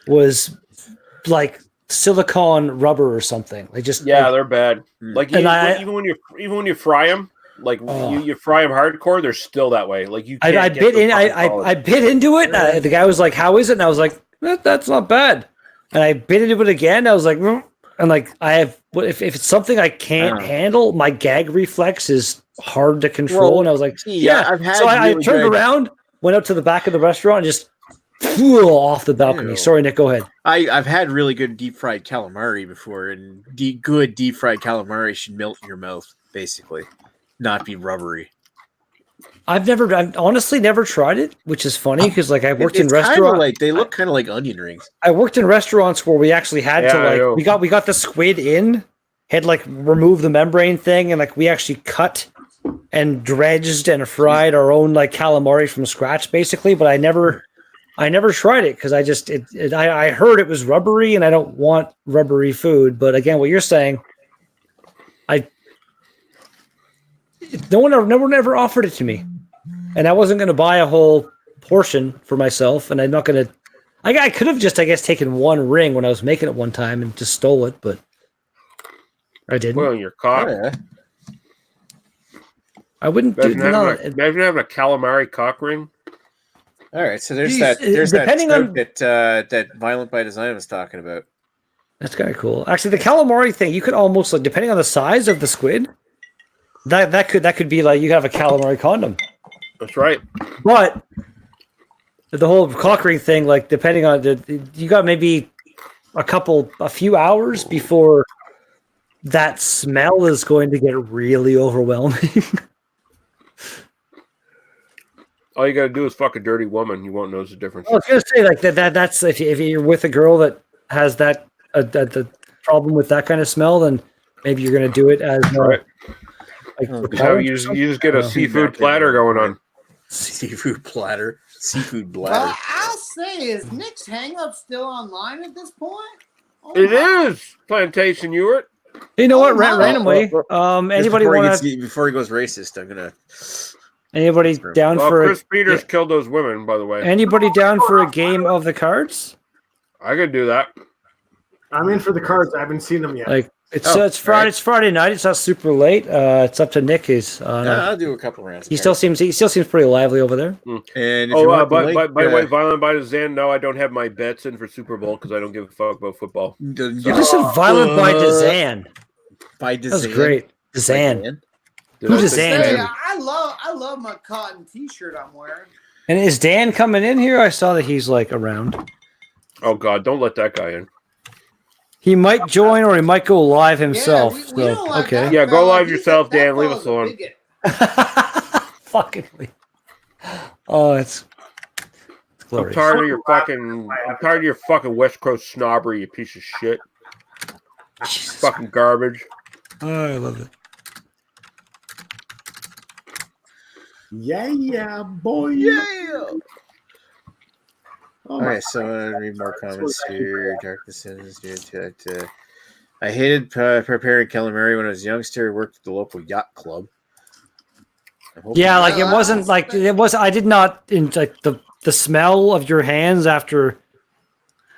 was like silicone rubber or something. They just they're bad. Like And even when you fry them, like you fry them hardcore, they're still that way. Like you. Can't I bit in. I bit into it. The guy was like, "How is it?" And I was like, "That's not bad." And I bit into it again. I was like, and like I have. If it's something I can't handle, my gag reflex is hard to control. Well, and I was like, yeah, I've had So I really turned good- around, went up to the back of the restaurant, and just flew off the balcony. Ew. Sorry, Nick. Go ahead. I've had really good deep fried calamari before, and good deep fried calamari should melt in your mouth, basically, not be rubbery. I've honestly never tried it, which is funny because like I worked in It's kinda restaurants. like they look kind of like onion rings. I worked in restaurants where we actually had Yeah, I to know. like we got the squid in, had like remove the membrane thing, and like we actually cut and dredged and fried our own like calamari from scratch, basically. But I never tried it because I heard it was rubbery, and I don't want rubbery food. But again, what you're saying, no one ever offered it to me, and I wasn't going to buy a whole portion for myself, and I'm not going to. I could have just, I guess, taken one ring when I was making it one time and just stole it, but I didn't. Well, your cock. Yeah. I wouldn't do Imagine having a calamari cock ring. All right, so there's Jeez, that. There's that depending on- that Violent by Design was talking about. That's kind of cool. Actually, the calamari thing, you could almost like, depending on the size of the squid, that could be like you have a calamari condom. That's right. But the whole cock ring thing, like depending on you got maybe a few hours before that smell is going to get really overwhelming. All you gotta do is fuck a dirty woman. You won't notice the difference. I was gonna say like that's if you're with a girl that has that the problem with that kind of smell, then maybe you're gonna do it as Right. like So you just get a seafood platter going on. Seafood platter. Seafood Well, bladder. I'll say, is Nick's hang up still online at this point? Oh It my- is Plantation Ewart. You know what? Oh, my. Randomly, anybody want to? Before he goes racist, I'm gonna. Anybody down Well, for Chris Peters killed those women, by the way. anybody down for a game of the cards? I could do that. I'm in for the cards. I haven't seen them yet. Like it's Oh, it's Friday. right. It's Friday night. It's not super late. It's up to Nick. He's I'll do a couple rounds. he still seems pretty lively over there. And if you Oh, want the by link, the way, Violent by Design. No, I don't have my bets in for Super Bowl because I don't give a fuck about football. You just said violent by Dezan. by That was Design. great. Dezan. Did Who's I his say Zan? Hey, Dan? I love my cotton T-shirt I'm wearing. And is Dan coming in here? I saw that he's like around. Oh God, don't let that guy in. He might join or he might go live himself. we so, don't want okay. that Yeah, go fella. live He's yourself, that Dan. Leave fella's us a alone. bigot. Fucking. Oh, it's I'm glorious. tired of your fucking West Coast snobbery, you piece of shit. Jesus. Fucking garbage. Oh, I love it. Yeah, boy. Yeah. Oh All right, so read more comments here. Darkness is I hated preparing calamari when I was a youngster. I worked at the local yacht club. Yeah, like Well, it wasn't like it was. I did not like the smell of your hands after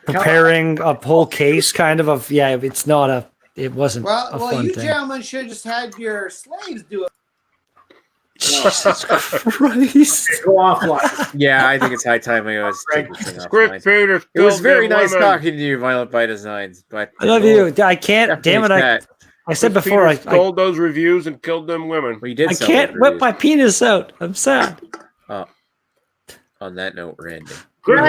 preparing a whole case, kind of. Yeah, it's not a. It wasn't a Well, fun you thing. gentlemen should have just had your slaves do it. Jesus Christ! Go offline. Yeah, I think it's high time I was take this thing Chris offline. Peters It was killed very them nice women. talking to you, Violent by Designs. But I love you. I can't. Damn it! Definitely I said Chris before. Peters stole those reviews and killed them women. Well, you did I sell can't those whip reviews. my penis out. I'm sad. On that note, we're ending. Good